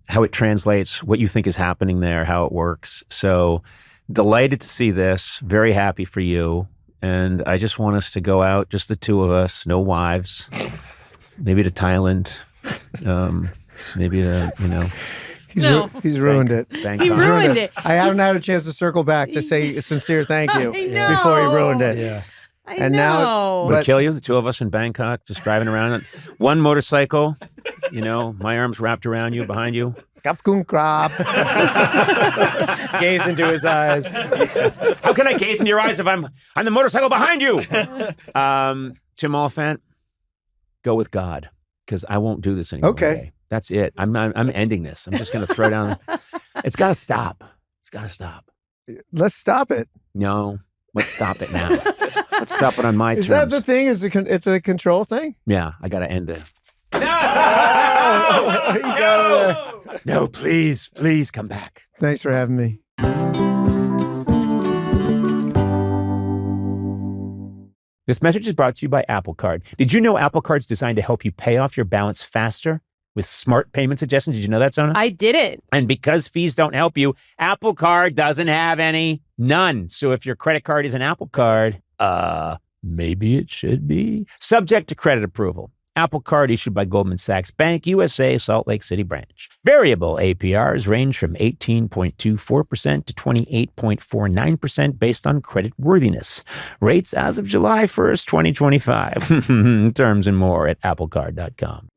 how it translates, what you think is happening there, how it works. So delighted to see this. Very happy for you. And I just want us to go out, just the two of us, no wives, maybe to Thailand, maybe to, He's ruined it. Bangkok. He ruined it. I haven't had a chance to circle back to say a sincere thank you before he ruined it. Yeah. And now, Would it kill you, the two of us in Bangkok, just driving around? One motorcycle, my arms wrapped around you, behind you. Kapkun krab. Gaze into his eyes. How can I gaze in your eyes if I'm on the motorcycle behind you? Tim Oliphant, go with God, because I won't do this anymore. Okay. Today. That's it. I'm ending this. I'm just going to throw down. It's got to stop. It's got to stop. Let's stop it. No, let's stop it now. Let's stop it on my terms. Is that the thing? It's a control thing? Yeah, I got to end it. He's out of there. No, please come back. Thanks for having me. This message is brought to you by Apple Card. Did you know Apple Card's designed to help you pay off your balance faster with smart payment suggestions? Did you know that, Sona? I didn't. And because fees don't help you, Apple Card doesn't have any. None. So if your credit card is an Apple Card, maybe it should be. Subject to credit approval. Apple Card issued by Goldman Sachs Bank, USA, Salt Lake City branch. Variable APRs range from 18.24% to 28.49% based on credit worthiness. Rates as of July 1st, 2025. Terms and more at applecard.com.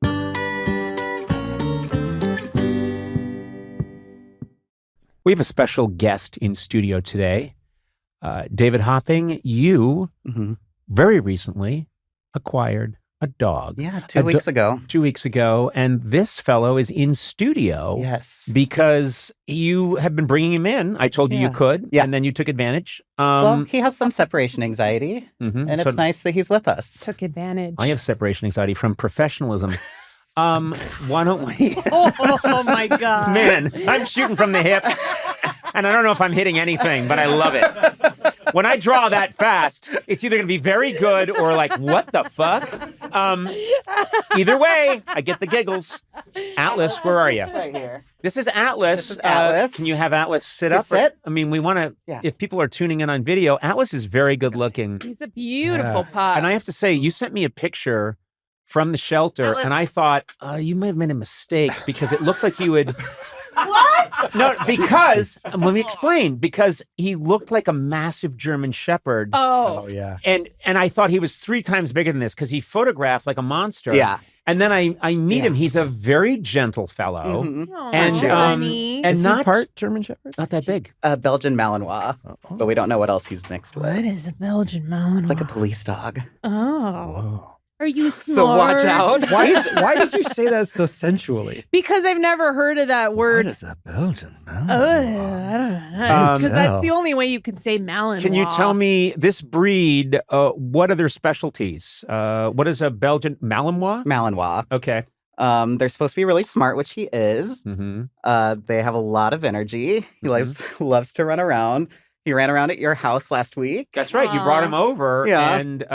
We have a special guest in studio today. David Hopping, you very recently acquired a dog. Yeah, 2 weeks ago. 2 weeks ago. And this fellow is in studio. Yes. Because you have been bringing him in. I told you you could. Yeah. And then you took advantage. Well, he has some separation anxiety. And it's nice that he's with us. Took advantage. I have separation anxiety from professionalism. Why don't we? Oh my God. Man, I'm shooting from the hip. And I don't know if I'm hitting anything, but I love it. When I draw that fast, it's either going to be very good or like, what the fuck? Either way, I get the giggles. Atlas, where are you? Right here. This is Atlas. This is Atlas. Can you have Atlas sit up? Sit. I mean, we want to, if people are tuning in on video, Atlas is very good looking. He's a beautiful pup. And I have to say, you sent me a picture from the shelter, and I thought, you might have made a mistake because it looked like you would... What? No, because let me explain. Because he looked like a massive German Shepherd. Oh yeah. And I thought he was 3 times bigger than this because he photographed like a monster. Yeah. And then I meet him. He's a very gentle fellow, and Is not he part German Shepherd? Not that big. Belgian Malinois, but we don't know what else he's mixed with. What is a Belgian Malinois? It's like a police dog. Oh. Whoa. Are you smart? So watch out. Why did you say that so sensually? Because I've never heard of that word. What is a Belgian Malinois? I don't know. Because that's the only way you can say Malinois. Can you tell me this breed? What are their specialties? What is a Belgian Malinois? Malinois. Okay. They're supposed to be really smart, which he is. They have a lot of energy. He loves to run around. He ran around at your house last week. That's right. You brought him over. Yeah. And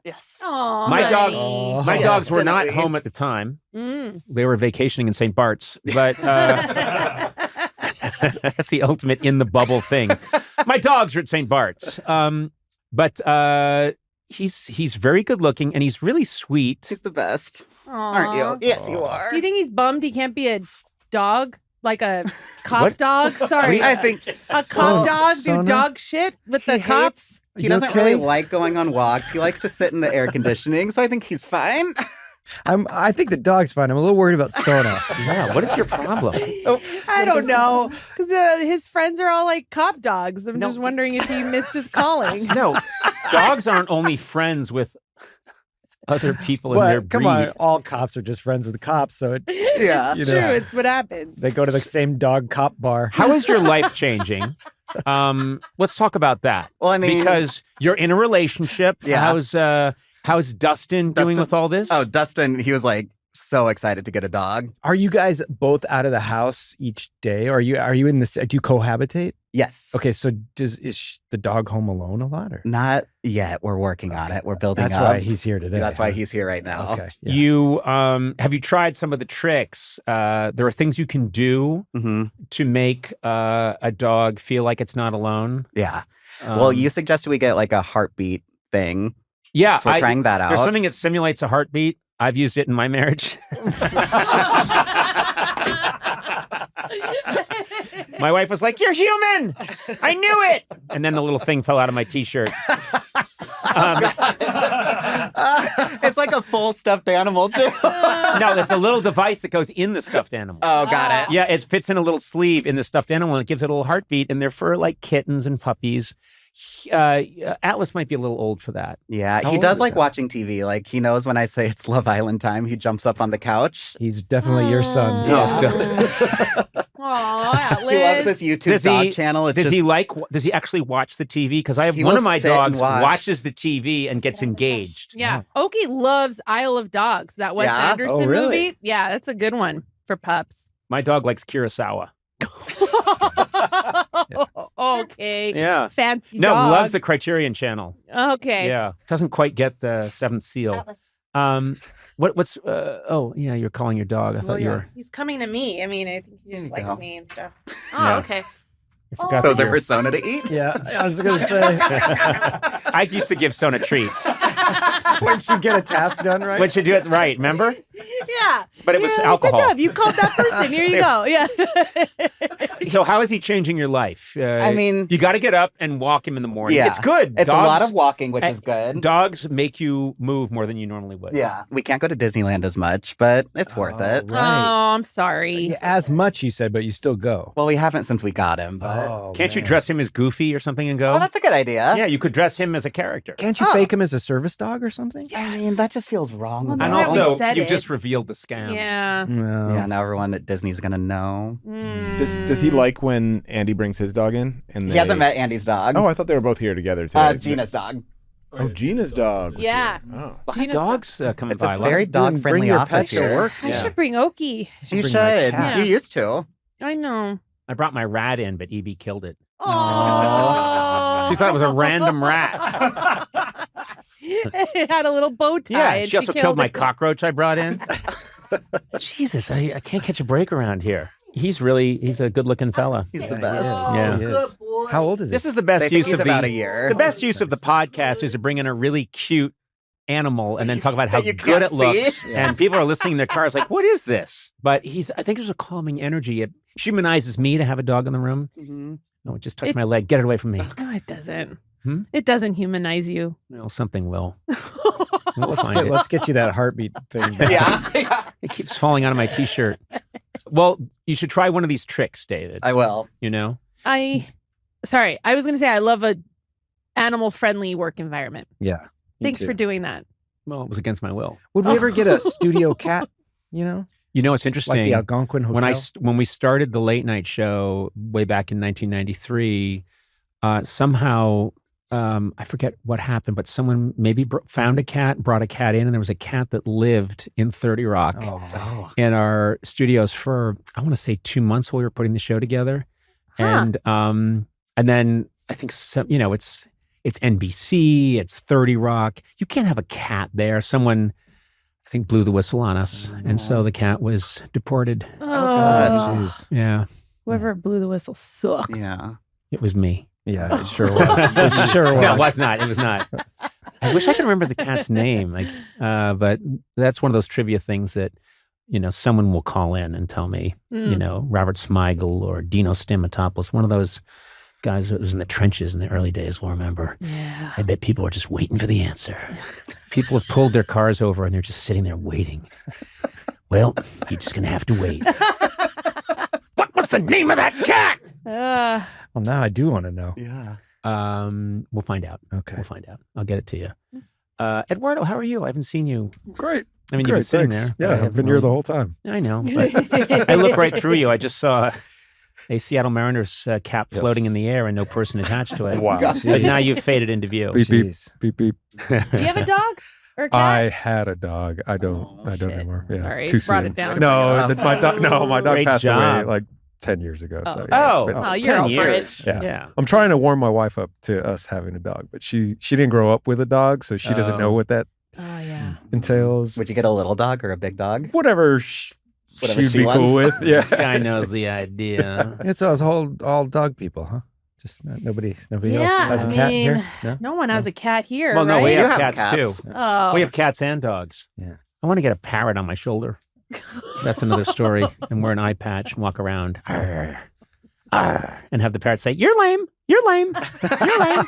yes. Aww, my dogs, Oh. my dogs were not definitely. home at the time. Mm. They were vacationing in St. Bart's. But that's the ultimate in the bubble thing. My dogs are at St. Bart's. But he's very good looking and he's really sweet. He's the best. Aren't you? Yes, you are. Do you think he's bummed he can't be a dog? Like a cop dog? Sorry. I think a cop dog do dog shit with the cops? He doesn't really like going on walks. He likes to sit in the air conditioning, so I think he's fine. I think the dog's fine. I'm a little worried about Sona. Yeah, what is your problem? I don't know. Because his friends are all like cop dogs. I'm just wondering if he missed his calling. No, dogs aren't only friends with other people in their breed. Come on, all cops are just friends with cops, so it, It's true. It's what happens. They go to the same dog cop bar. How is your life changing? Let's talk about that. Well, I mean, because you're in a relationship. Yeah. How's Dustin doing with all this? Oh, Dustin, he was like so excited to get a dog. Are you guys both out of the house each day, or are you in this? Do you cohabitate? Yes. Okay, so is the dog home alone a lot, or not yet? We're working on it. We're building. That's up. why he's here today. That's why he's here right now. Okay. Yeah. You have you tried some of the tricks? There are things you can do to make a dog feel like it's not alone. Yeah. Well, you suggested we get like a heartbeat thing. Yeah, so we're trying that out. There's something that simulates a heartbeat. I've used it in my marriage. My wife was like, "You're human! I knew it!" And then the little thing fell out of my t-shirt. It's like a full stuffed animal, too. No, it's a little device that goes in the stuffed animal. Oh, got it. Yeah, it fits in a little sleeve in the stuffed animal, and it gives it a little heartbeat, and they're for, like, kittens and puppies. Atlas might be a little old for that. Yeah, How he old does is like that? watching TV. Like he knows when I say it's Love Island time, he jumps up on the couch. He's definitely your son. Yeah. Aw, Atlas. He loves this YouTube dog channel. It's does just, does he actually watch the TV? Because I have He one will of my sit and dogs watch. watches the TV and gets engaged. Yeah. Okie loves Isle of Dogs, that Wes Yeah? Anderson Oh, really? movie. Yeah, that's a good one for pups. My dog likes Kurosawa. Okay. Yeah. Fancy No, dog. loves the Criterion Channel. Okay. Yeah. Doesn't quite get the seventh seal. What's oh yeah, you're calling your dog. I thought you were He's coming to me. I mean, I think he just you likes go. me and stuff. Oh, Yeah. okay. I forgot Those that are you're- for Sona to eat? Yeah, I was going to say. I used to give Sona treats. When she'd get a task done right. When she do it right, remember? Yeah. But it was Yeah, alcohol. Good job. You called that person. Here you go. Yeah. So how is he changing your life? I mean- you got to get up and walk him in the morning. Yeah. It's good. It's a lot of walking, which is good. Dogs make you move more than you normally would. Yeah. We can't go to Disneyland as much, but it's worth it. Oh, I'm sorry. Yeah, as much you said, but you still go. Well, we haven't since we got him, but Can't you dress him as Goofy or something and go? Oh, that's a good idea. Yeah, you could dress him as a character. Can't you fake him as a service dog or something? I mean, that just feels wrong. Well, And now that we also, said you it. just revealed the scam. Yeah. No. Yeah, now everyone at Disney's gonna know. Does he like when Andy brings his dog in? And He hasn't met Andy's dog. Oh, I thought they were both here together today. Gina's dog. Oh, Gina's dog. was Yeah. here. Oh. Well, how dogs coming It's by. a very dog-friendly your office pets to here. work. I Yeah. should bring Okie. You bring should. my cat. You used to. I know. I brought my rat in, but EB killed it. Oh. She thought it was a random rat. It had a little bow tie. Yeah, and she also killed killed my it. cockroach I brought in. Jesus, I can't catch a break around here. He's a good-looking fella. He's the best. Yeah. He is. How old is he? This is the best They think use he's of about the a year. The best use of the podcast is to bring in a really cute animal and then talk about how you good it can't see. looks. And people are listening in their cars like, "What is this?" But I think there's a calming energy. It humanizes me to have a dog in the room. No, it just touched my leg. Get it away from me. No, it doesn't. Hmm? It doesn't humanize you. Well, something will. We'll find it. Let's get you that heartbeat thing. back. Yeah. It keeps falling out of my t-shirt. Well, you should try one of these tricks, David. I will. You know? Sorry, I was going to say I love a animal-friendly work environment. Yeah. me Thanks too. for doing that. Well, it was against my will. Would we ever get a studio cat? You know, You know, it's interesting. like the Algonquin Hotel. When we started the late night show way back in 1993, somehow I forget what happened, but someone maybe found a cat, brought a cat in, and there was a cat that lived in 30 Rock in our studios for I want to say 2 months while we were putting the show together, and then I think it's NBC, it's 30 Rock. You can't have a cat there. Someone I think blew the whistle on us, and so the cat was deported. Oh, Yeah, whoever blew the whistle sucks. Yeah. it was me. Yeah, it sure was. It sure was. No, it was not. It was not. I wish I could remember the cat's name. But that's one of those trivia things that, someone will call in and tell me, Robert Smigel or Dino Stamatopoulos, one of those guys that was in the trenches in the early days will remember. Yeah. I bet people are just waiting for the answer. People have pulled their cars over and they're just sitting there waiting. Well, you're just going to have to wait. What was the name of that cat? Well, now I do want to know. Yeah. We'll find out. Okay. We'll find out. I'll get it to you. Eduardo, how are you? I haven't seen you. Great. I mean, Great, you've been sitting thanks. there. Yeah, I I've haven't been here really- the whole time. I know, but I look right through you. I just saw a Seattle Mariners cap floating in the air and no person attached to it. Wow. But now you've faded into view. Beep, beep, Jeez. beep, beep. Do you have a dog or a cat? I had a dog. I don't shit. anymore. Yeah, Sorry, too brought soon. it down. No, my dog Great passed away job. like 10 years ago. So Oh. yeah, it's Oh, been- Oh, you're 10 over years. it. yeah. I'm trying to warm my wife up to us having a dog, but she didn't grow up with a dog, so she doesn't know what that Oh, yeah. entails. Would you get a little dog or a big dog? Whatever, Whatever she'd she be cool with. wants. Yeah. This guy knows the idea. It's all dog people, huh? Just nobody else Yeah, has a I cat mean, here. No one has a cat here. Well, no, right? we You have have cats, cats. too. Oh. We have cats and dogs. Yeah. I want to get a parrot on my shoulder. That's another story. And wear an eye patch and walk around. Arr, arr, and have the parrot say, "You're lame. You're lame. You're lame.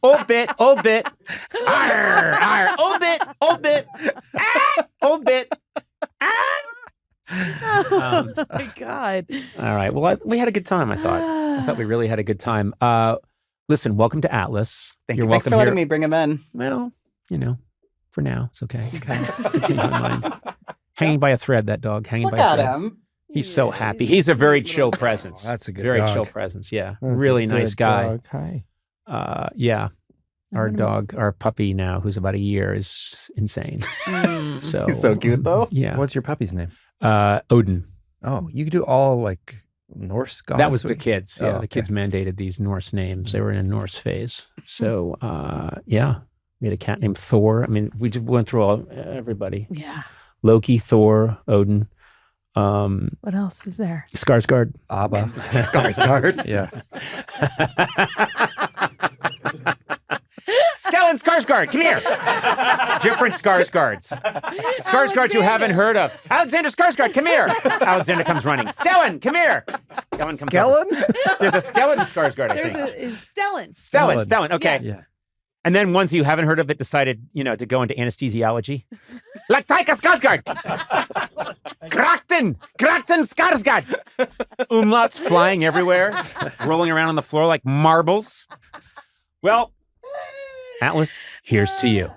Old bit. Old bit. Arr, arr, old bit. Old bit. Ah, old bit. Ah." Oh, my God. All right. Well, we had a good time, I thought. I thought we really had a good time. listen, welcome to Atlas. Thanks welcome for letting here. me bring him in. Well, for now, it's okay. Keep in mind. Hanging by a thread, that dog. Hanging Look by a at thread. him. He's so happy. He's a very chill presence. That's a good very dog. chill presence. Yeah, That's really a nice good guy. dog. Hi. Yeah, our dog, our puppy now, who's about a year, is insane. So He's so cute, though. Yeah. What's your puppy's name? Odin. Oh, you could do all like Norse gods. That was the kids. Yeah, Oh, the okay. kids mandated these Norse names. They were in a Norse phase. So yeah, we had a cat named Thor. I mean, we just went through everybody. Yeah. Loki, Thor, Odin. What else is there? Skarsgård. Abba. Skarsgård. Yeah. Stellan Skarsgård, come here. Different Skarsgårds. Skarsgård you haven't heard of. Alexander Skarsgård, come here. Alexander comes running. Stellan, come here. Stellan comes over. There's a skeleton Skarsgård, I think. There's Stellan. Stellan, okay. Yeah. And then ones you haven't heard of it decided, to go into anesthesiology. Lactica Skarsgård. Krachten Skarsgård. Umlauts flying everywhere, rolling around on the floor like marbles. Well, Atlas, here's to you.